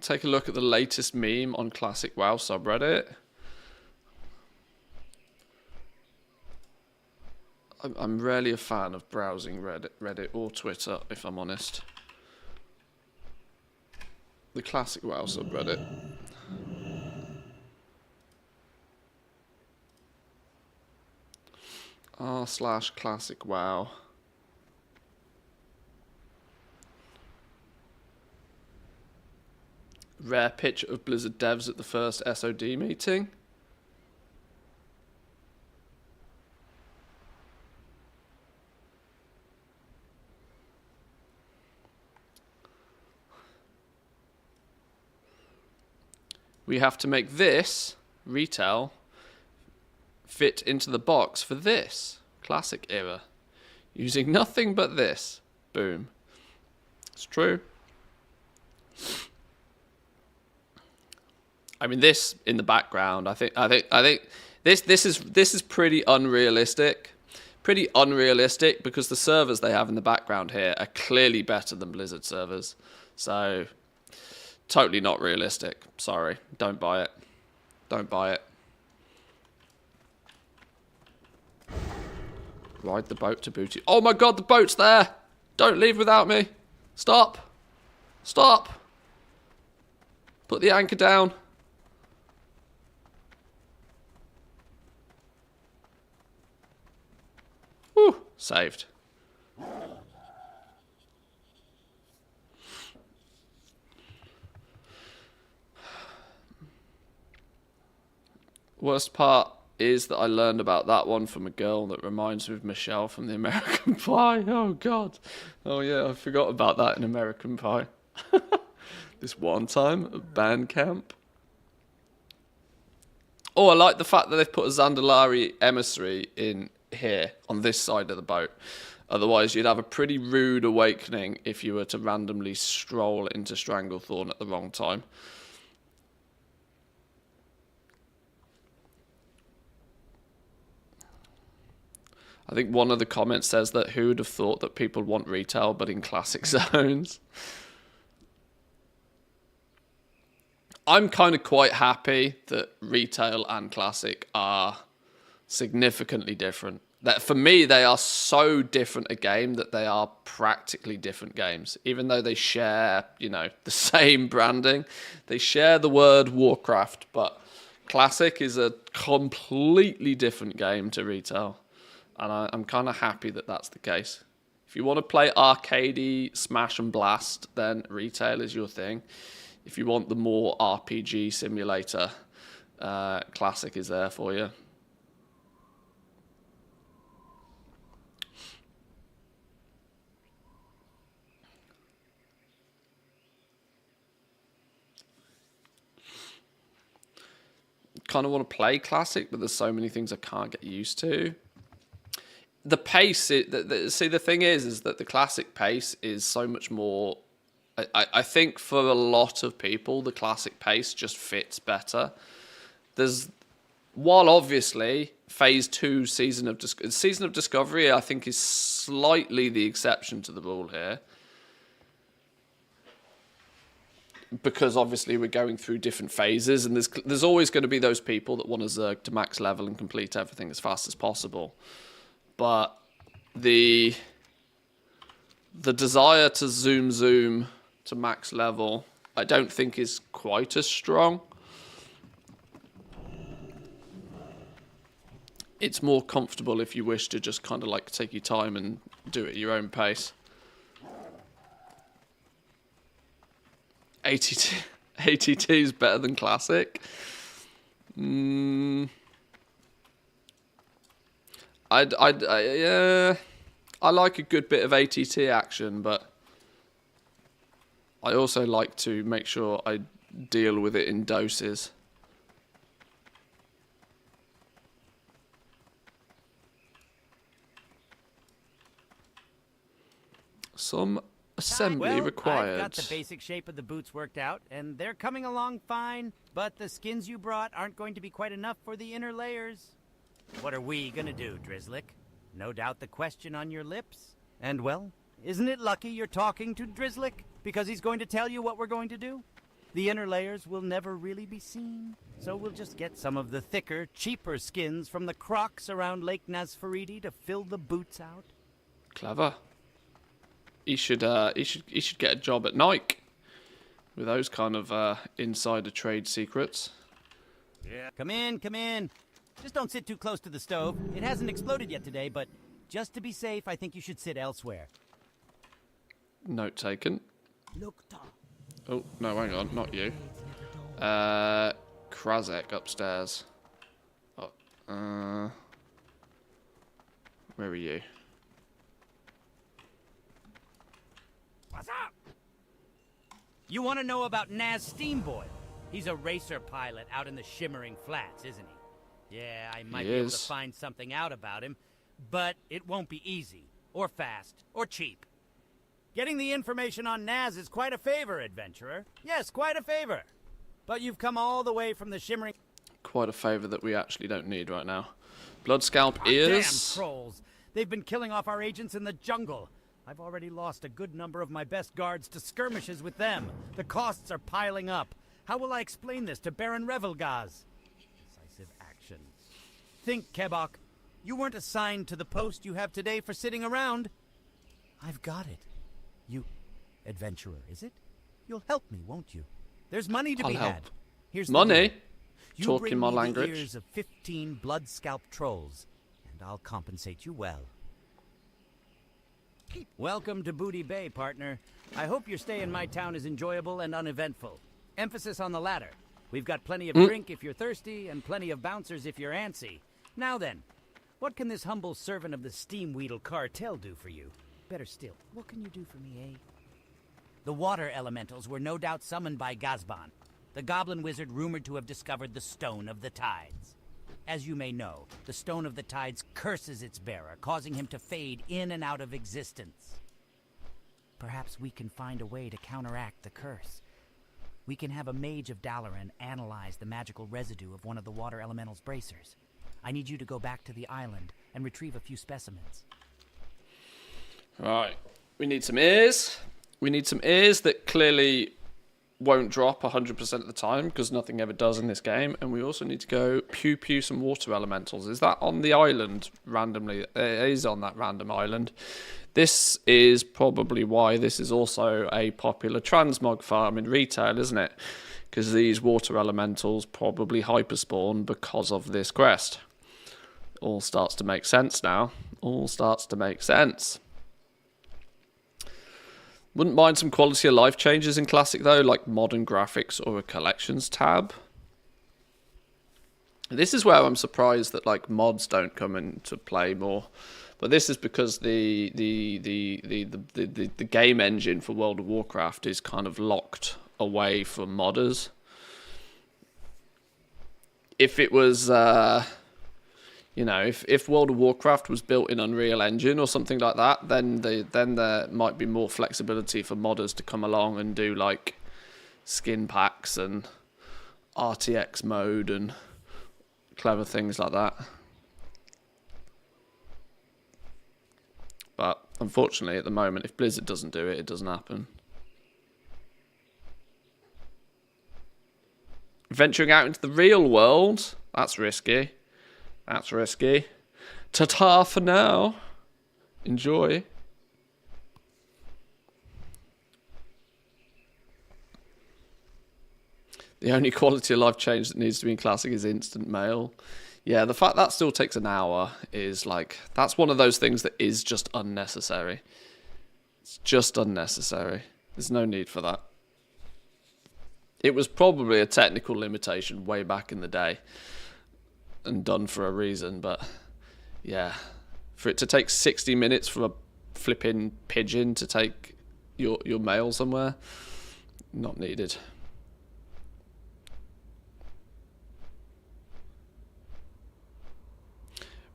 Speaker 1: Take a look at the latest meme on Classic WoW subreddit. I'm rarely a fan of browsing Reddit or Twitter, if I'm honest. The Classic WoW subreddit. r/Classic WoW. Rare picture of Blizzard devs at the first SOD meeting. We have to make this, retail, fit into the box for this, Classic era. Using nothing but this. Boom. It's true. I mean, this in the background, I think this is pretty unrealistic. Pretty unrealistic because the servers they have in the background here are clearly better than Blizzard servers. So, totally not realistic. Sorry, don't buy it. Don't buy it. Ride the boat to Booty. Oh my god, the boat's there! Don't leave without me. Stop. Stop. Put the anchor down. Saved. Worst part is that I learned about that one from a girl that reminds me of Michelle from the American Pie. Oh, God. Oh, yeah, I forgot about that in American Pie. This one time at band camp. Oh, I like the fact that they've put a Zandalari emissary in here, on this side of the boat. Otherwise, you'd have a pretty rude awakening if you were to randomly stroll into Stranglethorn at the wrong time. I think one of the comments says that who would have thought that people want retail but in classic zones. I'm kind of quite happy that retail and classic are significantly different. That for me, they are so different a game that they are practically different games. Even though they share, you know, the same branding, they share the word Warcraft, but classic is a completely different game to retail. And I'm kind of happy that that's the case. If you want to play arcadey, smash and blast, then retail is your thing. If you want the more RPG simulator, classic is there for you. Kind of want to play classic, but there's so many things I can't get used to. The pace, see, the thing is that the classic pace is so much more. I think for a lot of people, the classic pace just fits better. While obviously Phase 2 Season of Discovery, I think, is slightly the exception to the rule here. Because obviously we're going through different phases, and there's always going to be those people that want to zerg to max level and complete everything as fast as possible. But the desire to zoom to max level, I don't think is quite as strong. It's more comfortable if you wish to just kind of like take your time and do it at your own pace. ATT is better than classic. I like a good bit of ATT action, but I also like to make sure I deal with it in doses. Some assembly required.
Speaker 10: I've got the basic shape of the boots worked out, and they're coming along fine, but the skins you brought aren't going to be quite enough for the inner layers. What are we gonna do, Drizzlick? No doubt the question on your lips? And well, isn't it lucky you're talking to Drizzlick? Because he's going to tell you what we're going to do? The inner layers will never really be seen, so we'll just get some of the thicker, cheaper skins from the crocs around Lake Nasfaridi to fill the boots out.
Speaker 1: Clever. He should get a job at Nike with those kind of insider trade secrets.
Speaker 10: Yeah. Come in. Just don't sit too close to the stove. It hasn't exploded yet today, but just to be safe, I think you should sit elsewhere.
Speaker 1: Note taken. Oh, no, hang on, not you. Krazek upstairs. Oh, where are you?
Speaker 10: What's up? You want to know about Naz Steamboil? He's a racer pilot out in the Shimmering Flats, isn't he? Yeah, I might be able to find something out about him, but it won't be easy, or fast, or cheap. Getting the information on Naz is quite a favor, adventurer. Yes, quite a favor. But you've come all the way from the Shimmering...
Speaker 1: Quite a favor that we actually don't need right now. Blood scalp ears.
Speaker 10: Damn trolls. They've been killing off our agents in the jungle. I've already lost a good number of my best guards to skirmishes with them. The costs are piling up. How will I explain this to Baron Revelgaz? Decisive action. Think, Kebok. You weren't assigned to the post you have today for sitting around. I've got it. You, adventurer, is it? You'll help me, won't you? There's money to be had. Here's
Speaker 1: money.
Speaker 10: You
Speaker 1: Talk
Speaker 10: bring
Speaker 1: in my
Speaker 10: me
Speaker 1: language.
Speaker 10: The ears of 15 blood scalp trolls, and I'll compensate you well. Welcome to Booty Bay, partner. I hope your stay in my town is enjoyable and uneventful. Emphasis on the latter. We've got plenty of drink if you're thirsty, and plenty of bouncers if you're antsy. Now then, what can this humble servant of the Steamweedle cartel do for you? Better still, what can you do for me, eh? The water elementals were no doubt summoned by Gazban, the goblin wizard rumored to have discovered the Stone of the Tides. As you may know, the Stone of the Tides curses its bearer, causing him to fade in and out of existence. Perhaps we can find a way to counteract the curse. We can have a mage of Dalaran analyze the magical residue of one of the water elemental's bracers. I need you to go back to the island and retrieve a few specimens.
Speaker 1: Right. We need some ears. We need some ears that clearly won't drop 100% of the time, because nothing ever does in this game. And we also need to go pew some water elementals. Is that on the island randomly? It is on that random island. This is probably why this is also a popular transmog farm in retail, isn't it? Because these water elementals probably hyperspawn because of this quest. All starts to make sense now. All starts to make sense. Wouldn't mind some quality of life changes in Classic though, like modern graphics or a collections tab. This is where I'm surprised that like mods don't come into play more. But this is because the game engine for World of Warcraft is kind of locked away from modders. If it was, you know, if World of Warcraft was built in Unreal Engine or something like that, then there might be more flexibility for modders to come along and do like skin packs and RTX mode and clever things like that. But unfortunately, at the moment, if Blizzard doesn't do it, it doesn't happen. Venturing out into the real world, that's risky. That's risky. Ta-ta for now. Enjoy. The only quality of life change that needs to be in Classic is instant mail. Yeah, the fact that still takes an hour is like, that's one of those things that is just unnecessary. It's just unnecessary. There's no need for that. It was probably a technical limitation way back in the day and done for a reason, but yeah, for it to take 60 minutes for a flipping pigeon to take your mail somewhere, not needed.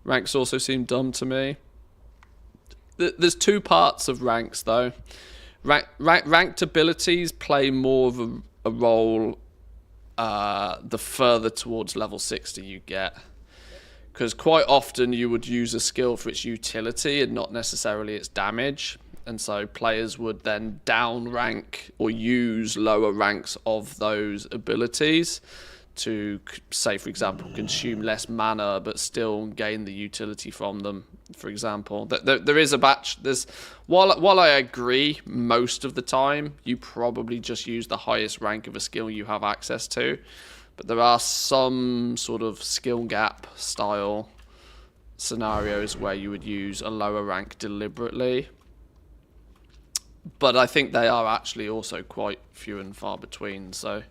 Speaker 1: Ranks also seem dumb to me. There's two parts of ranks, though. Ranked abilities play more of a role the further towards level 60 you get. Because quite often you would use a skill for its utility and not necessarily its damage. And so players would then down rank or use lower ranks of those abilities to, say, for example, consume less mana but still gain the utility from them, for example. There is a batch. While I agree most of the time you probably just use the highest rank of a skill you have access to, but there are some sort of skill gap style scenarios where you would use a lower rank deliberately. But I think they are actually also quite few and far between, so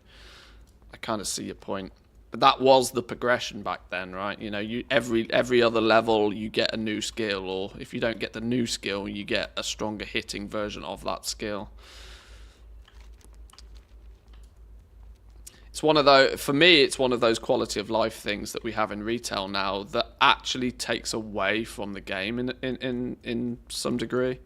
Speaker 1: I kind of see your point. But that was the progression back then, right? You know, every other level you get a new skill, or if you don't get the new skill, you get a stronger hitting version of that skill. It's one of those, for me, it's one of those quality of life things that we have in retail now that actually takes away from the game in some degree.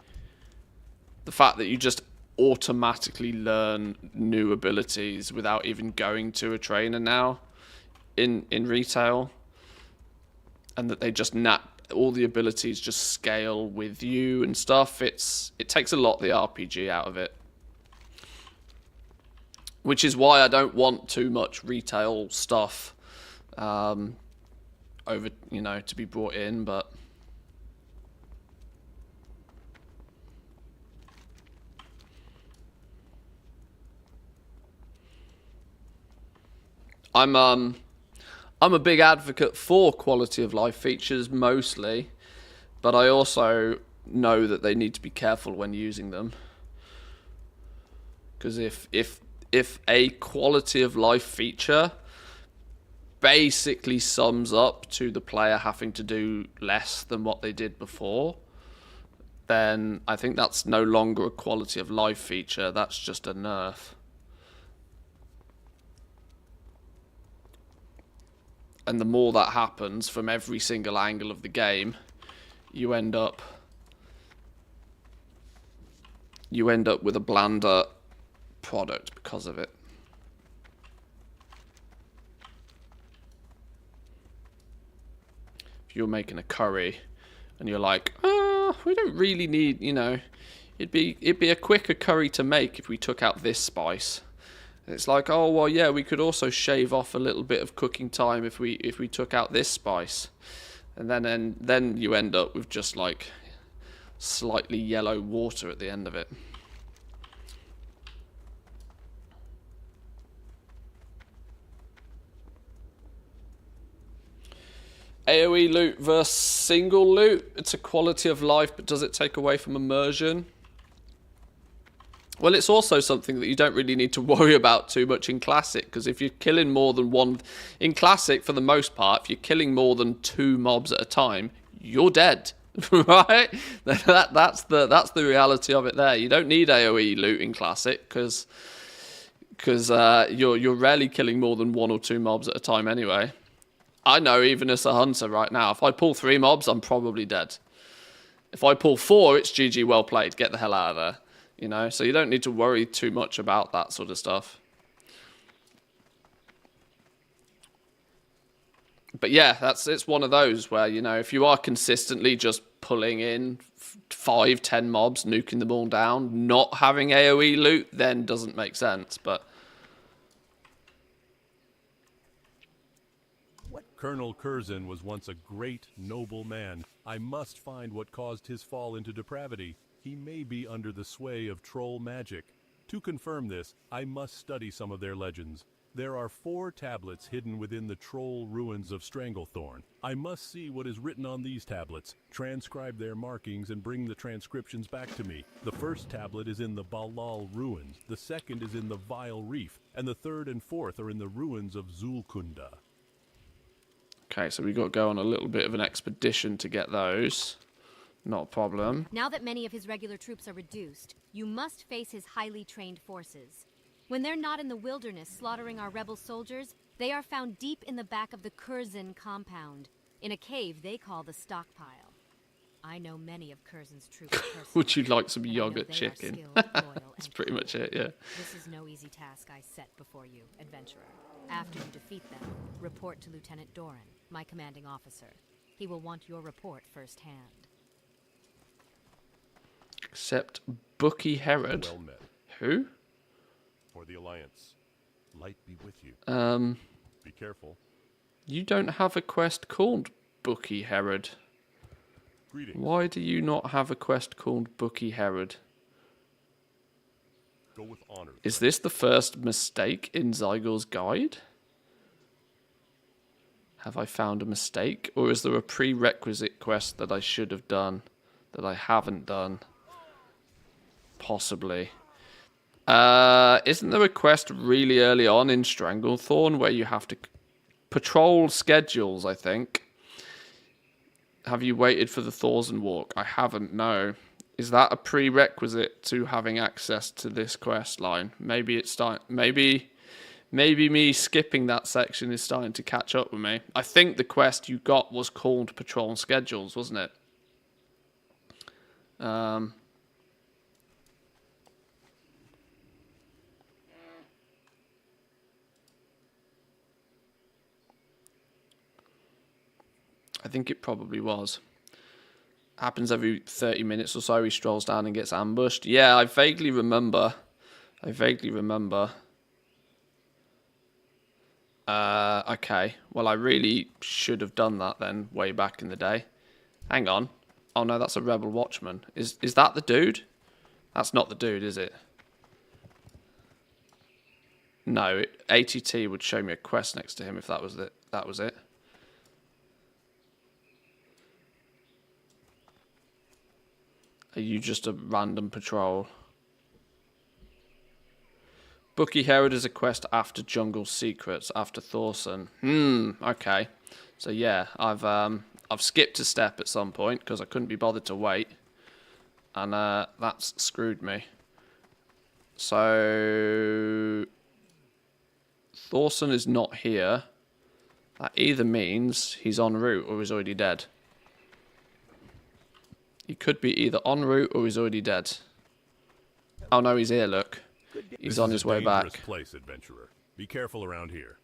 Speaker 1: The fact that you just automatically learn new abilities without even going to a trainer now in retail, and that they just all the abilities just scale with you and stuff. It takes a lot of the RPG out of it, which is why I don't want too much retail stuff over, you know, to be brought in. But I'm a big advocate for quality of life features mostly, but I also know that they need to be careful when using them. Because if a quality of life feature basically sums up to the player having to do less than what they did before, then I think that's no longer a quality of life feature, that's just a nerf. And the more that happens from every single angle of the game, you end up with a blander product because of it. If you're making a curry and you're like, we don't really need, you know, it'd be a quicker curry to make if we took out this spice. And it's like, oh well, yeah, we could also shave off a little bit of cooking time if we took out this spice. And then you end up with just like slightly yellow water at the end of it. AoE loot versus single loot. It's a quality of life, but does it take away from immersion? Well, it's also something that you don't really need to worry about too much in Classic, because if you're killing more than one... In Classic, for the most part, if you're killing more than 2 mobs at a time, you're dead. Right? That's the reality of it there. You don't need AoE loot in Classic, because you're rarely killing more than 1 or 2 mobs at a time anyway. I know, even as a hunter right now, if I pull 3 mobs, I'm probably dead. If I pull 4, it's GG, well played, get the hell out of there. You know, so you don't need to worry too much about that sort of stuff. But yeah, it's one of those where, you know, if you are consistently just pulling in 5, 10 mobs, nuking them all down, not having AoE loot, then doesn't make sense, but...
Speaker 11: Colonel Curzon was once a great, noble man. I must find what caused his fall into depravity. He may be under the sway of troll magic. To confirm this, I must study some of their legends. There are 4 tablets hidden within the troll ruins of Stranglethorn. I must see what is written on these tablets, transcribe their markings, and bring the transcriptions back to me. The first tablet is in the Balal ruins, the second is in the Vile Reef, and the third and fourth are in the ruins of Zulkunda.
Speaker 1: Okay, so we got to go on a little bit of an expedition to get those. Not a problem.
Speaker 12: Now that many of his regular troops are reduced, you must face his highly trained forces. When they're not in the wilderness slaughtering our rebel soldiers, they are found deep in the back of the Curzon compound, in a cave they call the Stockpile. I know many of Curzon's troops personally.
Speaker 1: Would you like some yogurt chicken?
Speaker 12: Skilled, loyal,
Speaker 1: That's pretty much it, yeah.
Speaker 12: This is no easy task I set before you, adventurer. After you defeat them, report to Lieutenant Doran, my commanding officer. He will want your report firsthand.
Speaker 1: Except Bookie Herod.
Speaker 11: Well met.
Speaker 1: Who?
Speaker 11: For the Alliance. Light be with you. Be careful.
Speaker 1: You don't have a quest called Bookie Herod.
Speaker 11: Greetings.
Speaker 1: Why do you not have a quest called Bookie Herod?
Speaker 11: Go with honor.
Speaker 1: Is this the first mistake in Zygore's guide? Have I found a mistake? Or is there a prerequisite quest that I should have done that I haven't done? Possibly. Isn't there a quest really early on in Stranglethorn where you have to patrol schedules, I think? Have you waited for the Thorsen walk? I haven't, no. Is that a prerequisite to having access to this quest line? Maybe it's maybe me skipping that section is starting to catch up with me. I think the quest you got was called Patrol Schedules, wasn't it? I think it probably was. Happens every 30 minutes or so. He strolls down and gets ambushed. Yeah, I vaguely remember. Okay. Well, I really should have done that then, way back in the day. Hang on. Oh no, that's a rebel watchman. Is that the dude? That's not the dude, is it? No, ATT would show me a quest next to him if that was it. That was it. Are you just a random patrol? Bucky Herod is a quest after Jungle Secrets, after Thorson. Okay. So yeah, I've skipped a step at some point because I couldn't be bothered to wait. And that's screwed me. So Thorson is not here. That either means he's en route or he's already dead. He could be either en route or he's already dead. Oh no, he's here, look. He's on his way back.
Speaker 11: This is a dangerous place, adventurer. Be careful around here.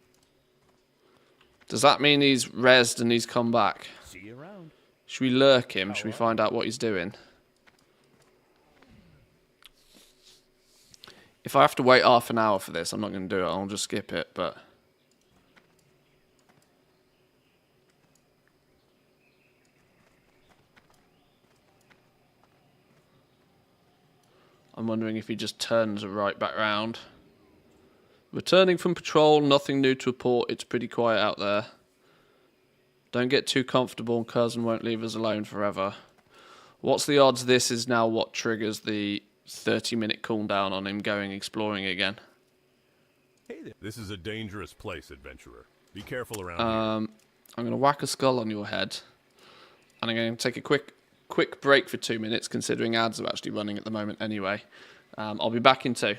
Speaker 1: Does that mean he's rezzed and he's come back?
Speaker 10: See you around.
Speaker 1: Should we lurk him? Should we find out what he's doing? If I have to wait half an hour for this, I'm not going to do it. I'll just skip it, but... I'm wondering if he just turns right back round. Returning from patrol, nothing new to report. It's pretty quiet out there. Don't get too comfortable and Cousin won't leave us alone forever. What's the odds this is now what triggers the 30-minute cooldown on him going exploring again?
Speaker 11: Hey there. This is a dangerous place, adventurer. Be careful around
Speaker 1: here. I'm going to whack a skull on your head. And I'm going to take a quick break for 2 minutes, considering ads are actually running at the moment anyway. I'll be back in 2.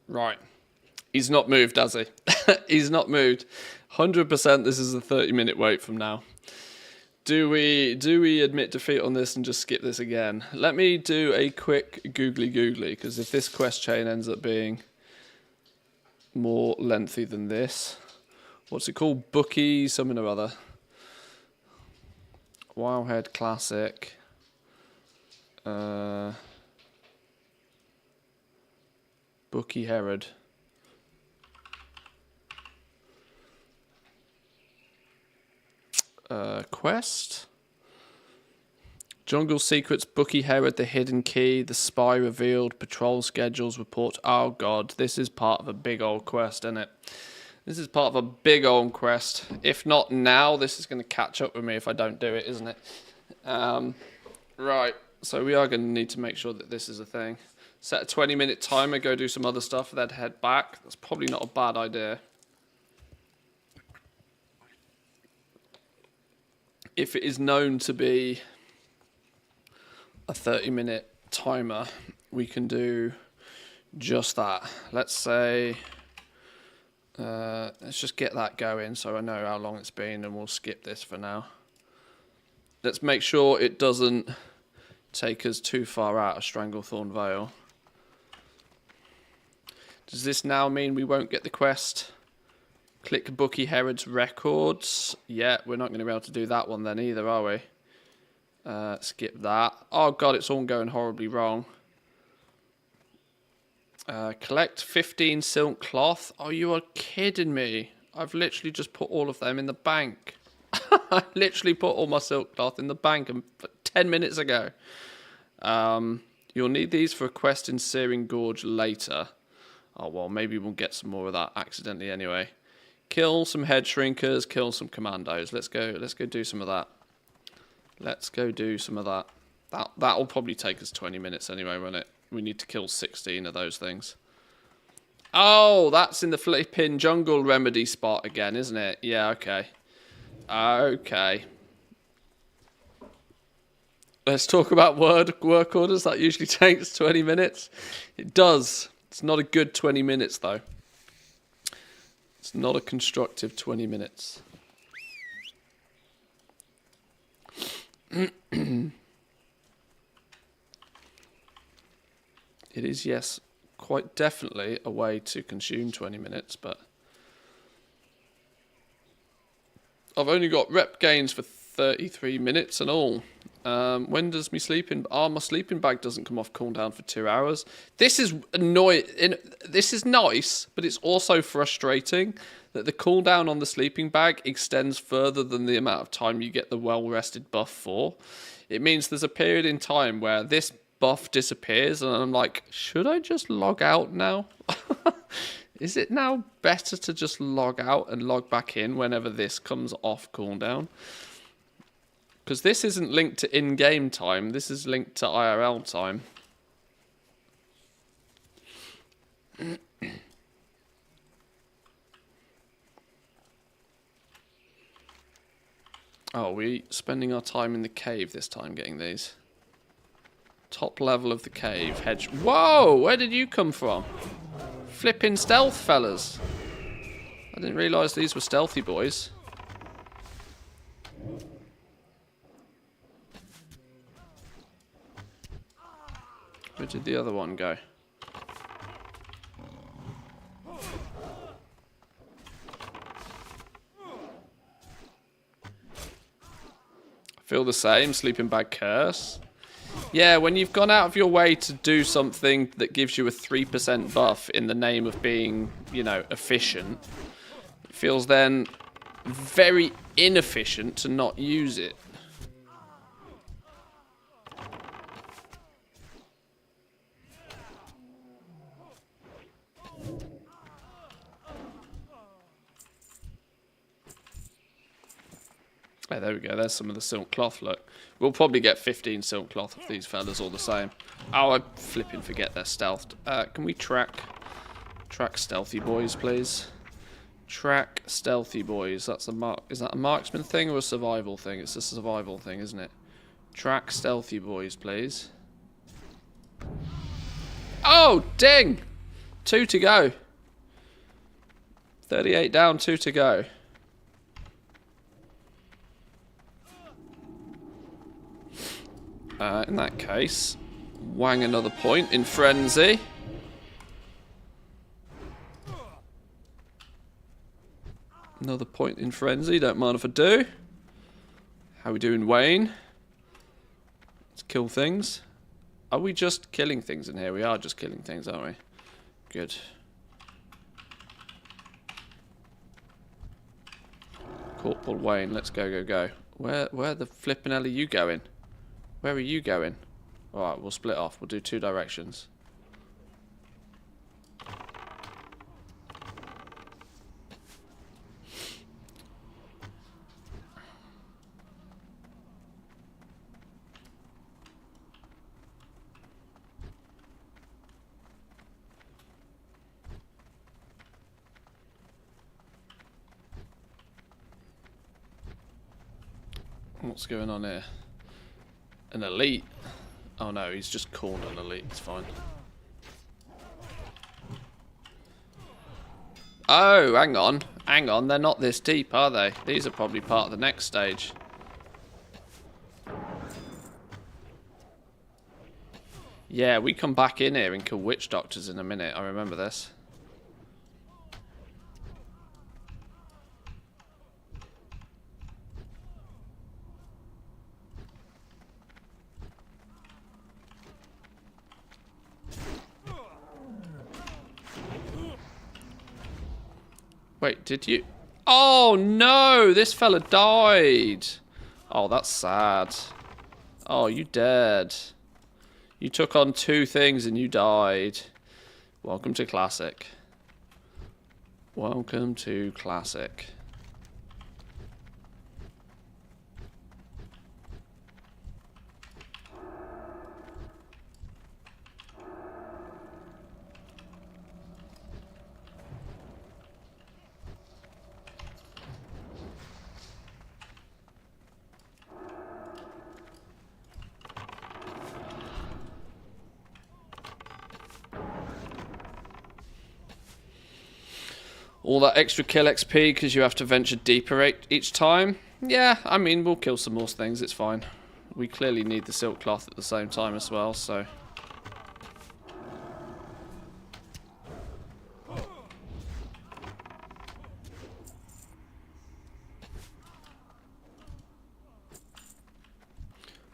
Speaker 1: Right. He's not moved, has he? He's not moved. 100% this is a 30-minute wait from now. Do we admit defeat on this and just skip this again? Let me do a quick googly, because if this quest chain ends up being more lengthy than this... What's it called? Bucky something or other. Wildhead Classic. Bucky Herod. Quest. Jungle Secrets, Bookie Herod, The Hidden Key, The Spy Revealed, Patrol Schedules, Report. Oh god, this is part of a big old quest, isn't it? This is part of a big old quest. If not now, this is going to catch up with me if I don't do it, isn't it? Right, so we are going to need to make sure that this is a thing. Set a 20-minute timer, go do some other stuff, then head back. That's probably not a bad idea. If it is known to be a 30-minute timer, we can do just that. Let's say, let's just get that going so I know how long it's been, and we'll skip this for now. Let's make sure it doesn't take us too far out of Stranglethorn Vale. Does this now mean we won't get the quest? Click Bookie Herod's records. Yeah, we're not going to be able to do that one then either, are we? Skip that. Oh god, it's all going horribly wrong. Collect 15 silk cloth. Oh, you are kidding me. I've literally just put all of them in the bank. I literally put all my silk cloth in the bank 10 minutes ago. You'll need these for a quest in Searing Gorge later. Oh, well, maybe we'll get some more of that accidentally anyway. Kill some head shrinkers, kill some commandos. Let's go do some of that. Let's go do some of that. That'll probably take us 20 minutes anyway, won't it? We need to kill 16 of those things. Oh, that's in the flipping jungle remedy spot again, isn't it? Yeah, okay. Okay. Let's talk about work orders. That usually takes 20 minutes. It does. It's not a good 20 minutes, though. It's not a constructive 20 minutes. It is, yes, quite definitely a way to consume 20 minutes, but I've only got rep gains for 33 minutes and all. When does my sleeping... Oh, my sleeping bag doesn't come off cooldown for 2 hours. This is annoying. This is nice, but it's also frustrating that the cooldown on the sleeping bag extends further than the amount of time you get the well-rested buff for. It means there's a period in time where this buff disappears, and I'm like, should I just log out now? Is it now better to just log out and log back in whenever this comes off cooldown? Because this isn't linked to in-game time, this is linked to IRL time. Oh, are we spending our time in the cave this time getting these? Top level of the cave, hedge. Whoa, where did you come from? Flipping stealth, fellas. I didn't realise these were stealthy boys. Where did the other one go? I feel the same, sleeping bag curse. Yeah, when you've gone out of your way to do something that gives you a 3% buff in the name of being, you know, efficient, it feels then very inefficient to not use it. Oh, there we go. There's some of the silk cloth. Look, we'll probably get 15 silk cloth of these fellas all the same. Oh, I flipping forget they're stealthed. Can we track stealthy boys, please? Track stealthy boys. That's a mark. Is that a marksman thing or a survival thing? It's a survival thing, isn't it? Track stealthy boys, please. Oh, ding! 2 to go. 38 down, 2 to go. In that case, wang another point in frenzy. Another point in frenzy, don't mind if I do. How we doing, Wayne? Let's kill things. Are we just killing things in here? We are just killing things, aren't we? Good. Corporal Wayne, let's go, go, go. Where the flippin' hell are you going? Where are you going? Alright, we'll split off. We'll do 2 directions. What's going on here? An elite? Oh no, he's just called an elite. It's fine. Oh, hang on. Hang on. They're not this deep, are they? These are probably part of the next stage. Yeah, we come back in here and kill witch doctors in a minute. I remember this. Wait, did you? Oh no, this fella died. Oh, that's sad. Oh, you dead. You took on 2 things and you died. Welcome to Classic. Welcome to Classic. All that extra kill XP because you have to venture deeper each time. Yeah, I mean, we'll kill some more things, it's fine. We clearly need the silk cloth at the same time as well, so...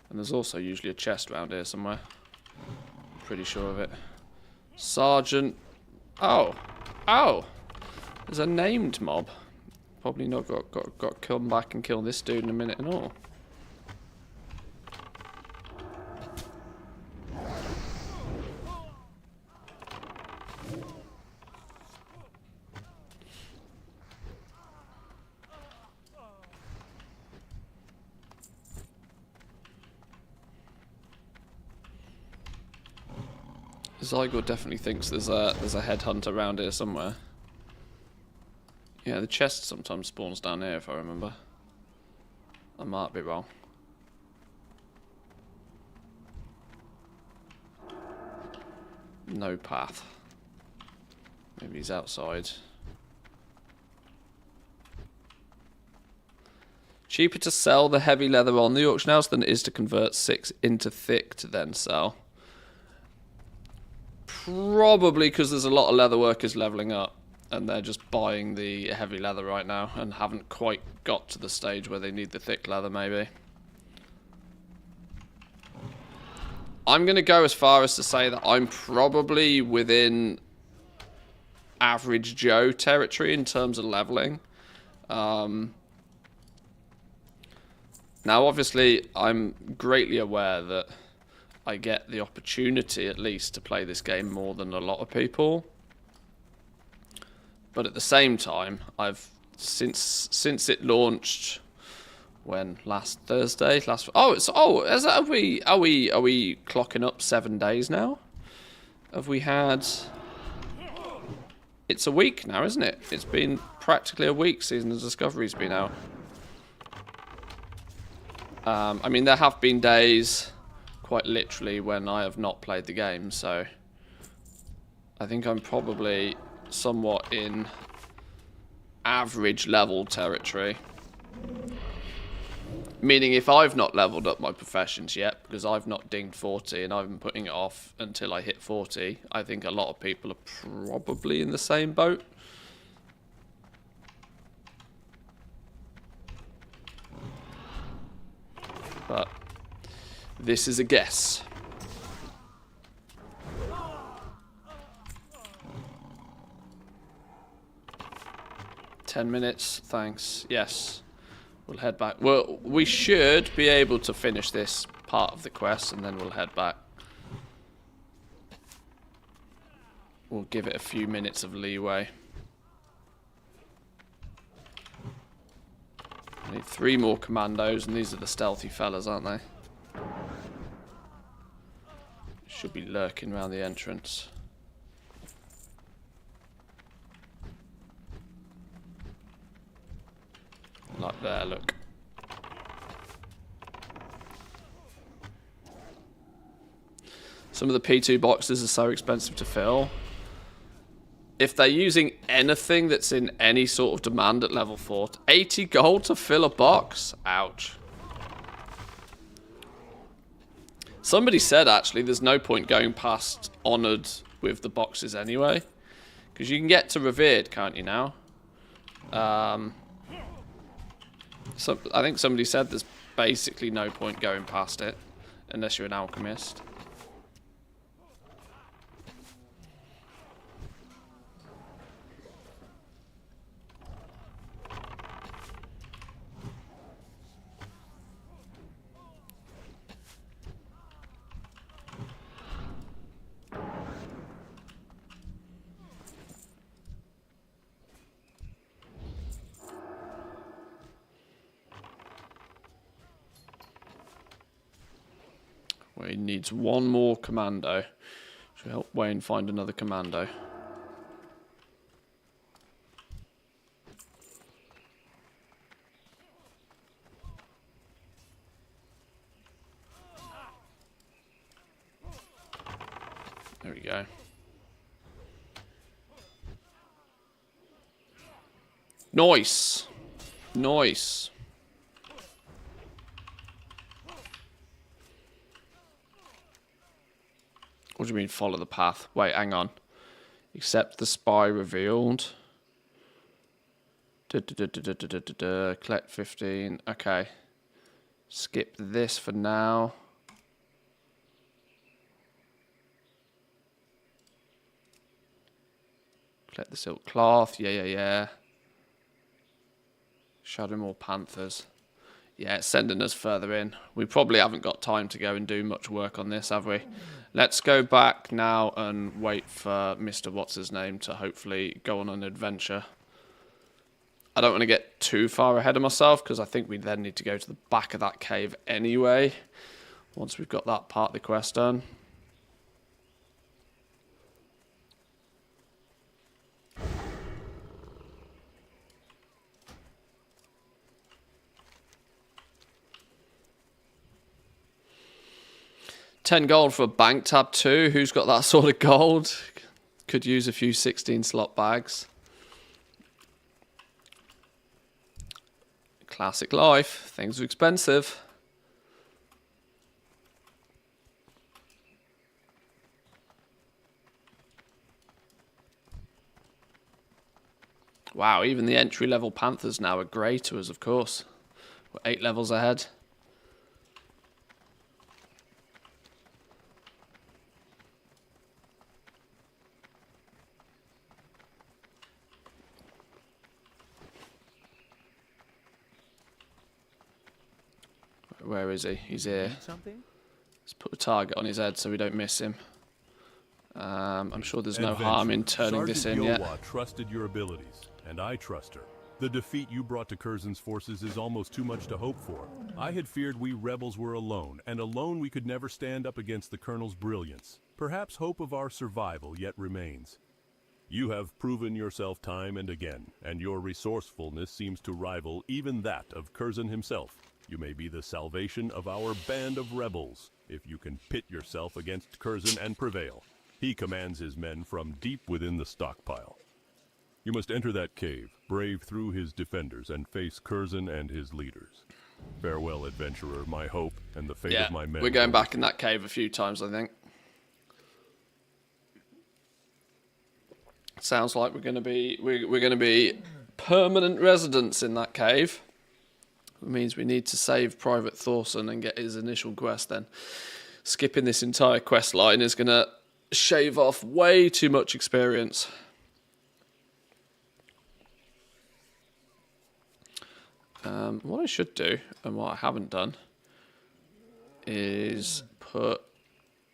Speaker 1: And there's also usually a chest around here somewhere. Pretty sure of it. Sergeant... Oh! Oh! There's a named mob. Probably not got to come back and kill this dude in a minute and all. Zygor definitely thinks there's a headhunter around here somewhere. Yeah, the chest sometimes spawns down here, if I remember. I might be wrong. No path. Maybe he's outside. Cheaper to sell the heavy leather on the auction house than it is to convert 6 into thick to then sell. Probably because there's a lot of leather workers leveling up. And they're just buying the heavy leather right now and haven't quite got to the stage where they need the thick leather, maybe. I'm going to go as far as to say that I'm probably within average Joe territory in terms of leveling. Now, obviously, I'm greatly aware that I get the opportunity, at least, to play this game more than a lot of people. But at the same time, I've since it launched, when last Thursday, are we clocking up 7 days now? Have we had? It's a week now, isn't it? It's been practically a week. Season of Discovery's been out. I mean, there have been days, quite literally, when I have not played the game. So I think I'm probably somewhat in average level territory, meaning if I've not leveled up my professions yet because I've not dinged 40 and I've been putting it off until I hit 40, I think a lot of people are probably in the same boat. But this is a guess. 10 minutes, thanks. Yes, we'll head back. Well, we should be able to finish this part of the quest, and then we'll head back. We'll give it a few minutes of leeway. I need 3 more commandos, and these are the stealthy fellas, aren't they? Should be lurking around the entrance. Like there, look. Some of the P2 boxes are so expensive to fill. If they're using anything that's in any sort of demand at level 4, 80 gold to fill a box? Ouch. Somebody said, actually, there's no point going past Honoured with the boxes anyway. Because you can get to Revered, can't you now? So I think somebody said there's basically no point going past it. Unless you're an alchemist. Wayne needs 1 more commando. Should help Wayne find another commando. There we go. Nice. Nice. What do you mean follow the path? Wait, hang on. Accept the spy revealed. Collect 15. Okay. Skip this for now. Collect the silk cloth. Yeah. Shadow more panthers. Yeah, it's sending us further in. We probably haven't got time to go and do much work on this, have we? Let's go back now and wait for Mr. What's-his-name to hopefully go on an adventure. I don't want to get too far ahead of myself because I think we then need to go to the back of that cave anyway. Once we've got that part of the quest done. $10 for a bank tab too. Who's got that sort of gold? Could use a few 16 slot bags. Classic life. Things are expensive. Wow, even the entry level panthers now are grey to us, of course. We're 8 levels ahead. Where is he? He's here. Let's put a target on his head so we don't miss him. I'm sure there's no harm in turning this in yet.
Speaker 11: Sergeant Yowa trusted your abilities, and I trust her. The defeat you brought to Curzon's forces is almost too much to hope for. I had feared we rebels were alone, and alone we could never stand up against the Colonel's brilliance. Perhaps hope of our survival yet remains. You have proven yourself time and again, and your resourcefulness seems to rival even that of Curzon himself. You may be the salvation of our band of rebels, if you can pit yourself against Curzon and prevail. He commands his men from deep within the stockpile. You must enter that cave, brave through his defenders, and face Curzon and his leaders. Farewell, adventurer, my hope, and the fate of my men.
Speaker 1: We're going back in that cave a few times, I think. Sounds like we're going to be permanent residents in that cave. It means we need to save Private Thorson and get his initial quest then. Skipping this entire quest line is going to shave off way too much experience. What I should do, and what I haven't done, is put...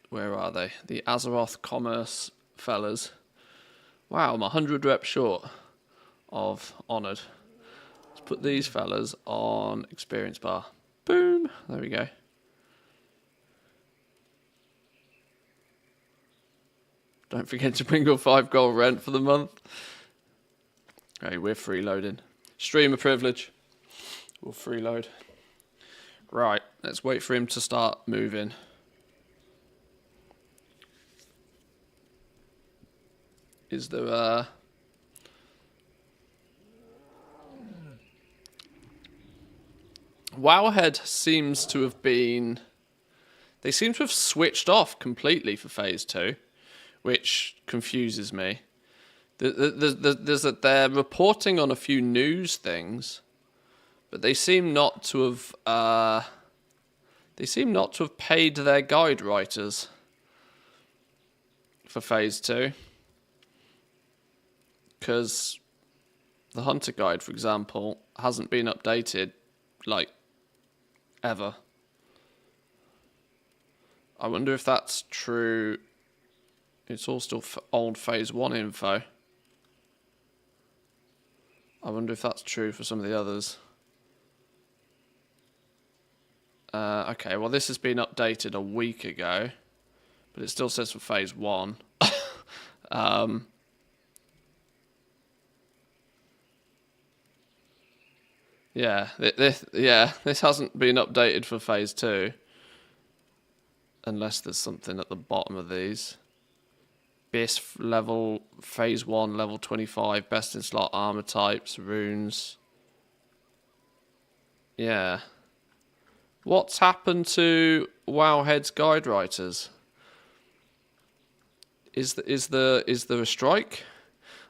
Speaker 1: Where are they? The Azeroth Commerce fellas. Wow, I'm 100 reps short of Honoured. Let's put these fellas on Experience Bar. Boom! There we go. Don't forget to bring your 5 gold rent for the month. Hey, we're freeloading. Streamer privilege. We'll freeload. Right, let's wait for him to start moving. Is there Wowhead seems to have been... They seem to have switched off completely for Phase 2, which confuses me. They're reporting on a few news things, but they seem not to have... They seem not to have paid their guide writers for Phase 2. Because the Hunter Guide, for example, hasn't been updated, like, ever. I wonder if that's true. It's all still old Phase 1 info. I wonder if that's true for some of the others. Okay, well this has been updated a week ago, but it still says for Phase 1. Yeah, this hasn't been updated for Phase 2. Unless there's something at the bottom of these. Base level, Phase 1, level 25, best in slot armor types, runes. Yeah. What's happened to Wowhead's guide writers? Is there a strike?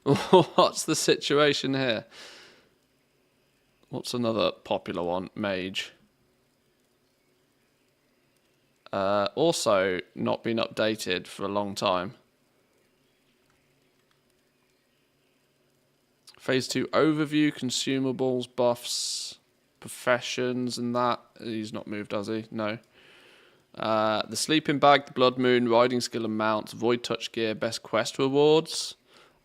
Speaker 1: What's the situation here? What's another popular one? Mage. Also not been updated for a long time. Phase 2 overview, consumables, buffs, professions, and that. He's not moved, has he? No. The sleeping bag, the blood moon, riding skill and mounts, void touch gear, best quest rewards,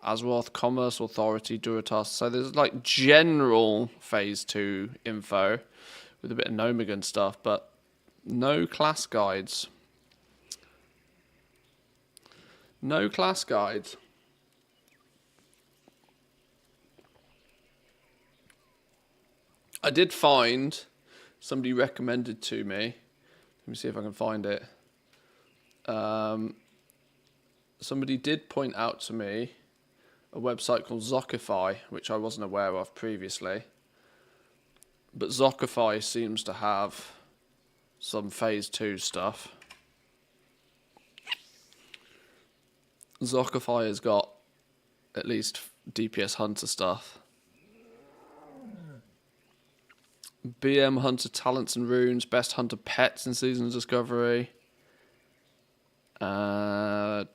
Speaker 1: Azeroth, commerce, authority, Duratas. So there's like general Phase 2 info with a bit of Nomagon stuff, but no class guides. No class guides. I did find, somebody recommended to me, let me see if I can find it. Somebody did point out to me a website called Zockify, which I wasn't aware of previously. But Zockify seems to have some Phase 2 stuff. Zockify has got at least DPS Hunter stuff. BM Hunter talents and runes, best Hunter pets in Season of Discovery. In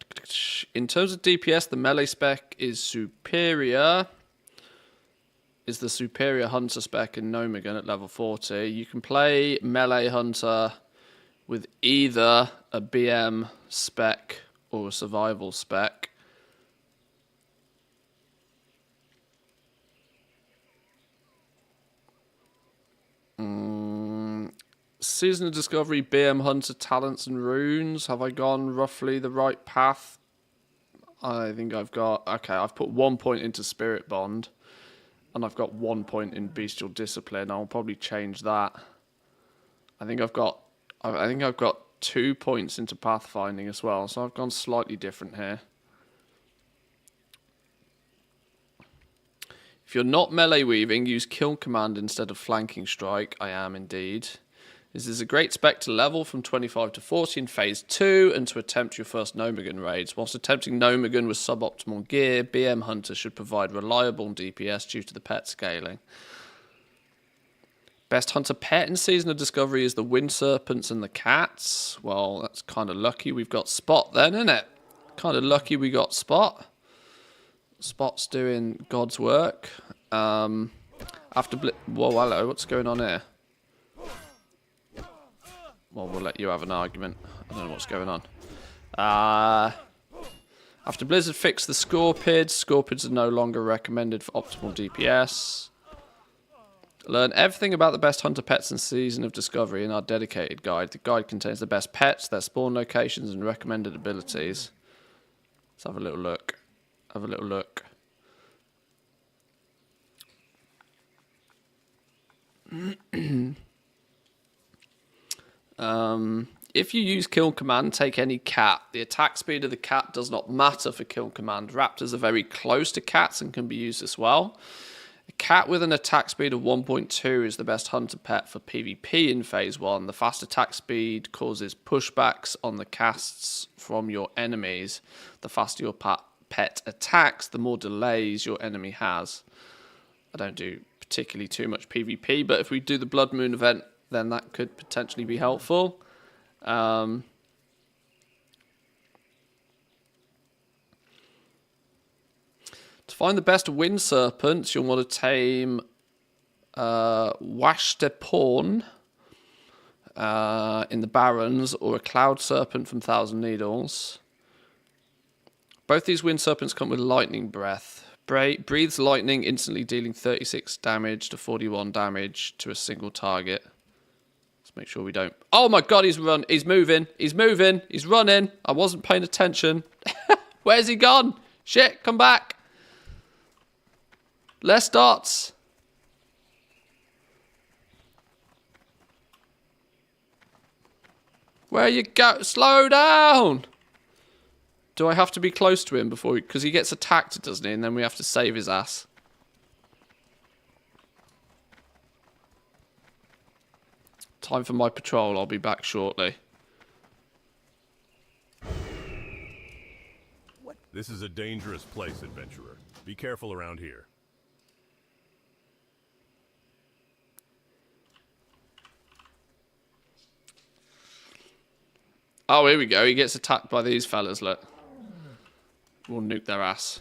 Speaker 1: terms of DPS, the melee spec is superior. Is the superior Hunter spec in Nomagon at level 40. You can play melee Hunter with either a BM spec or a survival spec. Season of Discovery, BM Hunter, talents and runes. Have I gone roughly the right path? I think I've got... Okay, I've put 1 point into Spirit Bond. And I've got 1 point in Bestial Discipline. I'll probably change that. I think I've got 2 points into Pathfinding as well. So I've gone slightly different here. If you're not melee weaving, use Kill Command instead of Flanking Strike. I am indeed. This is a great spec to level from 25 to 40 in Phase 2 and to attempt your first Nomagon raids. Whilst attempting Nomagon with suboptimal gear, BM Hunter should provide reliable DPS due to the pet scaling. Best Hunter pet in Season of Discovery is the Wind Serpents and the Cats. Well, that's kind of lucky we've got Spot then, isn't it? Kind of lucky we got Spot. Spot's doing God's work. Whoa, hello, what's going on here? Well, we'll let you have an argument. I don't know what's going on. After Blizzard fixed the Scorpids are no longer recommended for optimal DPS. Learn everything about the best hunter pets in Season of Discovery in our dedicated guide. The guide contains the best pets, their spawn locations, and recommended abilities. Let's have a little look. Have a little look. If you use Kill Command, take any cat. The attack speed of the cat does not matter for Kill Command. Raptors are very close to cats and can be used as well. A cat with an attack speed of 1.2 is the best hunter pet for PvP in Phase 1. The fast attack speed causes pushbacks on the casts from your enemies. The faster your pet attacks, the more delays your enemy has. I don't do particularly too much PvP, but if we do the Blood Moon event, then that could potentially be helpful. To find the best wind serpents, you'll want to tame Washtaporn in the Barrens, or a cloud serpent from Thousand Needles. Both these wind serpents come with lightning breath. Breathes lightning, instantly dealing 36 damage to 41 damage to a single target. Let's make sure we don't... Oh my god, he's moving, he's running. I wasn't paying attention. Where's he gone? Shit, come back. Less dots. Where you go? Slow down. Do I have to be close to him before... Because he gets attacked, doesn't he? And then we have to save his ass. Time for my patrol. I'll be back shortly.
Speaker 11: This is a dangerous place, adventurer. Be careful around here.
Speaker 1: Oh, here we go. He gets attacked by these fellas, look. We'll nuke their ass.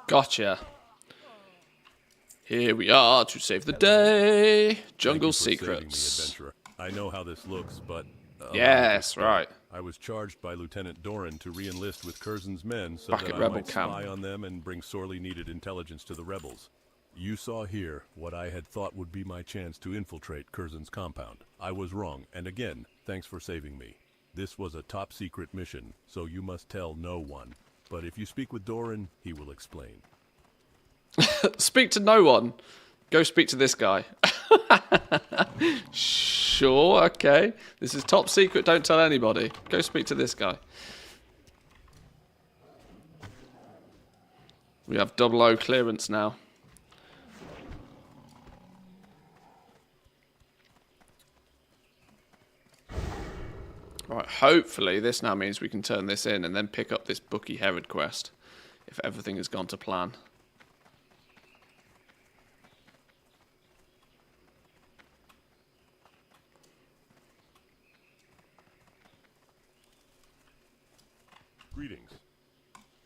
Speaker 1: Gotcha. Here we are to save the day. Jungle secrets.
Speaker 11: I know how this looks, but...
Speaker 1: yes, right.
Speaker 11: I was charged by Lieutenant Doran to re-enlist with Curzon's men so
Speaker 1: Back
Speaker 11: that
Speaker 1: at
Speaker 11: I
Speaker 1: Rebel
Speaker 11: might
Speaker 1: camp.
Speaker 11: spy on them and bring sorely needed intelligence to the rebels. You saw here what I had thought would be my chance to infiltrate Curzon's compound. I was wrong, and again, thanks for saving me. This was a top-secret mission, so you must tell no one. But if you speak with Doran, he will explain.
Speaker 1: Speak to no one. Go speak to this guy. Sure, okay. This is top secret, don't tell anybody. Go speak to this guy. We have 00 clearance now. Right, hopefully this now means we can turn this in and then pick up this Bookie Herod quest. If everything has gone to plan.
Speaker 11: Greetings.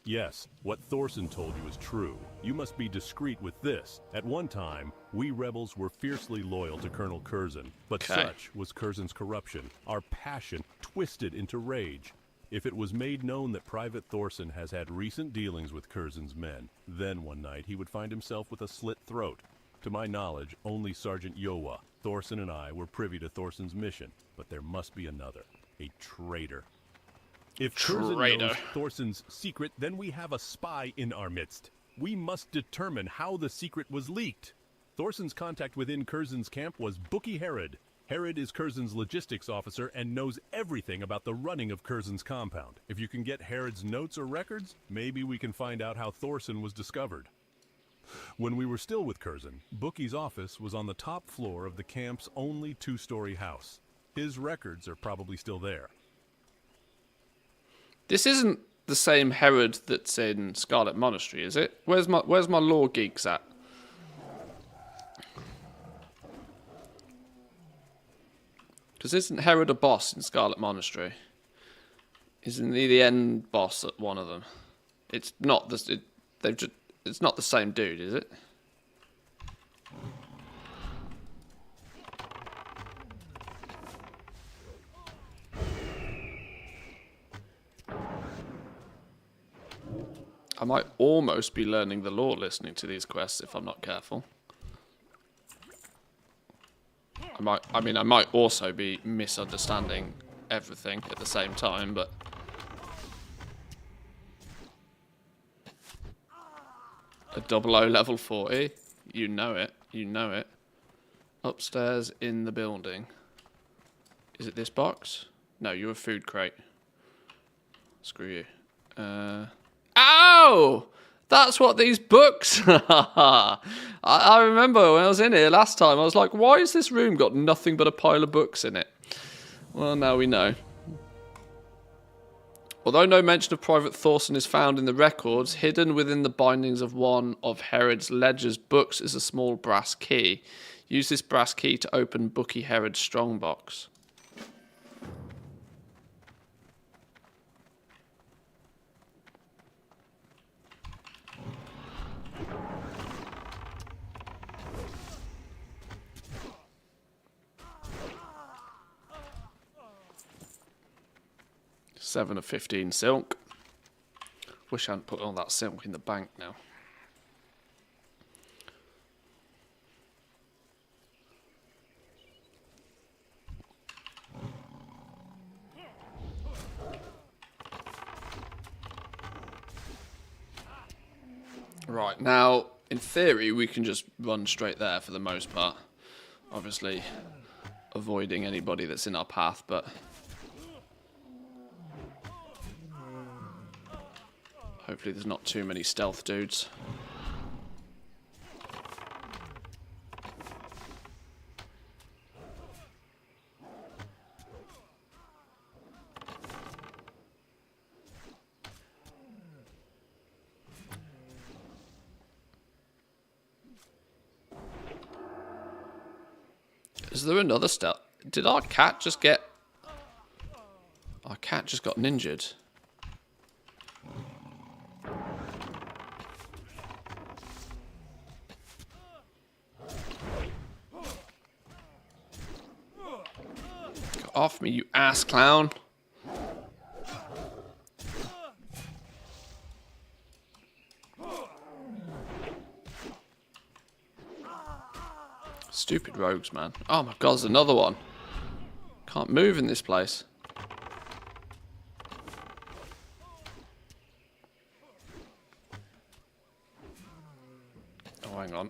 Speaker 11: Yes, what Thorson told you is true. You must be discreet with this. At one time, we rebels were fiercely loyal to Colonel Curzon, but such was Curzon's corruption, our passion twisted into rage. If it was made known that Private Thorson has had recent dealings with Curzon's men, then one night he would find himself with a slit throat. To my knowledge, only Sergeant Yowa, Thorson and I were privy to Thorson's mission, but there must be another, a traitor. If Curzon knows Thorson's secret, then we have a spy in our midst. We must determine how the secret was leaked. Thorson's contact within Curzon's camp was Bookie Herod. Herod is Curzon's logistics officer and knows everything about the running of Curzon's compound. If you can get Herod's notes or records, maybe we can find out how Thorson was discovered. When we were still with Curzon, Bookie's office was on the top floor of the camp's only two-story house. His records are probably still there.
Speaker 1: This isn't the same Herod that's in Scarlet Monastery, is it? Where's my lore geeks at? Because isn't Herod a boss in Scarlet Monastery? Isn't he the end boss at one of them? It's not the it's not the same dude, is it? I might almost be learning the lore listening to these quests if I'm not careful. I might also be misunderstanding everything at the same time, but a 00 level 40, you know it, you know it. Upstairs in the building. Is it this box? No, you're a food crate. Screw you. Ow! That's what these books are. I remember when I was in here last time, I was like, why has this room got nothing but a pile of books in it? Well, now we know. Although no mention of Private Thorson is found in the records, hidden within the bindings of one of Herod's ledger's books is a small brass key. Use this brass key to open Bookie Herod's strongbox. Seven of 15 silk. Wish I hadn't put all that silk in the bank now. Right, now, in theory, we can just run straight there for the most part. Obviously, avoiding anybody that's in our path, but hopefully there's not too many stealth dudes. Is there another stealth? Did our cat just get... Our cat just got ninjured. Get off me, you ass clown. Stupid rogues, man. Oh my god, there's another one. Can't move in this place. Oh, hang on.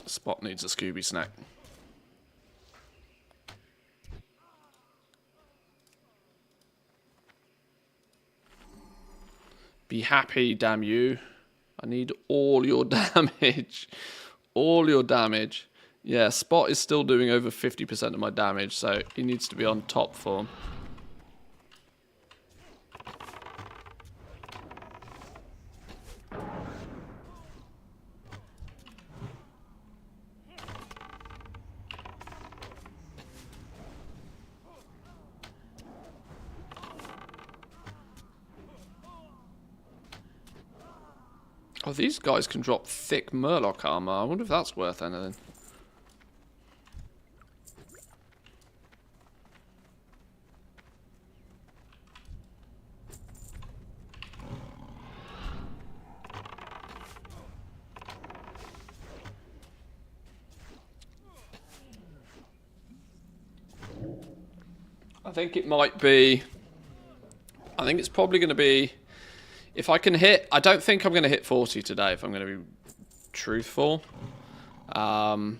Speaker 1: Spot needs a Scooby snack. Be happy, damn you. I need all your damage. All your damage. Yeah, Spot is still doing over 50% of my damage, so he needs to be on top form. Oh, these guys can drop thick Murloc armor. I wonder if that's worth anything. I think it might be... I think it's probably going to be... If I can hit... I don't think I'm going to hit 40 today, if I'm going to be truthful. But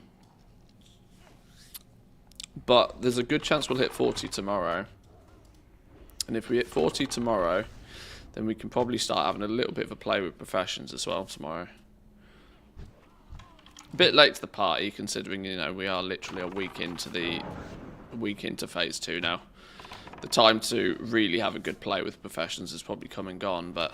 Speaker 1: there's a good chance we'll hit 40 tomorrow. And if we hit 40 tomorrow, then we can probably start having a little bit of a play with professions as well tomorrow. A bit late to the party, considering, you know, we are literally a week into phase 2 now. The time to really have a good play with professions is probably come and gone, but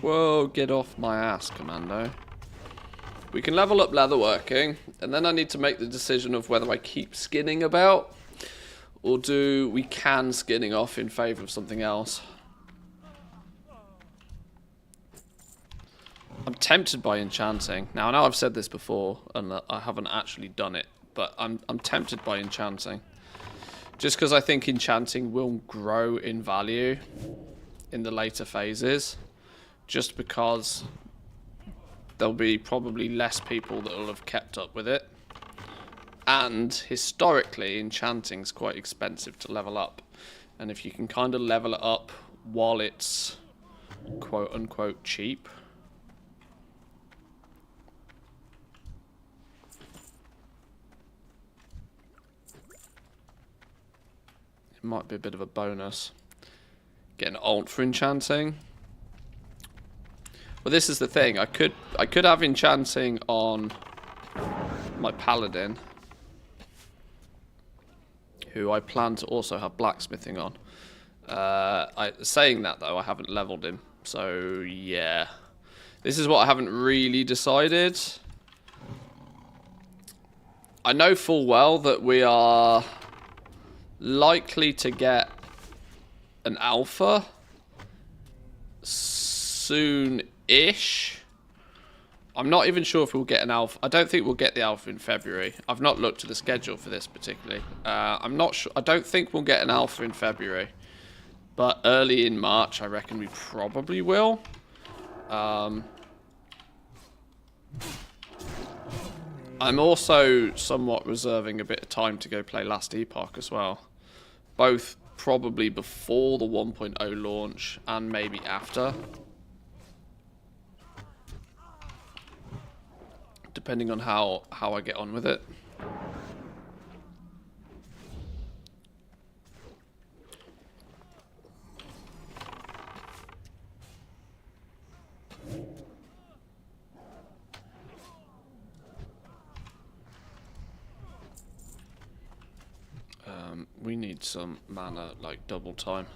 Speaker 1: Whoa, get off my ass, Commando. We can level up leatherworking, and then I need to make the decision of whether I keep skinning about, or do we can skinning off in favour of something else. I'm tempted by enchanting. Now, I know I've said this before, and I haven't actually done it, but I'm tempted by enchanting. Just because I think enchanting will grow in value in the later phases. Just because there'll be probably less people that will have kept up with it. And historically, enchanting's quite expensive to level up. And if you can kind of level it up while it's quote-unquote cheap, it might be a bit of a bonus. Get an alt for enchanting. Well, this is the thing. I could have enchanting on my paladin, who I plan to also have blacksmithing on. Saying that though, I haven't leveled him, so yeah. This is what I haven't really decided. I know full well that we are likely to get an alpha soon-ish. I'm not even sure if we'll get an alpha. I don't think we'll get the alpha in February. I've not looked at the schedule for this particularly. I'm not sure. I don't think we'll get an alpha in February, but early in March, I reckon we probably will. I'm also somewhat reserving a bit of time to go play Last Epoch as well. Both probably before the 1.0 launch and maybe after. Depending on how I get on with it. We need some mana, like double time.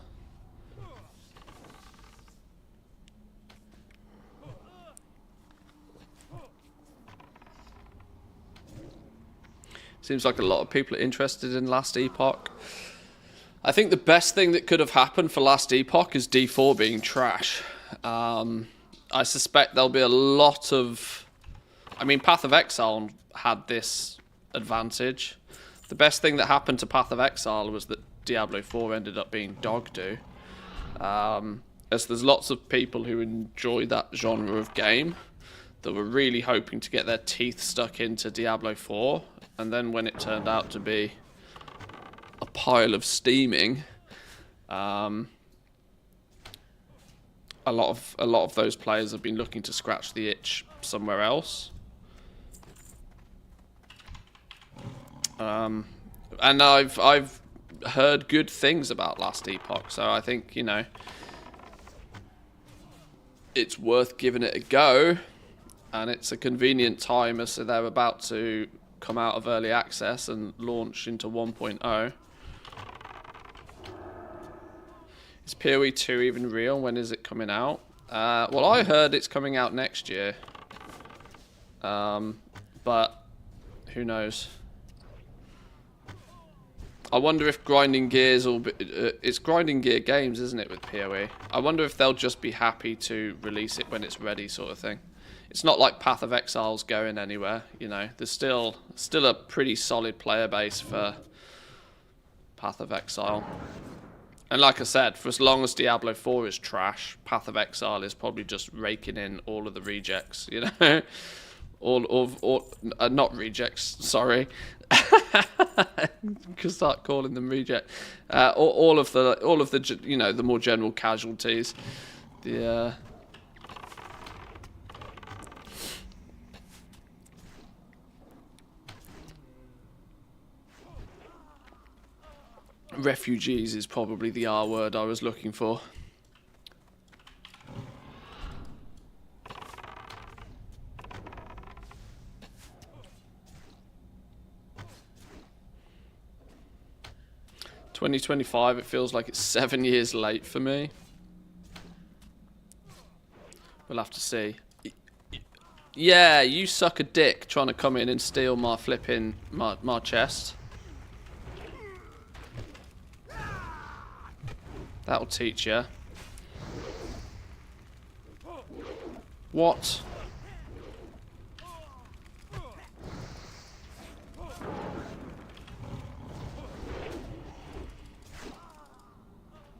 Speaker 1: Seems like a lot of people are interested in Last Epoch. I think the best thing that could have happened for Last Epoch is D4 being trash. I suspect there'll be a lot of... I mean, Path of Exile had this advantage. The best thing that happened to Path of Exile was that Diablo 4 ended up being dog do. As there's lots of people who enjoy that genre of game that were really hoping to get their teeth stuck into Diablo 4, and then when it turned out to be a pile of steaming, a lot of those players have been looking to scratch the itch somewhere else. And I've heard good things about Last Epoch, so I think, you know, it's worth giving it a go, and it's a convenient time as they're about to come out of early access and launch into 1.0. Is PoE 2 even real? When is it coming out? Well, I heard it's coming out next year, but who knows? I wonder if Grinding Gears will be... it's Grinding Gear Games, isn't it, with PoE? I wonder if they'll just be happy to release it when it's ready, sort of thing. It's not like Path of Exile's going anywhere, you know. There's still a pretty solid player base for Path of Exile. And like I said, for as long as Diablo 4 is trash, Path of Exile is probably just raking in all of the rejects, you know. Not rejects, sorry. Could start calling them reject. All of the you know, the more general casualties. The refugees is probably the R word I was looking for. (2025) It feels like it's 7 years late for me. We'll have to see. Yeah, you suck a dick trying to come in and steal my flipping my chest. That'll teach you. What?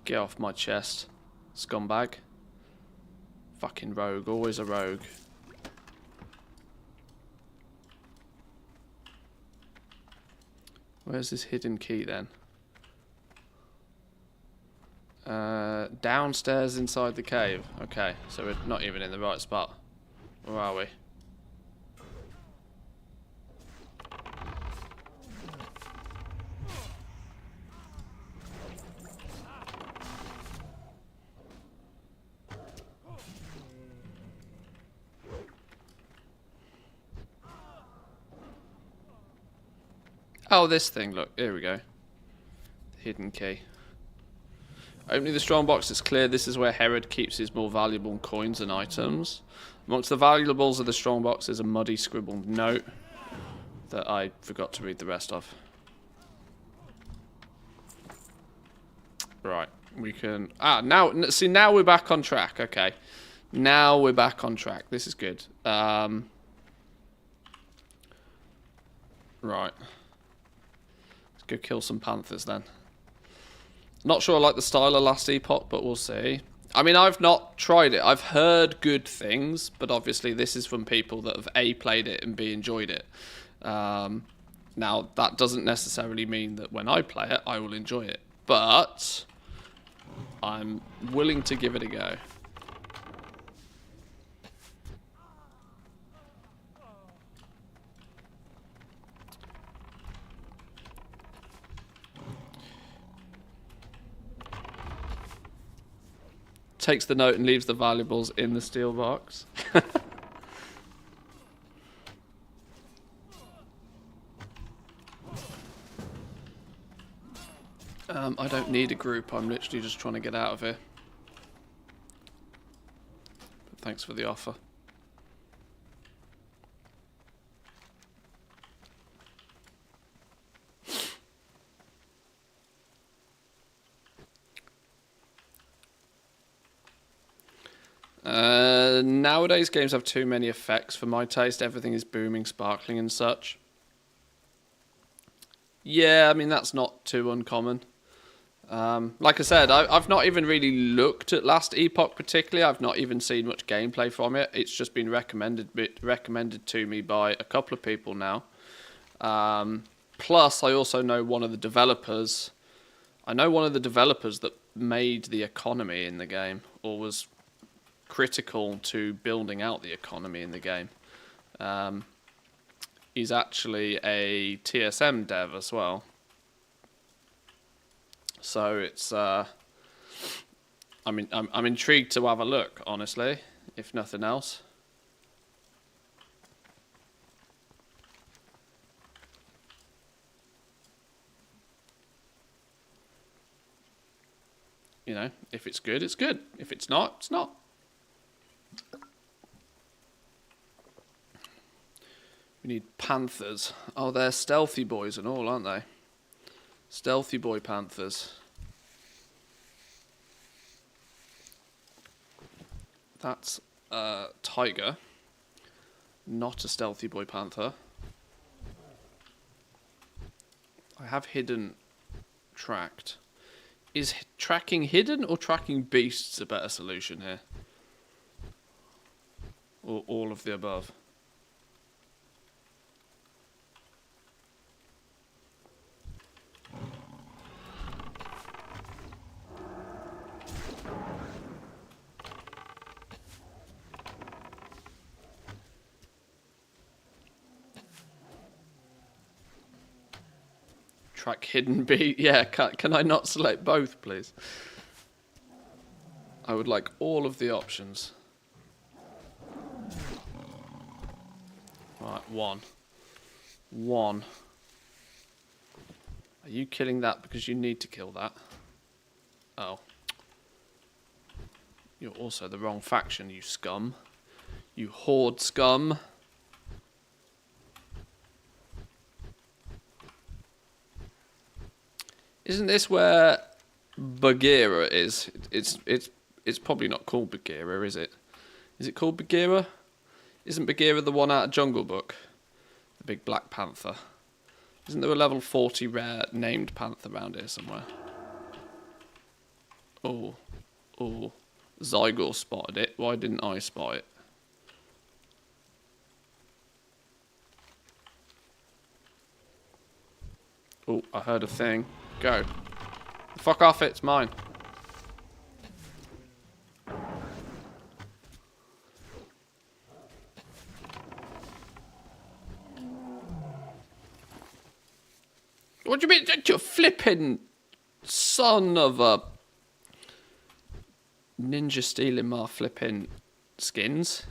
Speaker 1: Get off my chest, scumbag. Fucking rogue, always a rogue. Where's this hidden key then? Downstairs inside the cave. Okay, so we're not even in the right spot. Where are we? Oh, this thing, look, here we go. Hidden key. Opening the strong box, it's clear this is where Herod keeps his more valuable coins and items. Amongst the valuables of the strong box is a muddy scribbled note that I forgot to read the rest of. Right, we can... Ah, now, see, now we're back on track, okay. Now we're back on track, this is good. Right. Go kill some panthers then. Not sure I like the style of Last Epoch, but we'll see. I mean, I've not tried it. I've heard good things, but obviously this is from people that have A, played it, and B, enjoyed it. Now, that doesn't necessarily mean that when I play it, I will enjoy it. But I'm willing to give it a go. Takes the note and leaves the valuables in the steel box. I don't need a group. I'm literally just trying to get out of here. But thanks for the offer. Nowadays games have too many effects for my taste. Everything is booming, sparkling and such. Yeah, I mean, that's not too uncommon. Like I said, I've not even really looked at Last Epoch particularly. I've not even seen much gameplay from it. It's just been recommended to me by a couple of people now. Plus, I also know one of the developers. I know one of the developers that made the economy in the game, or was critical to building out the economy in the game. He's actually a TSM dev as well. So it's I mean, I'm intrigued to have a look, honestly, if nothing else. You know, if it's good, it's good. If it's not, it's not. We need panthers. Oh, they're stealthy boys and all, aren't they? Stealthy boy panthers. That's a tiger, not a stealthy boy panther. I have hidden tracked. Is tracking hidden or tracking beasts a better solution here? Or all of the above? Track hidden beast. Yeah, can I not select both, please? I would like all of the options. Right, one. Are you killing that because you need to kill that? Oh. You're also the wrong faction, you scum. You horde scum. Isn't this where Bagheera is? It's probably not called Bagheera, is it? Is it called Bagheera? Isn't Bagheera the one out of Jungle Book? The big black panther. Isn't there a level 40 rare named panther around here somewhere? Oh. Zygor spotted it. Why didn't I spot it? Oh, I heard a thing. Go. Fuck off, it's mine. What do you mean? You flipping son of a ninja stealing my flipping skins?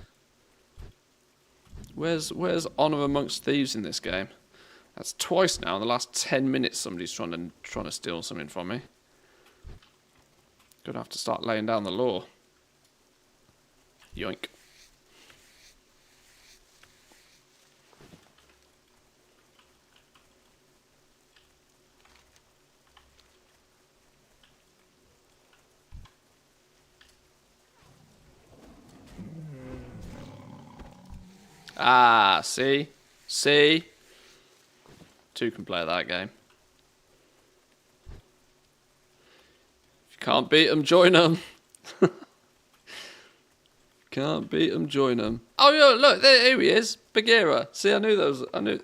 Speaker 1: Where's honor amongst thieves in this game? That's twice now. In the last 10 minutes, somebody's trying to steal something from me. Gonna have to start laying down the law. Yoink. Ah, see? See? Two can play that game. If you can't beat them, join them. Can't beat them, join them. Oh, yeah, look, here he is. Bagheera. See, I knew those. I knew.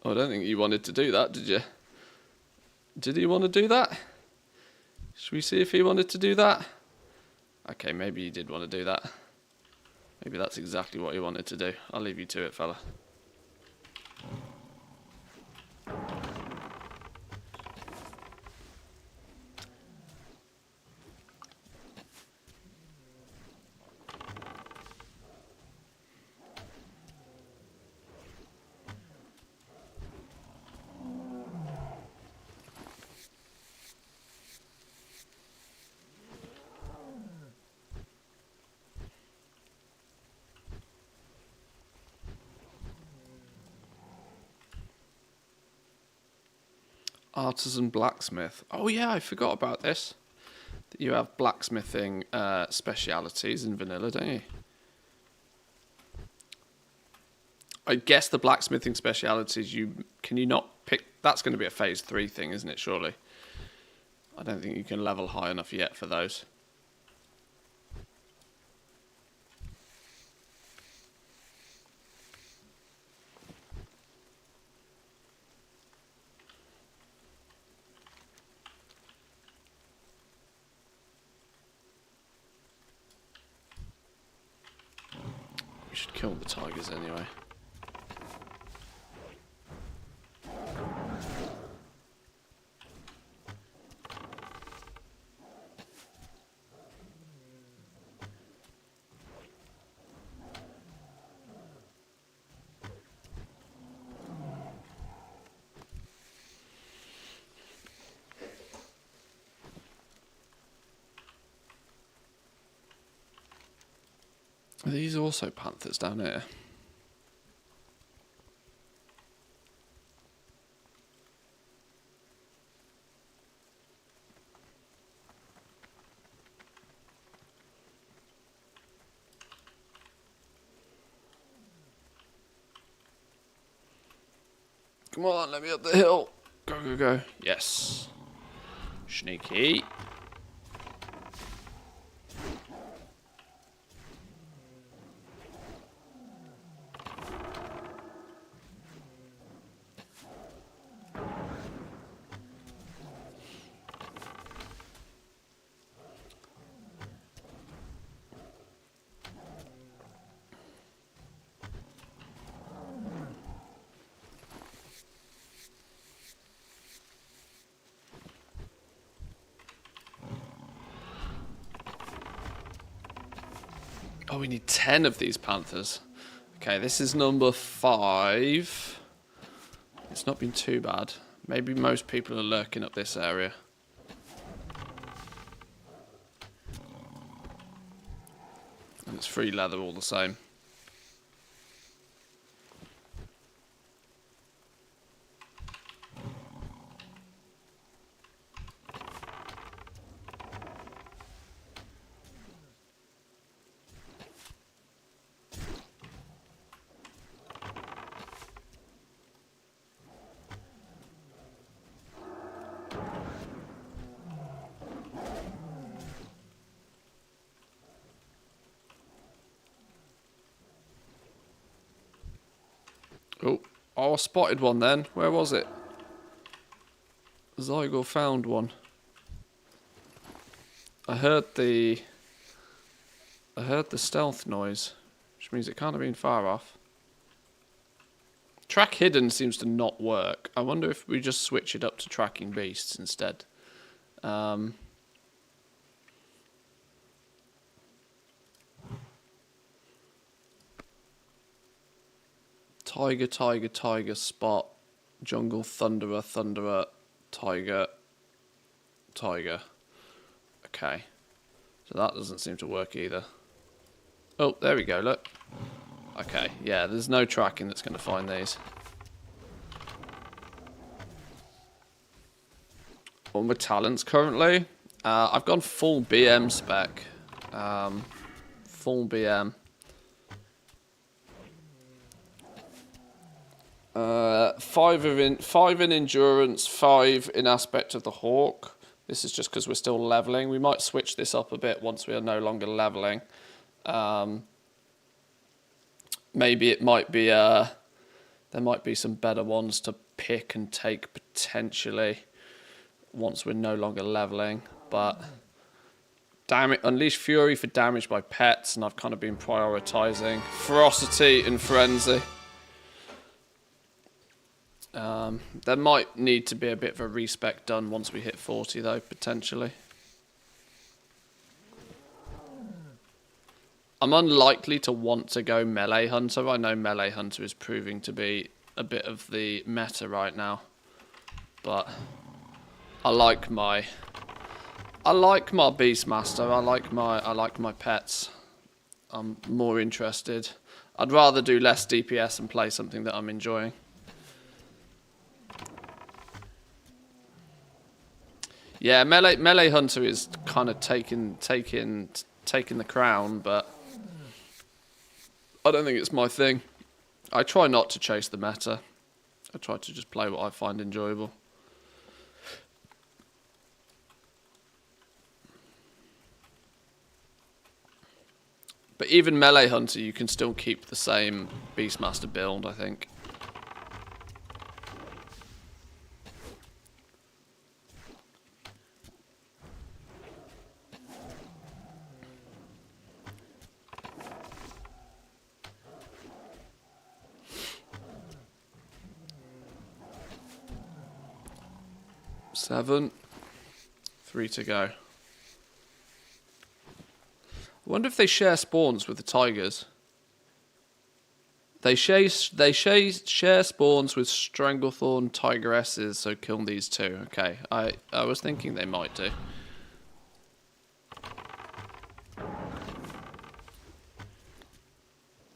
Speaker 1: Oh, I don't think you wanted to do that, did you? Did he want to do that? Should we see if he wanted to do that? Okay, maybe he did want to do that. Maybe that's exactly what he wanted to do. I'll leave you to it, fella. Artisan blacksmith. Oh yeah, I forgot about this. You have blacksmithing specialities in vanilla, don't you? I guess the blacksmithing specialities can you not pick? That's going to be a phase 3 thing, isn't it? Surely. I don't think you can level high enough yet for those. We should kill the tigers anyway. Are these also panthers down here? Come on, let me up the hill. Go, go, go. Yes. Sneaky. Oh, we need 10 of these panthers. Okay, this is number 5. It's not been too bad. Maybe most people are lurking up this area. And it's free leather all the same. Oh, I spotted one then. Where was it? Zygo found one. I heard the stealth noise, which means it can't have been far off. Track hidden seems to not work. I wonder if we just switch it up to tracking beasts instead. Tiger, tiger, tiger, spot, jungle, thunderer, thunderer, tiger, tiger. Okay. So that doesn't seem to work either. Oh, there we go, look. Okay, yeah, there's no tracking that's going to find these. On my talents currently, I've gone full BM spec. Full BM. 5 in endurance, 5 in aspect of the hawk. This is just because we're still leveling. We might switch this up a bit once we are no longer leveling. Maybe it might be there might be some better ones to pick and take potentially once we're no longer leveling. But Unleash Fury for damage by pets, and I've kind of been prioritizing Ferocity and Frenzy. There might need to be a bit of a respec done once we hit 40 though, potentially. I'm unlikely to want to go Melee Hunter. I know Melee Hunter is proving to be a bit of the meta right now. But I like my Beastmaster. I like my pets. I'm more interested. I'd rather do less DPS and play something that I'm enjoying. Yeah, melee hunter is kind of taking the crown, but I don't think it's my thing. I try not to chase the meta. I try to just play what I find enjoyable. But even melee hunter, you can still keep the same Beastmaster build, I think. Seven. 3 to go. I wonder if they share spawns with the tigers. They share spawns with Stranglethorn Tigresses, so kill these two. Okay, I was thinking they might do.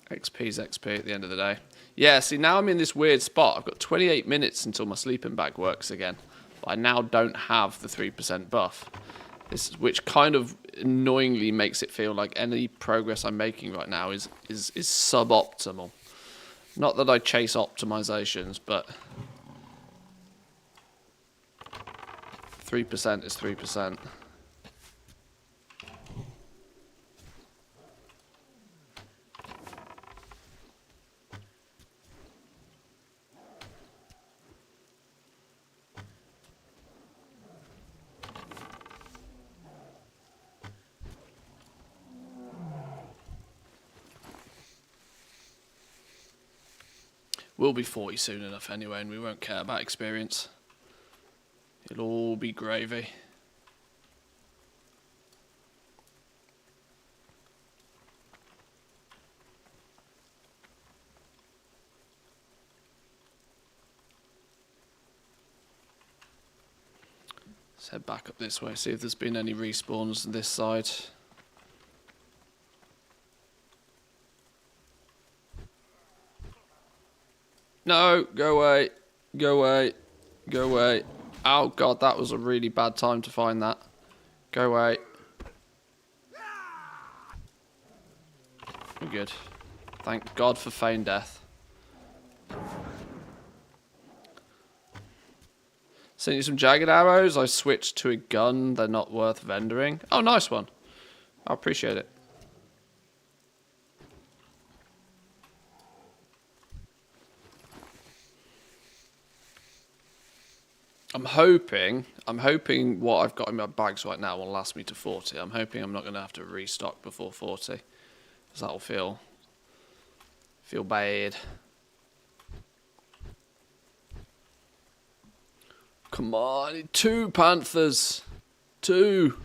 Speaker 1: XP's XP at the end of the day. Yeah, see, now I'm in this weird spot. I've got 28 minutes until my sleeping bag works again. But I now don't have the 3% buff. Which kind of annoyingly makes it feel like any progress I'm making right now is suboptimal. Not that I chase optimizations, but 3% is 3%. We'll be 40 soon enough anyway, and we won't care about experience. It'll all be gravy. Let's head back up this way, see if there's been any respawns on this side. No, go away. Go away. Go away. Oh, God, that was a really bad time to find that. Go away. We're good. Thank God for feigned death. Sent you some jagged arrows. I switched to a gun. They're not worth vendoring. Oh, nice one. I appreciate it. I'm hoping what I've got in my bags right now will last me to 40. I'm hoping I'm not going to have to restock before 40. Because that'll feel bad. Come on, I need 2 panthers. 2.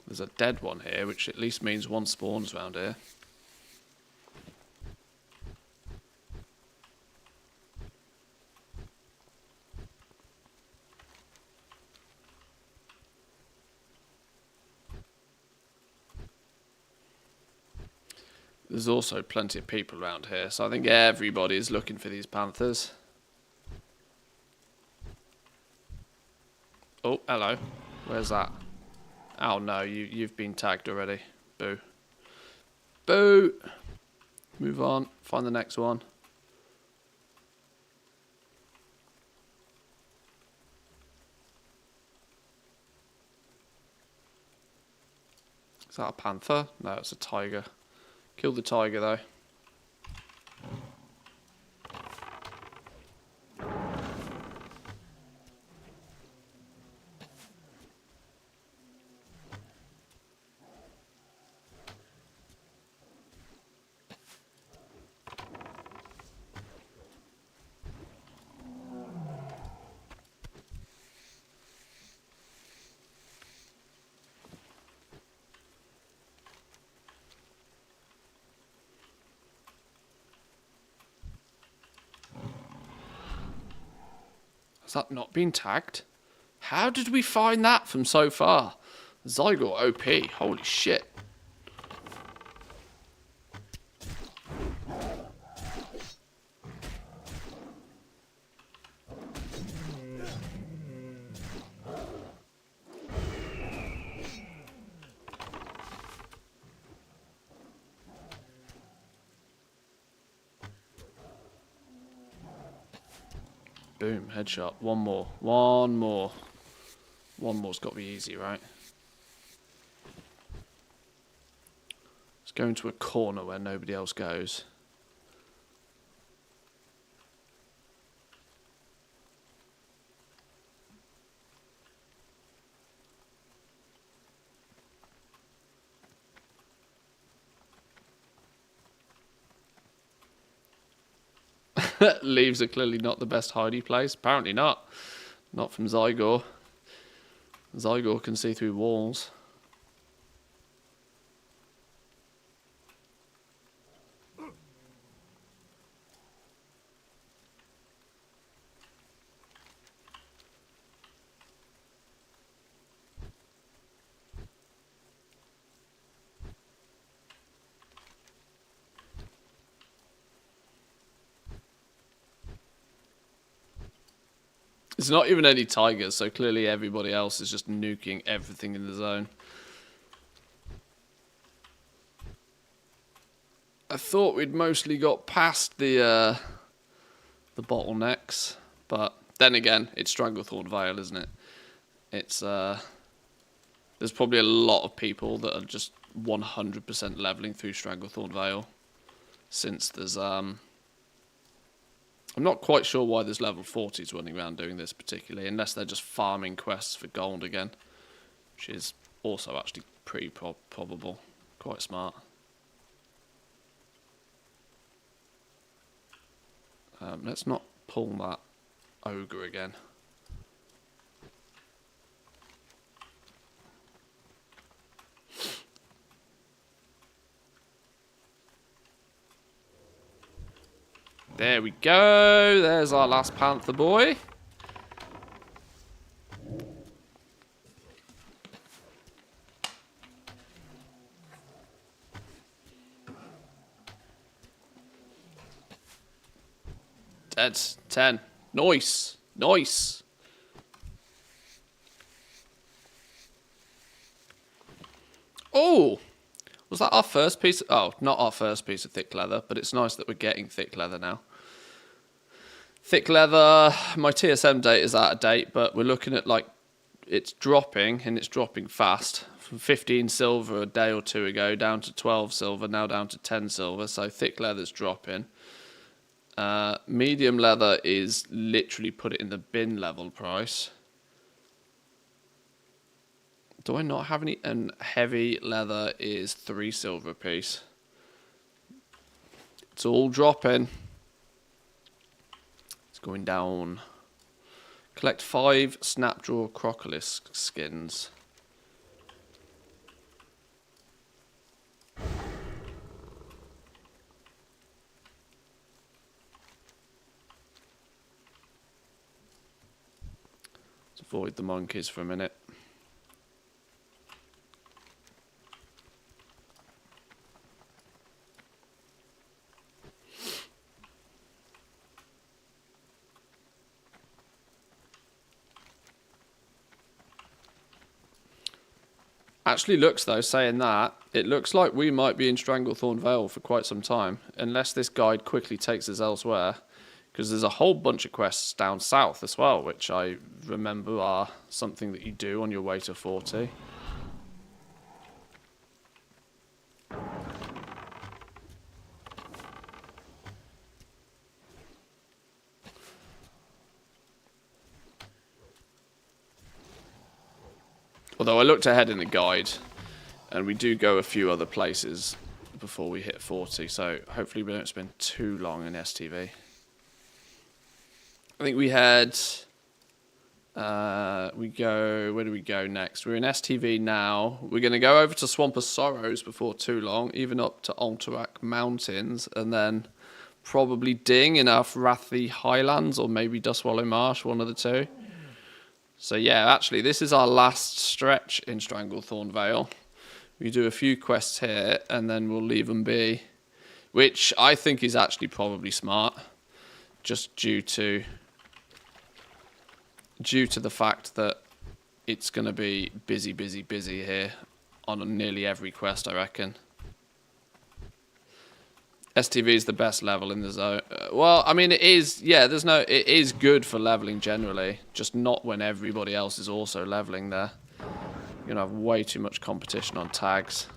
Speaker 1: There's a dead one here, which at least means one spawns around here. There's also plenty of people around here, so I think everybody is looking for these panthers. Oh, hello. Where's that? Oh no, you've been tagged already. Boo. Boo! Move on. Find the next one. Is that a panther? No, it's a tiger. Kill the tiger though. Has that not been tagged? How did we find that from so far? Zygo OP. Holy shit. Boom, headshot. One more. One more. One more's got to be easy, right? Let's go into a corner where nobody else goes. Leaves are clearly not the best hidey place. Apparently not. Not from Zygor. Zygor can see through walls. It's not even any tigers, so clearly everybody else is just nuking everything in the zone. I thought we'd mostly got past the bottlenecks, but then again, it's Stranglethorn Vale, isn't it? It's there's probably a lot of people that are just 100% leveling through Stranglethorn Vale, since there's I'm not quite sure why there's level 40s running around doing this particularly, unless they're just farming quests for gold again, which is also actually pretty probable. Quite smart. Let's not pull that ogre again. There we go. There's our last panther boy. Dead. 10. Nice. Nice. Oh! Was that our first piece? Oh, not our first piece of thick leather, but it's nice that we're getting thick leather now. Thick leather, my TSM date is out of date, but we're looking at like, it's dropping, and it's dropping fast. From 15 silver a day or two ago, down to 12 silver, now down to 10 silver, so thick leather's dropping. Medium leather is literally put it in the bin level price. Do I not have any? And heavy leather is 3 silver a piece. It's all dropping. It's going down. Collect 5 Snapjaw Crocodile skins. Let's avoid the monkeys for a minute. Actually looks, though, saying that, it looks like we might be in Stranglethorn Vale for quite some time, unless this guide quickly takes us elsewhere, because there's a whole bunch of quests down south as well, which I remember are something that you do on your way to 40. Although I looked ahead in the guide, and we do go a few other places before we hit 40, so hopefully we don't spend too long in STV. I think we had... where do we go next? We're in STV now. We're going to go over to Swamp of Sorrows before too long, even up to Alterac Mountains, and then probably Ding in our Rathi Highlands, or maybe Dustwallow Marsh, one of the two. So yeah, actually, this is our last stretch in Stranglethorn Vale. We do a few quests here, and then we'll leave them be. Which I think is actually probably smart. Just due to the fact that it's going to be busy, busy, busy here on nearly every quest, I reckon. STV is the best level in the zone. Well, I mean, it is, yeah, it is good for leveling generally, just not when everybody else is also leveling there. You're going to have way too much competition on tags.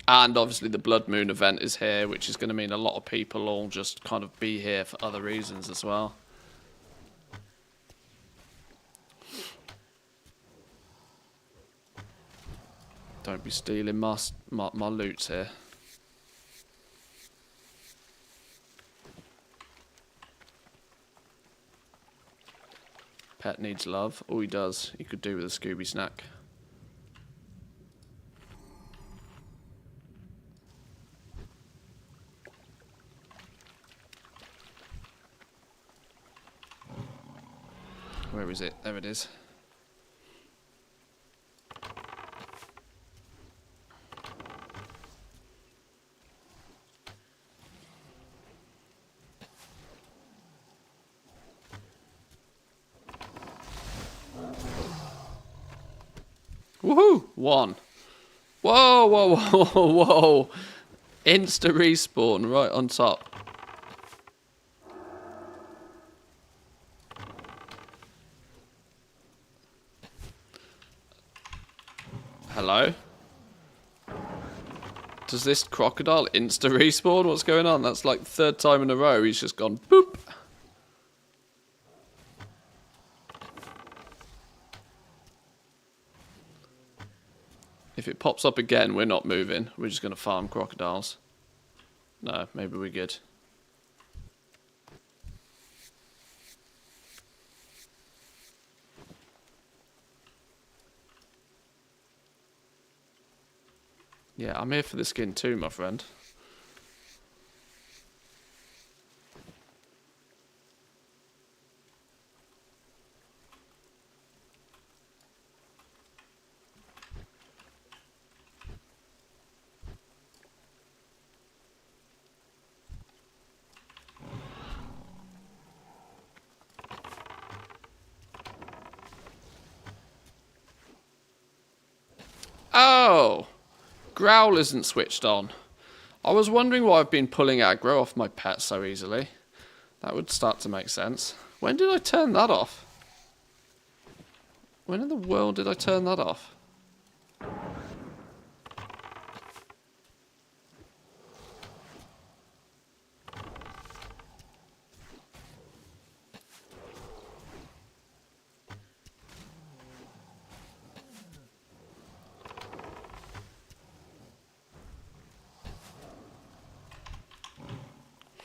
Speaker 1: And obviously the Blood Moon event is here, which is going to mean a lot of people all just kind of be here for other reasons as well. Don't be stealing my loot here. Pet needs love. Oh, he does. He could do with a Scooby snack. Where is it? There it is. Woohoo! 1. Whoa, whoa, whoa, whoa. Insta respawn right on top. Hello? Does this crocodile insta respawn? What's going on? That's like the 3rd time in a row he's just gone boop. If it pops up again, we're not moving. We're just going to farm crocodiles. No, maybe we're good. Yeah, I'm here for the skin too, my friend. Oh, growl isn't switched on. I was wondering why I've been pulling aggro off my pet so easily. That would start to make sense. When did I turn that off? When in the world did I turn that off?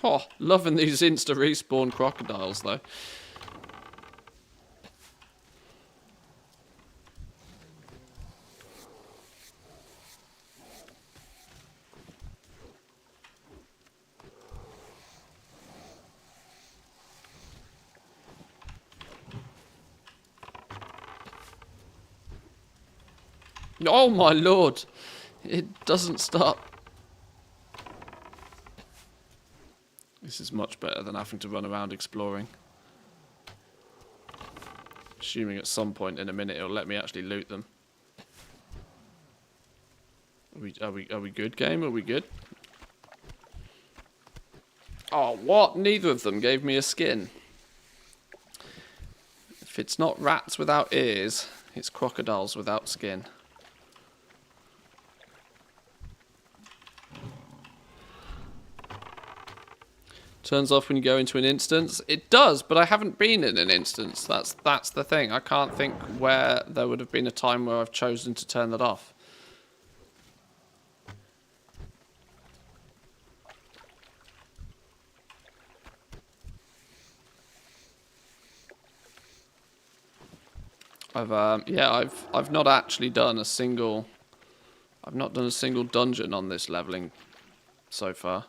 Speaker 1: Oh, loving these insta respawn crocodiles though. Oh my lord! It doesn't stop. This is much better than having to run around exploring. Assuming at some point in a minute it'll let me actually loot them. Are we good, game? Are we good? Oh, what? Neither of them gave me a skin. If it's not rats without ears, it's crocodiles without skin. Turns off when you go into an instance. It does, but I haven't been in an instance. That's the thing. I can't think where there would have been a time where I've chosen to turn that off. I've not actually done a single. I've not done a single dungeon on this leveling so far.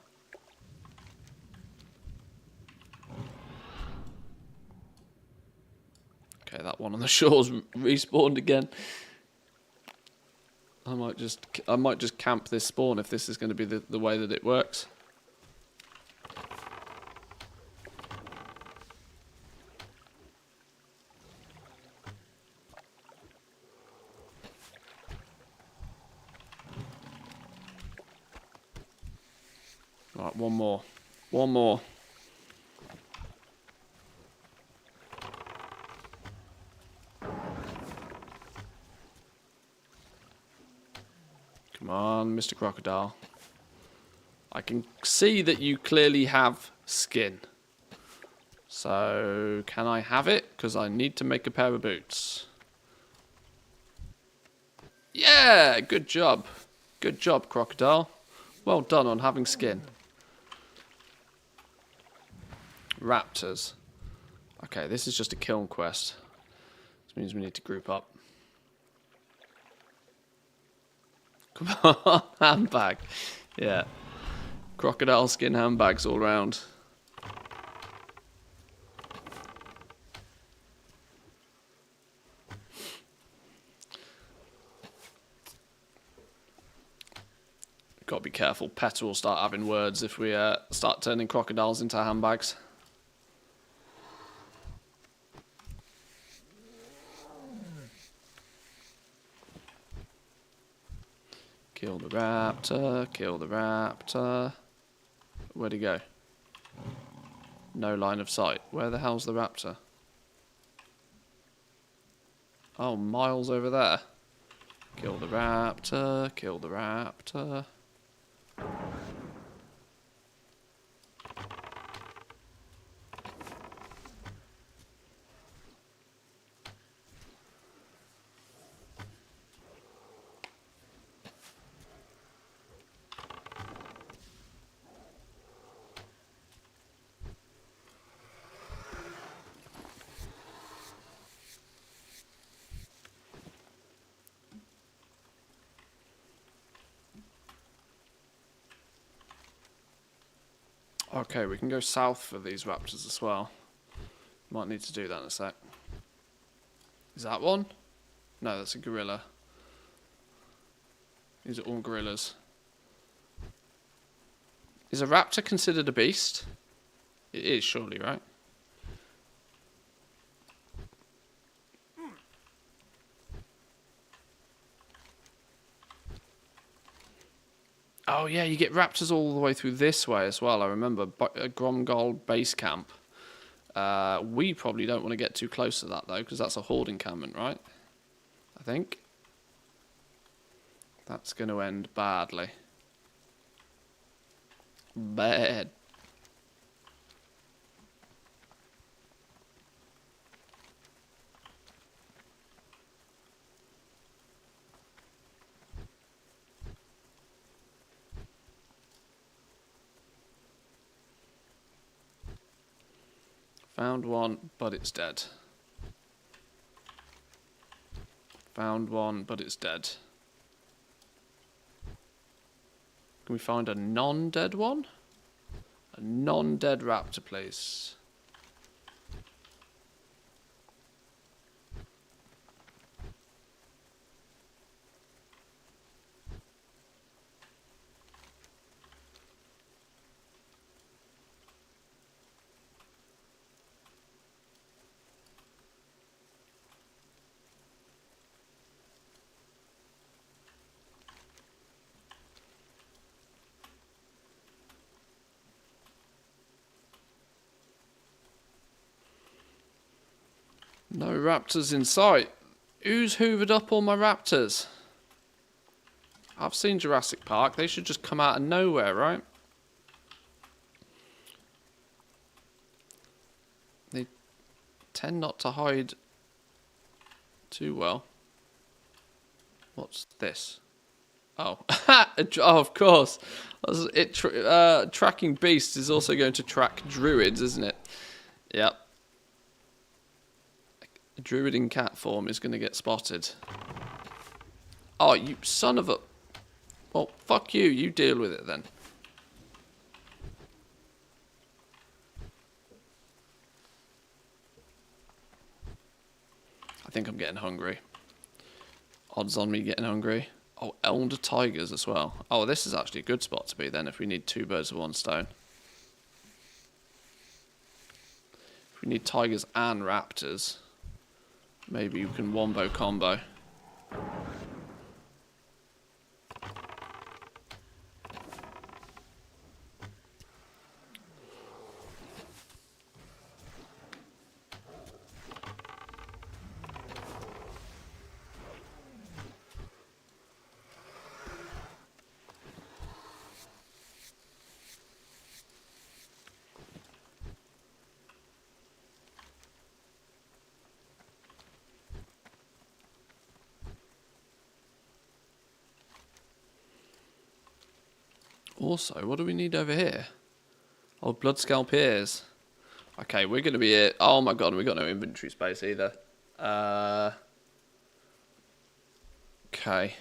Speaker 1: Okay, that one on the shore's respawned again. I might just camp this spawn if this is going to be the way that it works. Right, one more. One more. Come on, Mr. Crocodile. I can see that you clearly have skin. So, can I have it? Because I need to make a pair of boots. Yeah, good job. Good job, Crocodile. Well done on having skin. Raptors. Okay, this is just a kiln quest. This means we need to group up. Come on, handbag. Yeah. Crocodile skin handbags all round. Gotta be careful. Petter will start having words if we start turning crocodiles into handbags. Kill the raptor, kill the raptor. Where'd he go? No line of sight. Where the hell's the raptor? Oh, miles over there. Kill the raptor, kill the raptor. Okay, we can go south for these raptors as well. Might need to do that in a sec. Is that one? No, that's a gorilla. These are all gorillas. Is a raptor considered a beast? It is, surely, right? Oh yeah, you get raptors all the way through this way as well. I remember Gromgold base camp. We probably don't want to get too close to that though, because that's a horde encampment, right? I think. That's going to end badly. Bad. Found one, but it's dead. Found one, but it's dead. Can we find a non-dead one? A non-dead raptor, please. No raptors in sight. Who's hoovered up all my raptors? I've seen Jurassic Park. They should just come out of nowhere, right? They tend not to hide too well. What's this? Oh, oh, of course. Tracking beasts is also going to track druids, isn't it? Yep. A druid in cat form is going to get spotted. Oh, you son of a... Well, fuck you. You deal with it then. I think I'm getting hungry. Odds on me getting hungry. Oh, elder tigers as well. Oh, this is actually a good spot to be then if we need 2 birds with 1 stone. If we need tigers and raptors, maybe you can wombo combo. Also, what do we need over here? Oh, blood scalp ears. Okay, we're going to be here. Oh my god, we got no inventory space either. Okay.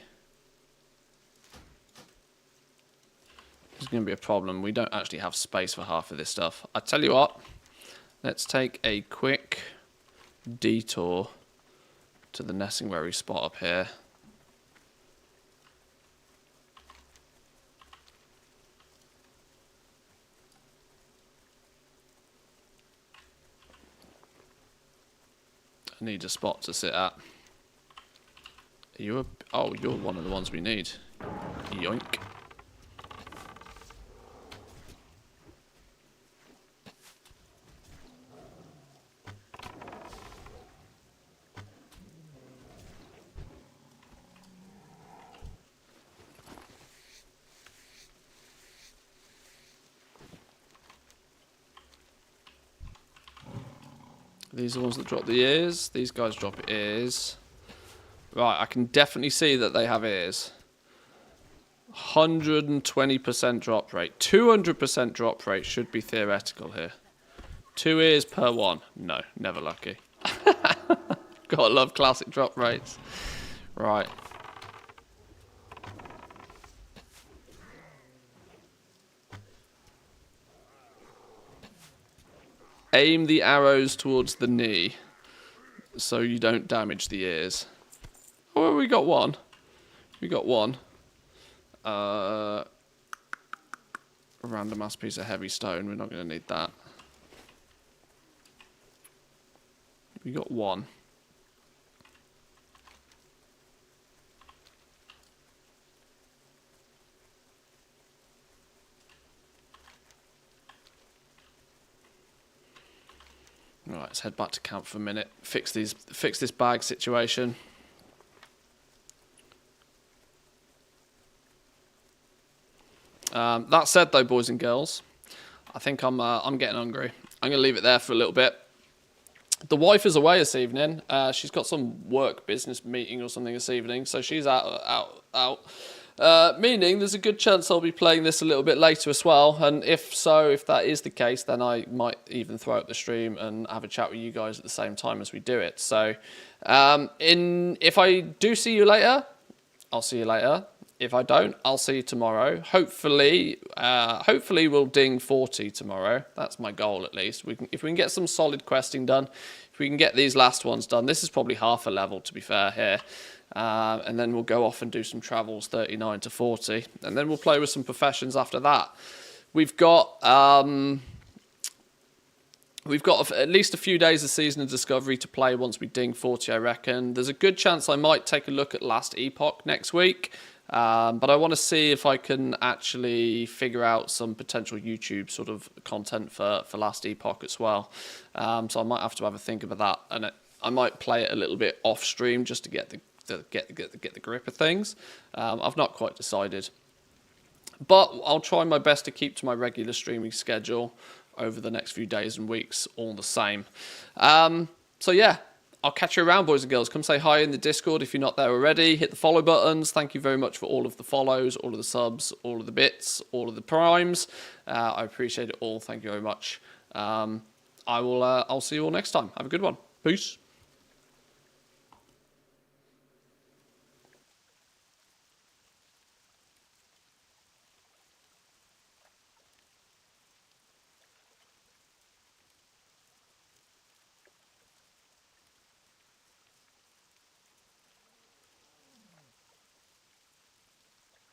Speaker 1: This is going to be a problem. We don't actually have space for half of this stuff. I tell you what. Let's take a quick detour to the Nessingwary spot up here. I need a spot to sit at. Are you a... Oh, you're one of the ones we need. Yoink. These are the ones that drop the ears. These guys drop ears. Right, I can definitely see that they have ears. 120% drop rate. 200% drop rate should be theoretical here. 2 ears per 1. No, never lucky. Gotta love classic drop rates. Right. Aim the arrows towards the knee so you don't damage the ears. Oh, we got one. We got one. A random ass piece of heavy stone. We're not going to need that. We got one. Right, let's head back to camp for a minute. Fix this bag situation. That said, though, boys and girls, I think I'm getting hungry. I'm gonna leave it there for a little bit. The wife is away this evening. She's got some work business meeting or something this evening, so she's out. Meaning there's a good chance I'll be playing this a little bit later as well. And if that is the case, then I might even throw up the stream and have a chat with you guys at the same time as we do it. So, if I do see you later, I'll see you later. If I don't, I'll see you tomorrow. Hopefully we'll ding 40 tomorrow. That's my goal, at least. If we can get some solid questing done, if we can get these last ones done. This is probably half a level, to be fair, here. And then we'll go off and do some travels, 39 to 40. And then we'll play with some professions after that. We've got at least a few days of Season of Discovery to play once we ding 40, I reckon. There's a good chance I might take a look at Last Epoch next week. But I want to see if I can actually figure out some potential YouTube sort of content for Last Epoch as well. So I might have to have a think about that, and I might play it a little bit off stream just to get the grip of things. I've not quite decided, but I'll try my best to keep to my regular streaming schedule over the next few days and weeks, all the same. So yeah. I'll catch you around, boys and girls. Come say hi in the Discord if you're not there already. Hit the follow buttons. Thank you very much for all of the follows, all of the subs, all of the bits, all of the primes. I appreciate it all. Thank you very much. I'll see you all next time. Have a good one. Peace.